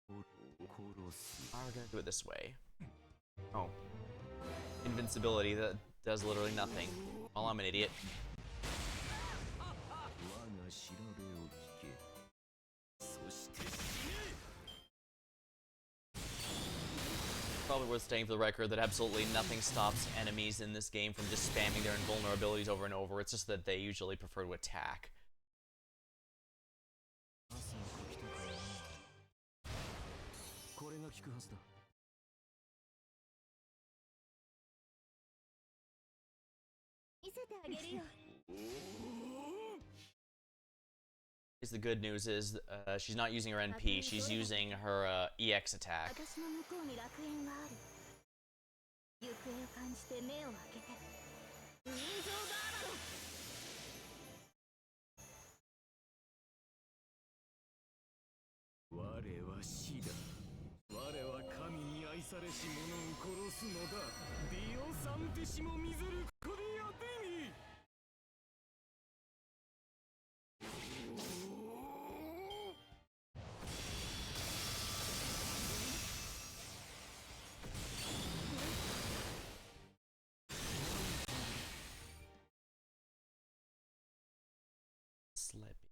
殺す。 We're gonna do it this way. Oh. Invincibility, that does literally nothing. Well, I'm an idiot. 我が調べを聞け。そして死ね。 Probably worth stating for the record that absolutely nothing stops enemies in this game from just spamming their invulnerabilities over and over. It's just that they usually prefer to attack. 汗をかきたくはない。これが効くはずだ。見せてあげるよ。The good news is she's not using her NP, she's using her EX attack. 私の向こうに楽園がある。行方を感じて目を開けて。ウィンズ・オブ・アラロン。我は死だ。我は神に愛されし者を殺すのだ。ディオサンティシモミゼルコディアデミ。Slippy.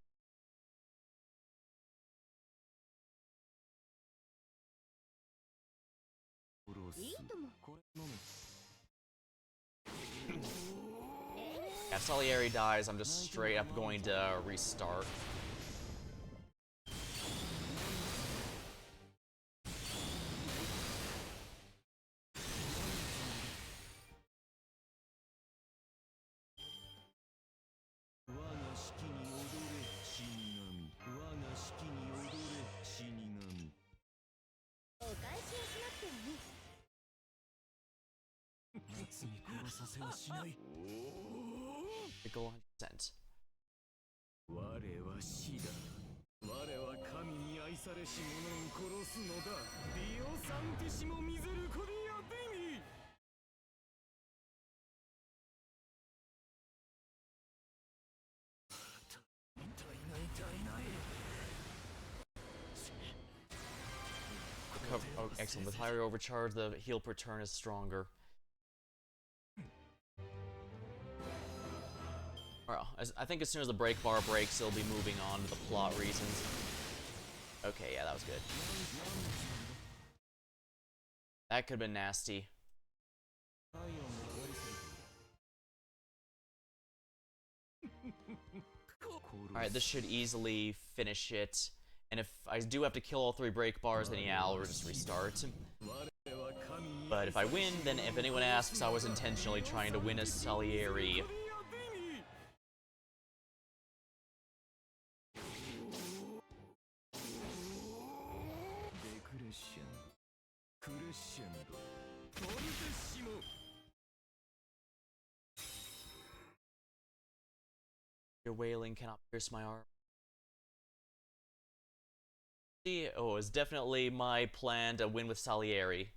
いいとも。これ飲め。 Yeah, if Salieri dies, I'm just straight up going to restart. Pickle 100%. 我は死だ。我は神に愛されし者を殺すのだ。ディオサンティシモミゼルコディアデミ。痛いな痛いな。 Oh, excellent. With higher overcharge, the heal per turn is stronger. Well, I think as soon as the break bar breaks, it'll be moving on to the plot reasons. Okay, yeah, that was good. That could have been nasty. Alright, this should easily finish it. And if I do have to kill all 3 break bars, then yeah, I'll just restart. But if I win, then if anyone asks, I was intentionally trying to win as Salieri. Your wailing cannot pierce my arm. Oh, it's definitely my plan to win with Salieri.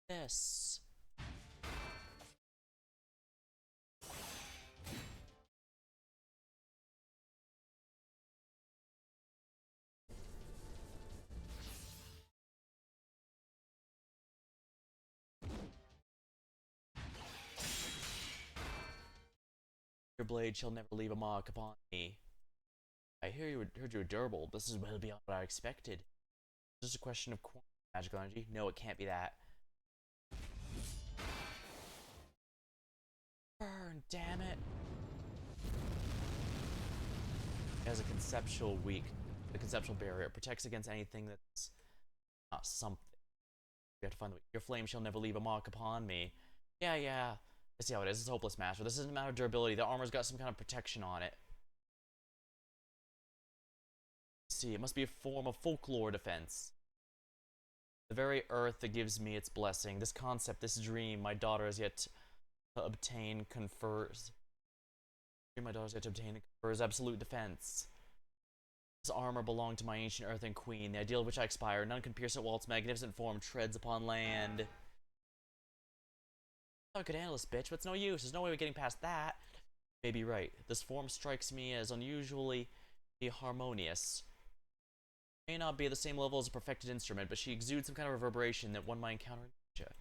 this. Your blade shall never leave a mark upon me. I heard you were durable. This is well beyond what I expected. Is this a question of magical energy? No, it can't be that. Burn, damn it. It has a conceptual the conceptual barrier. It protects against anything that's not something. You have to find the your flame shall never leave a mark upon me. Yeah. I see how it is. It's hopeless master. This isn't a matter of durability. The armor's got some kind of protection on it. See, it must be a form of folklore defense. The very earth that gives me its blessing, this concept, this dream my daughter has yet to obtain confers. My daughter has yet to obtain confers absolute defense. This armor belonged to my ancient earthen queen, the ideal of which I aspire. None can pierce it while its magnificent form treads upon land. I could handle this, bitch, but it's no use. There's no way of getting past that. Maybe right. This form strikes me as unusually harmonious. May not be at the same level as a perfected instrument, but she exudes some kind of reverberation that one might encounter in nature.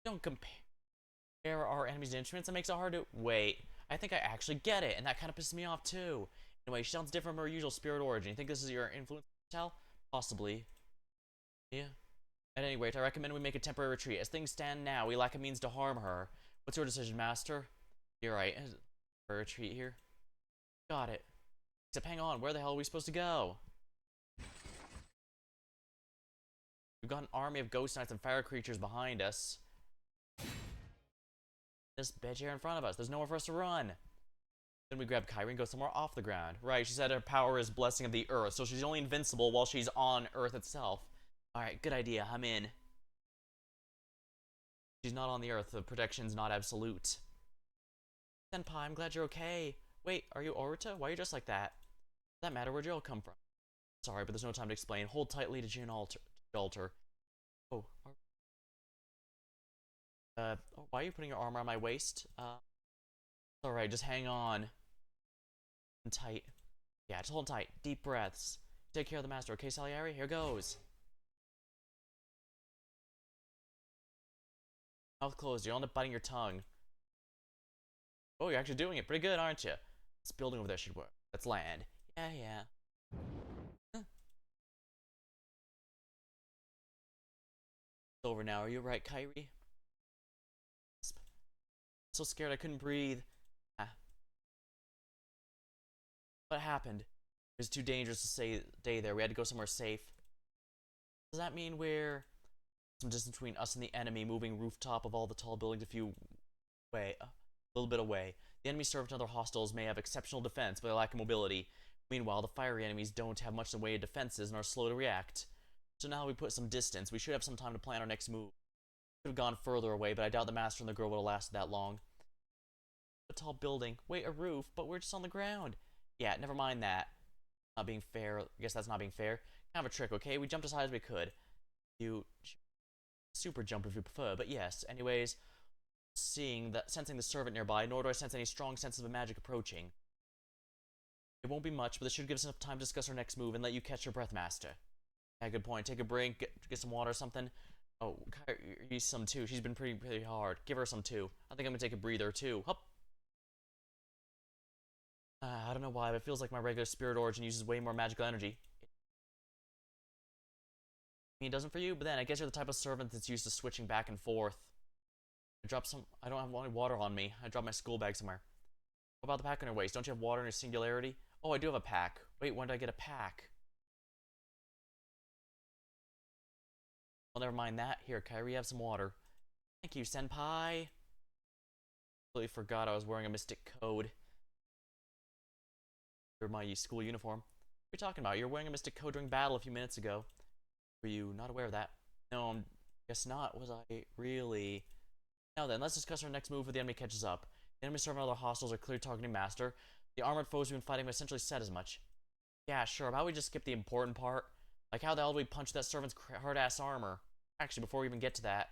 Don't compare our enemies to instruments. That makes it hard to wait. I think I actually get it, and that kind of pisses me off too. Anyway, she sounds different from her usual spirit origin. You think this is your influence, Tell? Possibly. Yeah. At any rate, I recommend we make a temporary retreat. As things stand now, we lack a means to harm her. What's your decision, Master? You're right. A retreat here. Got it. Except hang on, where the hell are we supposed to go? We've got an army of ghost knights and fire creatures behind us. This bitch here in front of us. There's nowhere for us to run. Then we grab Kyrie and go somewhere off the ground. Right, she said her power is blessing of the earth, so she's only invincible while she's on Earth itself. Alright, good idea. I'm in. She's not on the earth. The protection's not absolute. Senpai, I'm glad you're okay. Wait, are you Orita? Why are you dressed like that? For that matter, where'd you all come from? Sorry, but there's no time to explain. Hold tightly to Jin altar. Oh. Why are you putting your arm around my waist? Alright, just hang on. And tight. Yeah, just hold tight. Deep breaths. Take care of the master, okay, Salieri? Here goes. Mouth closed. You'll end up biting your tongue. Oh, you're actually doing it pretty good, aren't you? This building over there should work. Let's land. Yeah. Huh. It's over now. Are you right, Kyrie? So scared I couldn't breathe. What happened? It was too dangerous to stay there. We had to go somewhere safe. Does that mean we're some distance between us and the enemy, moving rooftop of all the tall buildings a little bit away? The enemy served and other hostiles may have exceptional defense, but they lack mobility. Meanwhile, the fiery enemies don't have much in the way of defenses and are slow to react. So now we put some distance. We should have some time to plan our next move. We could have gone further away, but I doubt the master and the girl would have lasted that long. A tall building. Wait, a roof, but we're just on the ground. Yeah, never mind that. Not being fair. I guess that's not being fair. Kind of a trick, okay? We jumped as high as we could. You super jump if you prefer, but yes. Anyways, sensing the servant nearby, nor do I sense any strong senses of magic approaching. It won't be much, but this should give us enough time to discuss our next move and let you catch your breath, Master. Yeah, good point. Take a break, get some water or something. Oh, Kyrie, some too. She's been pretty hard. Give her some too. I think I'm gonna take a breather too. Hup. I don't know why, but it feels like my regular spirit origin uses way more magical energy. I mean, it doesn't for you, but then I guess you're the type of servant that's used to switching back and forth. I don't have any water on me. I dropped my school bag somewhere. What about the pack on your waist? Don't you have water in your singularity? Oh, I do have a pack. Wait, when did I get a pack? Well, never mind that. Here, Kyrie, have some water. Thank you, senpai. Completely forgot I was wearing a mystic code. My school uniform. What are you talking about? You were wearing a mystic code during battle a few minutes ago. Were you not aware of that? No, I guess not. Was I really? Now then, let's discuss our next move when the enemy catches up. The enemy servant and other hostiles are clearly targeting Master. The armored foes we've been fighting have essentially said as much. Yeah, sure. How about we just skip the important part? Like, how the hell do we punch that servant's hard-ass armor? Actually, before we even get to that,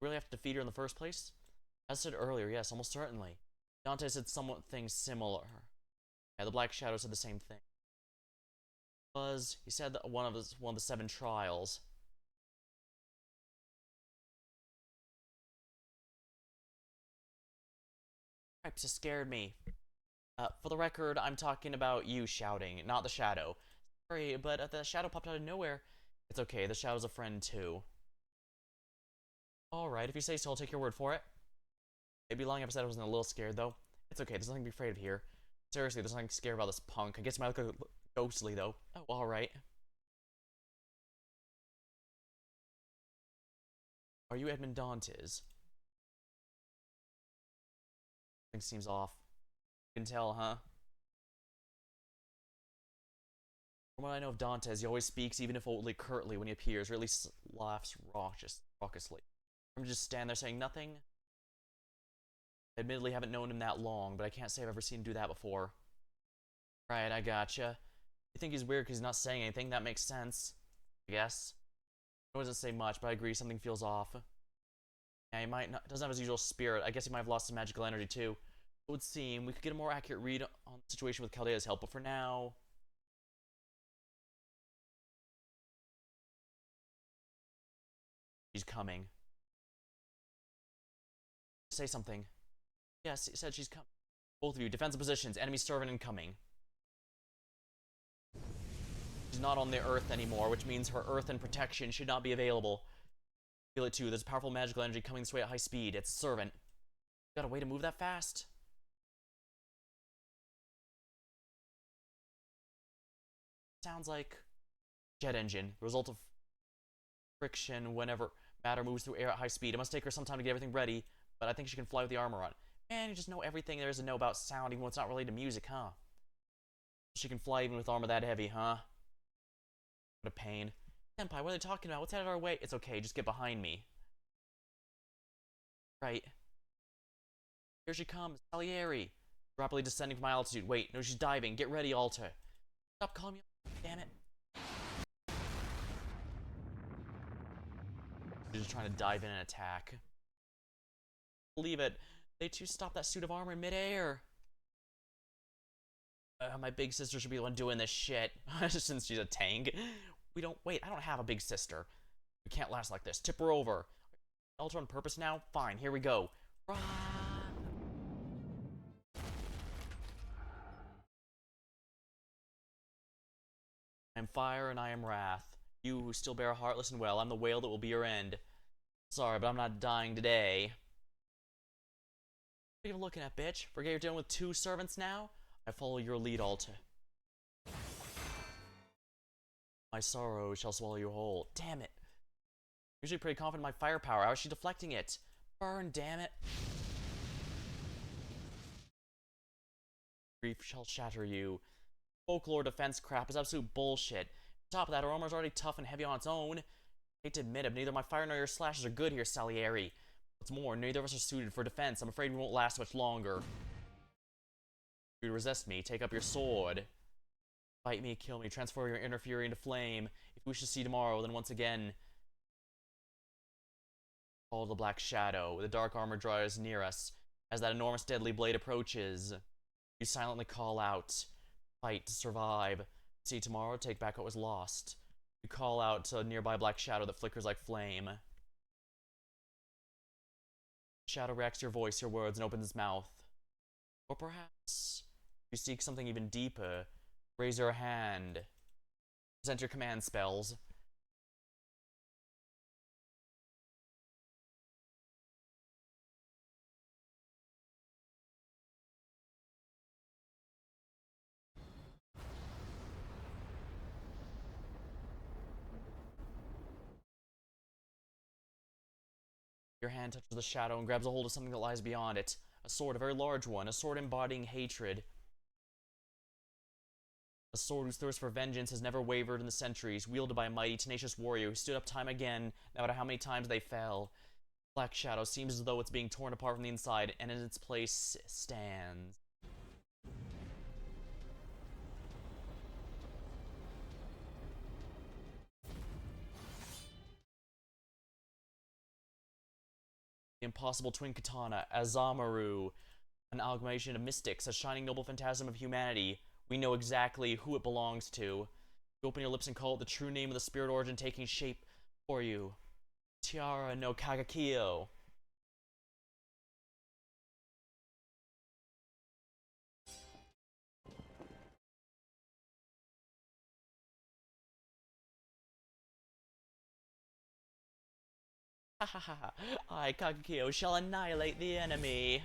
really have to defeat her in the first place? As said earlier, yes, almost certainly. Dante said something similar. Yeah, the Black Shadow said the same thing. He said that one of the 7 trials. Cripes just scared me. For the record, I'm talking about you shouting, not the Shadow. Sorry, but the Shadow popped out of nowhere. It's okay, the Shadow's a friend too. Alright, if you say so, I'll take your word for it. It'd be long if I said I wasn't a little scared, though. It's okay, there's nothing to be afraid of here. Seriously, there's nothing scary about this punk. I guess he might look ghostly, though. Oh, alright. Are you Edmund Dantes? Something seems off. You can tell, huh? From what I know of Dantes, he always speaks, even if only curtly, when he appears, or at least laughs raucously. I'm just stand there saying nothing. I admittedly haven't known him that long, but I can't say I've ever seen him do that before. Right, I gotcha. You think he's weird because he's not saying anything? That makes sense. I guess. He doesn't say much, but I agree, something feels off. Yeah, he might not, doesn't have his usual spirit. I guess he might have lost some magical energy too. It would seem we could get a more accurate read on the situation with Chaldea's help, but for now... She's coming. Say something. Yes, he said she's coming. Both of you, defensive positions, enemy servant incoming. She's not on the Earth anymore, which means her Earth and protection should not be available. Feel it too, there's powerful magical energy coming this way at high speed. It's a servant. Got a way to move that fast? Sounds like jet engine, the result of friction whenever matter moves through air at high speed. It must take her some time to get everything ready, but I think she can fly with the armor on. Man, you just know everything there is to know about sound, even when it's not related to music, huh? She can fly even with armor that heavy, huh? What a pain. Senpai, what are they talking about? What's headed our way? It's okay, just get behind me. Right. Here she comes, Salieri. Rapidly descending from my altitude. Wait, no, she's diving. Get ready, Alta. Stop calling me. Damn it. She's just trying to dive in and attack. Believe it. They too stopped that suit of armor in midair. My big sister should be the one doing this shit. Since she's a tank. Wait, I don't have a big sister. We can't last like this. Tip her over. Ultra on purpose now? Fine, here we go. Rah! I am fire and I am wrath. You who still bear a heart, listen well. I'm the whale that will be your end. Sorry, but I'm not dying today. What are you looking at, bitch? Forget you're dealing with 2 servants now? I follow your lead, Alta. My sorrow shall swallow you whole. Damn it. Usually pretty confident in my firepower. How is she deflecting it? Burn, damn it. Grief shall shatter you. Folklore defense crap is absolute bullshit. On top of that, her armor's already tough and heavy on its own. I hate to admit it, neither my fire nor your slashes are good here, Salieri. What's more, neither of us are suited for defense. I'm afraid we won't last much longer. If you resist me, take up your sword. Fight me, kill me, transform your inner fury into flame. If you wish to see tomorrow, then once again... Follow the Black Shadow. The dark armor draws near us. As that enormous deadly blade approaches, you silently call out. Fight to survive. See tomorrow, take back what was lost. You call out to a nearby black shadow that flickers like flame. Shadow reacts to your voice, your words, and opens its mouth. Or perhaps you seek something even deeper. Raise your hand. Present your command spells. Your hand touches the shadow and grabs a hold of something that lies beyond it. A sword, a very large one. A sword embodying hatred. A sword whose thirst for vengeance has never wavered in the centuries, wielded by a mighty, tenacious warrior who stood up time again, no matter how many times they fell. Black Shadow seems as though it's being torn apart from the inside, and in its place stands The impossible twin katana, Azamaru, an amalgamation of mystics, a shining noble phantasm of humanity. We know exactly who it belongs to. You open your lips and call it the true name of the spirit origin taking shape for you. Tiara no Kagakio. Ha ha ha. I, Kagakio, shall annihilate the enemy.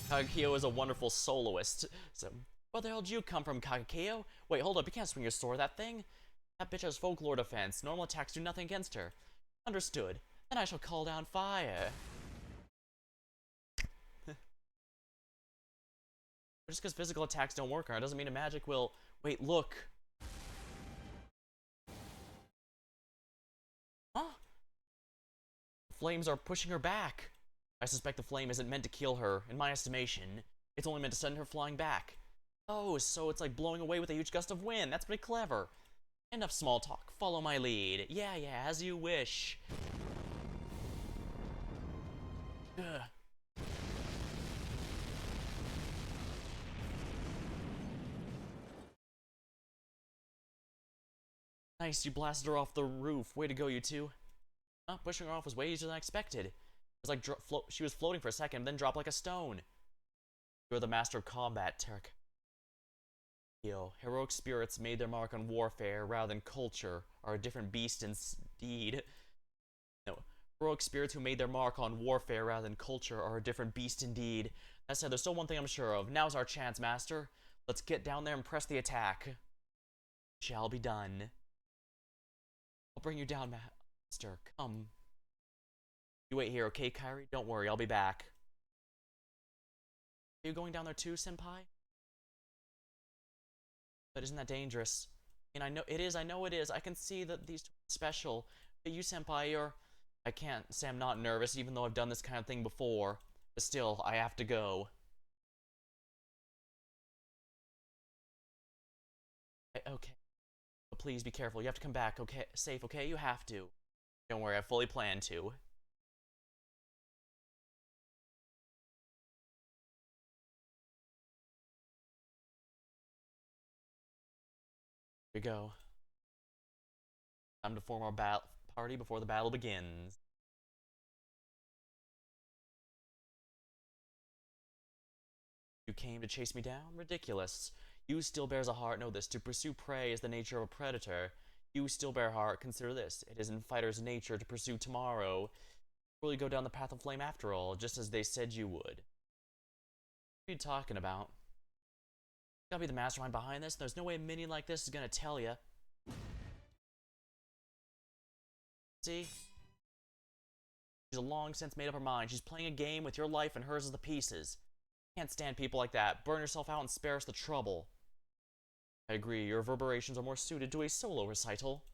Kagakio is a wonderful soloist. So, where the hell did you come from, Kagakio? Wait, hold up, you can't swing your sword at that thing. That bitch has folklore defense. Normal attacks do nothing against her. Understood. Then I shall call down fire. Just because physical attacks don't work on her doesn't mean a magic will... Wait, look. Huh? Flames are pushing her back. I suspect the flame isn't meant to kill her. In my estimation, it's only meant to send her flying back. Oh, so it's like blowing away with a huge gust of wind. That's pretty clever. Enough small talk. Follow my lead. Yeah, as you wish. Ugh. Nice, you blasted her off the roof. Way to go, you two. Pushing her off was way easier than I expected. It was like she was floating for a second, then dropped like a stone. You're the master of combat, Tarek. Heroic spirits made their mark on warfare rather than culture are a different beast indeed. No, heroic spirits who made their mark on warfare rather than culture are a different beast indeed. That said, there's still one thing I'm sure of. Now's our chance, Master. Let's get down there and press the attack. Shall be done. I'll bring you down, Master. Come. You wait here, okay, Kairi? Don't worry, I'll be back. Are you going down there too, Senpai? But isn't that dangerous? And I know it is, I can see that these two are special. But you, Senpai, you're... I can't say I'm not nervous, even though I've done this kind of thing before. But still, I have to go. Okay. But please be careful. You have to come back, okay? Safe, okay? You have to. Don't worry, I fully plan to. Here we go. Time to form our party before the battle begins. You came to chase me down? Ridiculous. You still bears a heart, know this. To pursue prey is the nature of a predator. You still bear heart, consider this. It is in fighter's nature to pursue tomorrow. Will you go down the path of flame after all, just as they said you would? What are you talking about? You gotta be the mastermind behind this. There's no way a minion like this is gonna tell you. See? She's long since made up her mind. She's playing a game with your life and hers as the pieces. Can't stand people like that. Burn yourself out and spare us the trouble. I agree, your reverberations are more suited to a solo recital.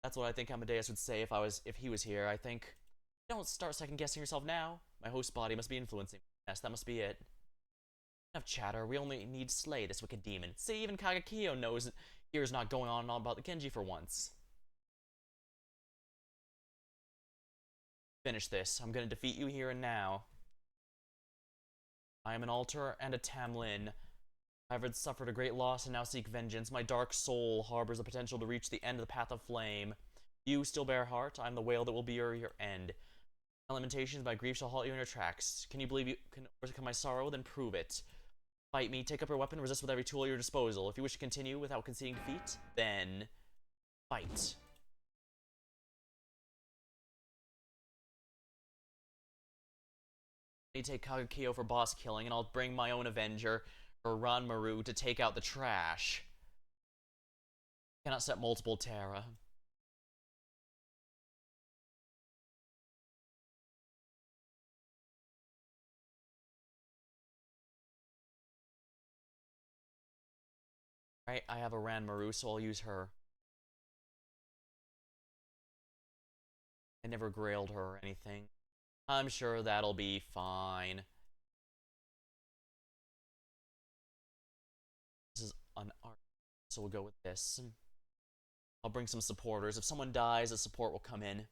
That's what I think Amadeus would say if he was here, I think. Don't start second-guessing yourself now. My host body must be influencing me. Yes, that must be it. Enough chatter, we only need to slay this wicked demon. See, even Kagakio knows here's not going on and on about the Genji for once. Finish this. I'm gonna defeat you here and now. I am an altar and a Tamlin. I've suffered a great loss and now seek vengeance. My dark soul harbors the potential to reach the end of the path of flame. You still bear heart. I'm the whale that will be your end. My lamentations, my grief shall halt you in your tracks. Can you believe you can overcome my sorrow? Then prove it. Fight me, take up your weapon, resist with every tool at your disposal. If you wish to continue without conceding defeat, then fight. I need to take Kagakio for boss killing, and I'll bring my own Avenger, or Ranmaru, to take out the trash. Cannot set multiple Terra. Right, I have a Ranmaru, so I'll use her. I never grailed her or anything. I'm sure that'll be fine. This is an art, so we'll go with this. I'll bring some supporters. If someone dies, a support will come in.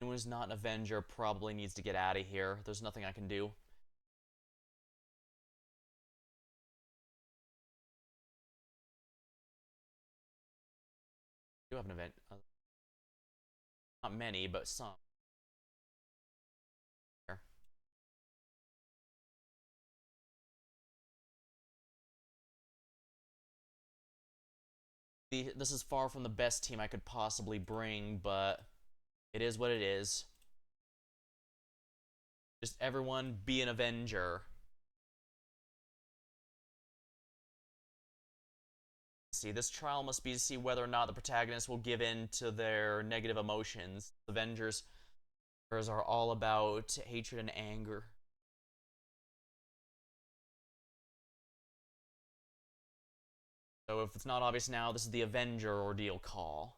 Who's not an Avenger probably needs to get out of here. There's nothing I can do. I do have an event. Not many, but some. This is far from the best team I could possibly bring, but it is what it is. Just everyone be an Avenger. See, this trial must be to see whether or not the protagonists will give in to their negative emotions. Avengers are all about hatred and anger. So if it's not obvious now, this is the Avenger Ordeal Call.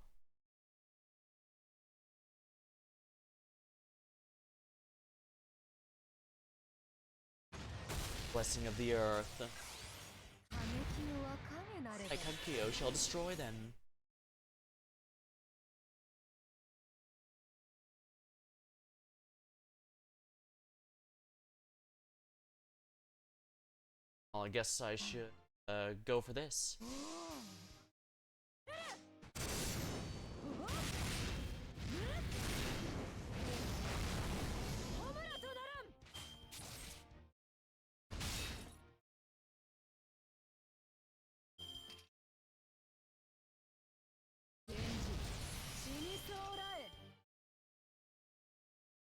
Blessing of the Earth. Kagekyo shall destroy them. Well, I guess I should go for this.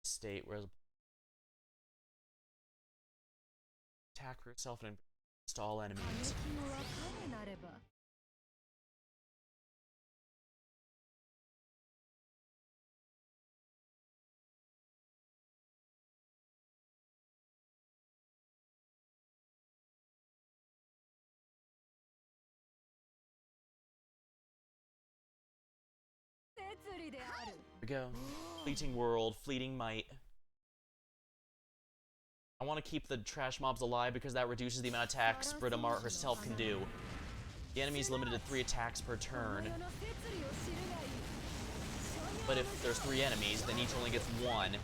State where attack yourself and against all enemies. Here we go. Fleeting world, fleeting might. I want to keep the trash mobs alive because that reduces the amount of attacks Britomart herself can do. The enemy is limited to 3 attacks per turn. But if there's 3 enemies, then each only gets 1.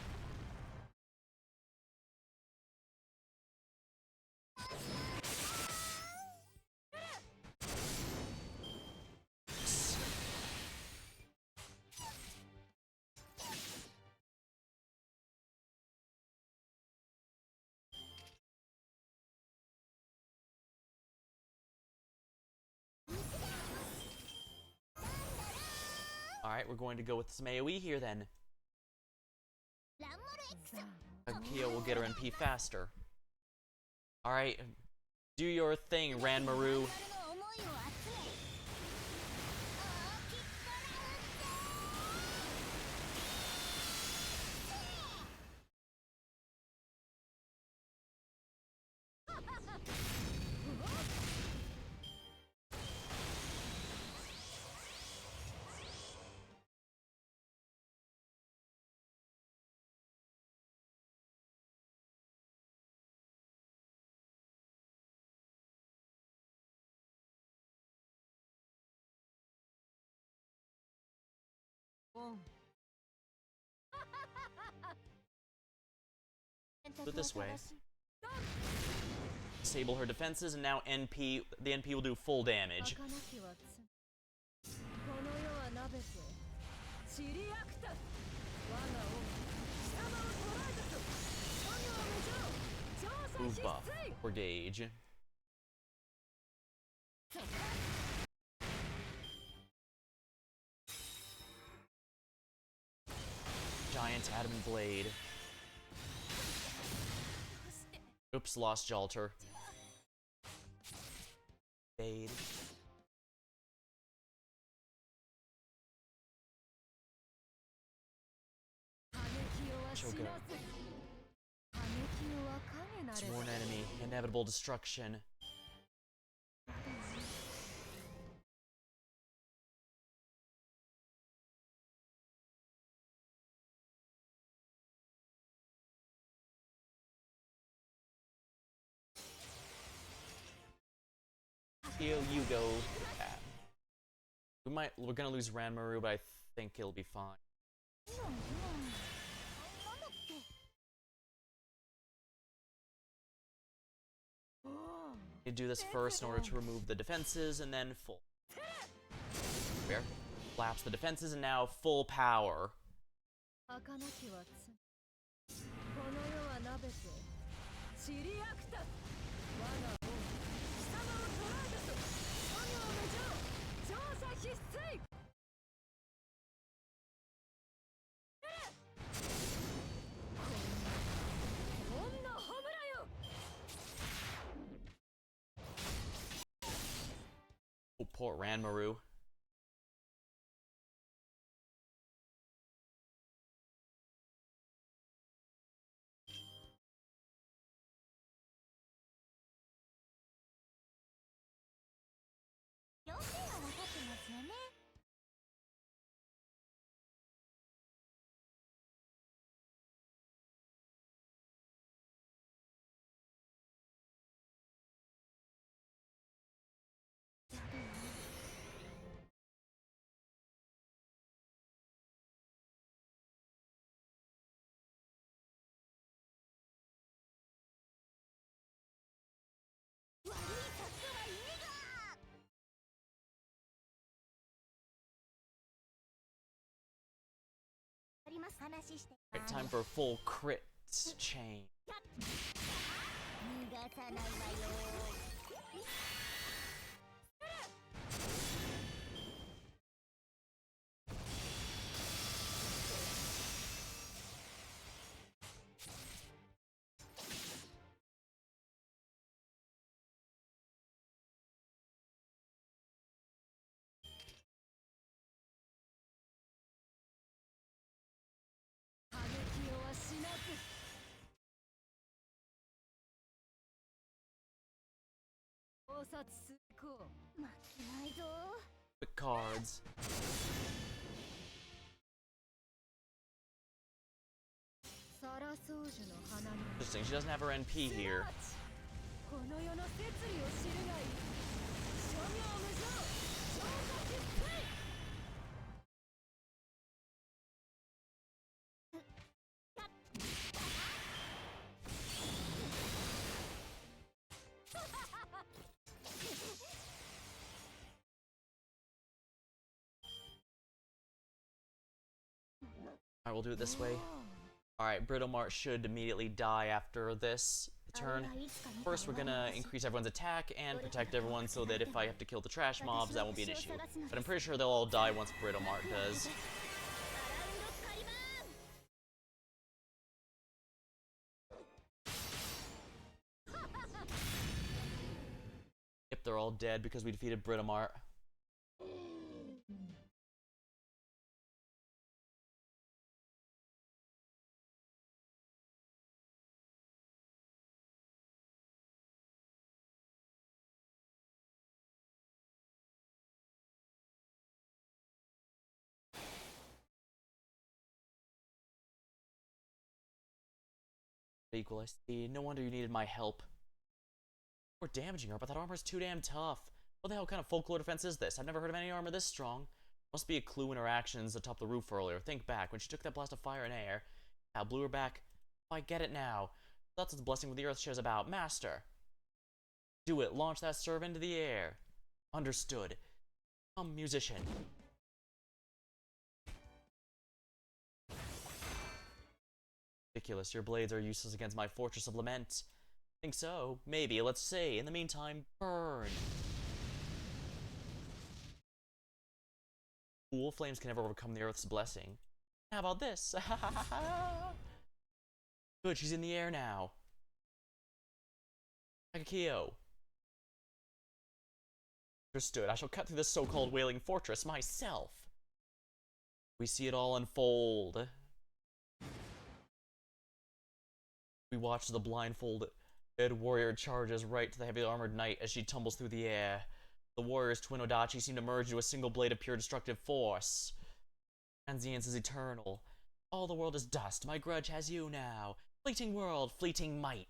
Alright, we're going to go with some AoE here then. Kia will get her MP faster. Alright, do your thing, Ranmaru. Do it this way. Disable her defenses, and now the NP will do full damage. Move buff or gauge. Giant adamant blade. Oops, lost Jalter. Fade. She'll go. Sworn enemy. Inevitable destruction. Theo, you go. We're gonna lose Ranmaru, but I think it'll be fine. could do this first in order to remove the defenses, and then full. Where? Collapse the defenses, and now full power. Oh, poor Ranmaru. Right, time for a full crit chain. Quick cards. Interesting, she doesn't have her NP here. Alright, we'll do it this way. Alright, Britomart should immediately die after this turn. First, we're gonna increase everyone's attack and protect everyone so that if I have to kill the trash mobs, that won't be an issue. But I'm pretty sure they'll all die once Britomart does. Yep, they're all dead because we defeated Britomart. Equal, I see. No wonder you needed my help. We're damaging her, but that armor's too damn tough. What the hell kind of folklore defense is this? I've never heard of any armor this strong. Must be a clue in her actions atop the roof earlier. Think back, when she took that blast of fire and air. I blew her back. Oh, I get it now. That's what the blessing with the earth shares about. Master. Do it. Launch that serve into the air. Understood. Musician. Ridiculous. Your blades are useless against my fortress of lament. Think so? Maybe. Let's see. In the meantime, burn. Cool. Flames can never overcome the earth's blessing. How about this? Good. She's in the air now. Akakio. Understood. I shall cut through this so-called wailing fortress myself. We see it all unfold. We watch the blindfolded warrior charges right to the heavily armored knight as she tumbles through the air. The warrior's twin Odachi seem to merge into a single blade of pure destructive force. Transience is eternal. All the world is dust. My grudge has you now. Fleeting world, fleeting might.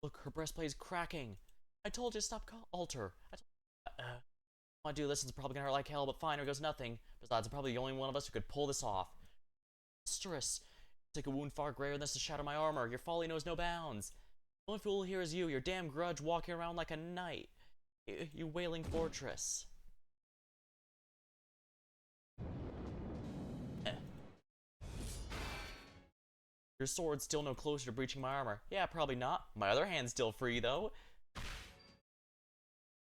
Look, her breastplate is cracking. I told you to stop alter. I do this, it's probably gonna hurt like hell, but fine, here goes nothing. Besides, I'm probably the only one of us who could pull this off. Monstrous. Take a wound far greater than this to shatter my armor. Your folly knows no bounds. The only fool here is you, your damn grudge walking around like a knight. You wailing fortress. Your sword's still no closer to breaching my armor. Yeah, probably not. My other hand's still free, though.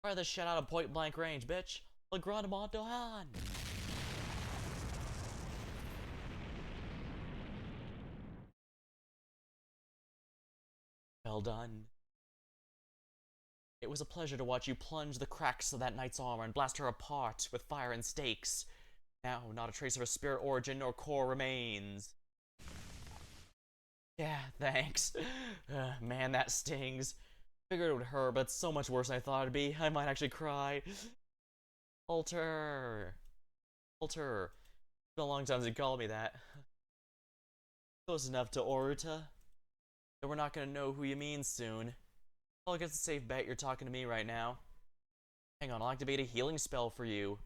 Fire this shit out of point blank range, bitch. Le Grand Mondohan. Well done. It was a pleasure to watch you plunge the cracks of that knight's armor and blast her apart with fire and stakes. Now, not a trace of her spirit origin nor core remains. Yeah, thanks. Man, that stings. Figured it would hurt, but it's so much worse than I thought it'd be. I might actually cry. Alter. Alter. It's been a long time since you called me that. Close enough to Oruta. But we're not gonna know who you mean soon. Well, I guess it's a safe bet you're talking to me right now. Hang on, I'll activate a healing spell for you.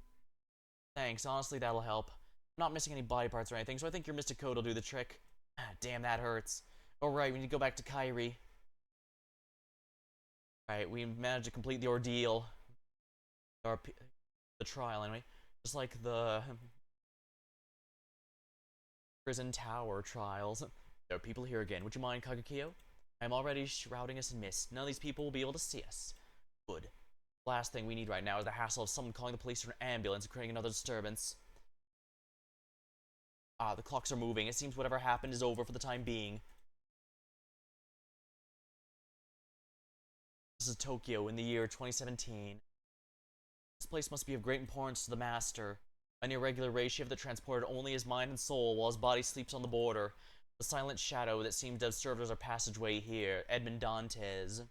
Thanks, honestly that'll help. I'm not missing any body parts or anything, so I think your Mystic Code will do the trick. Damn, that hurts. Alright, we need to go back to Kairi. Alright, we managed to complete the ordeal. The trial, anyway. Just like the prison tower trials. There are people here again. Would you mind, Kagekiyo? I am already shrouding us in mist. None of these people will be able to see us. Good. Last thing we need right now is the hassle of someone calling the police or an ambulance and creating another disturbance. Ah, the clocks are moving. It seems whatever happened is over for the time being. This is Tokyo in the year 2017. This place must be of great importance to the Master. An irregular ratio that transported only his mind and soul while his body sleeps on the border. The silent shadow that seemed to have served as our passageway here. Edmond Dantes.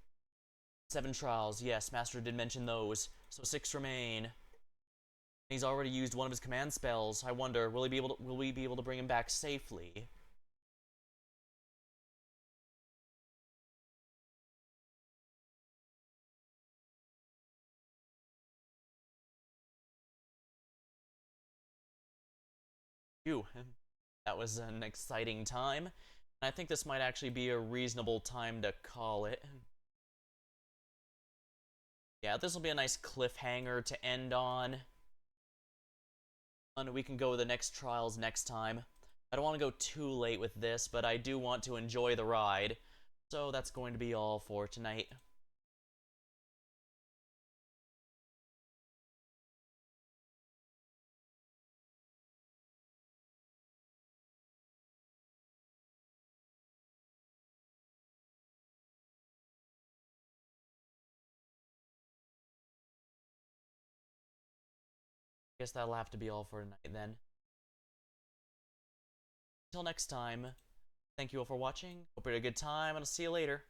7 trials, yes, Master did mention those. So 6 remain. He's already used one of his command spells. I wonder, will we be able to bring him back safely? Phew. That was an exciting time. And I think this might actually be a reasonable time to call it. Yeah, this will be a nice cliffhanger to end on. And we can go with the next trials next time. I don't want to go too late with this, but I do want to enjoy the ride. So that's going to be all for tonight. Guess that'll have to be all for tonight then. Until next time, thank you all for watching. Hope you had a good time, and I'll see you later.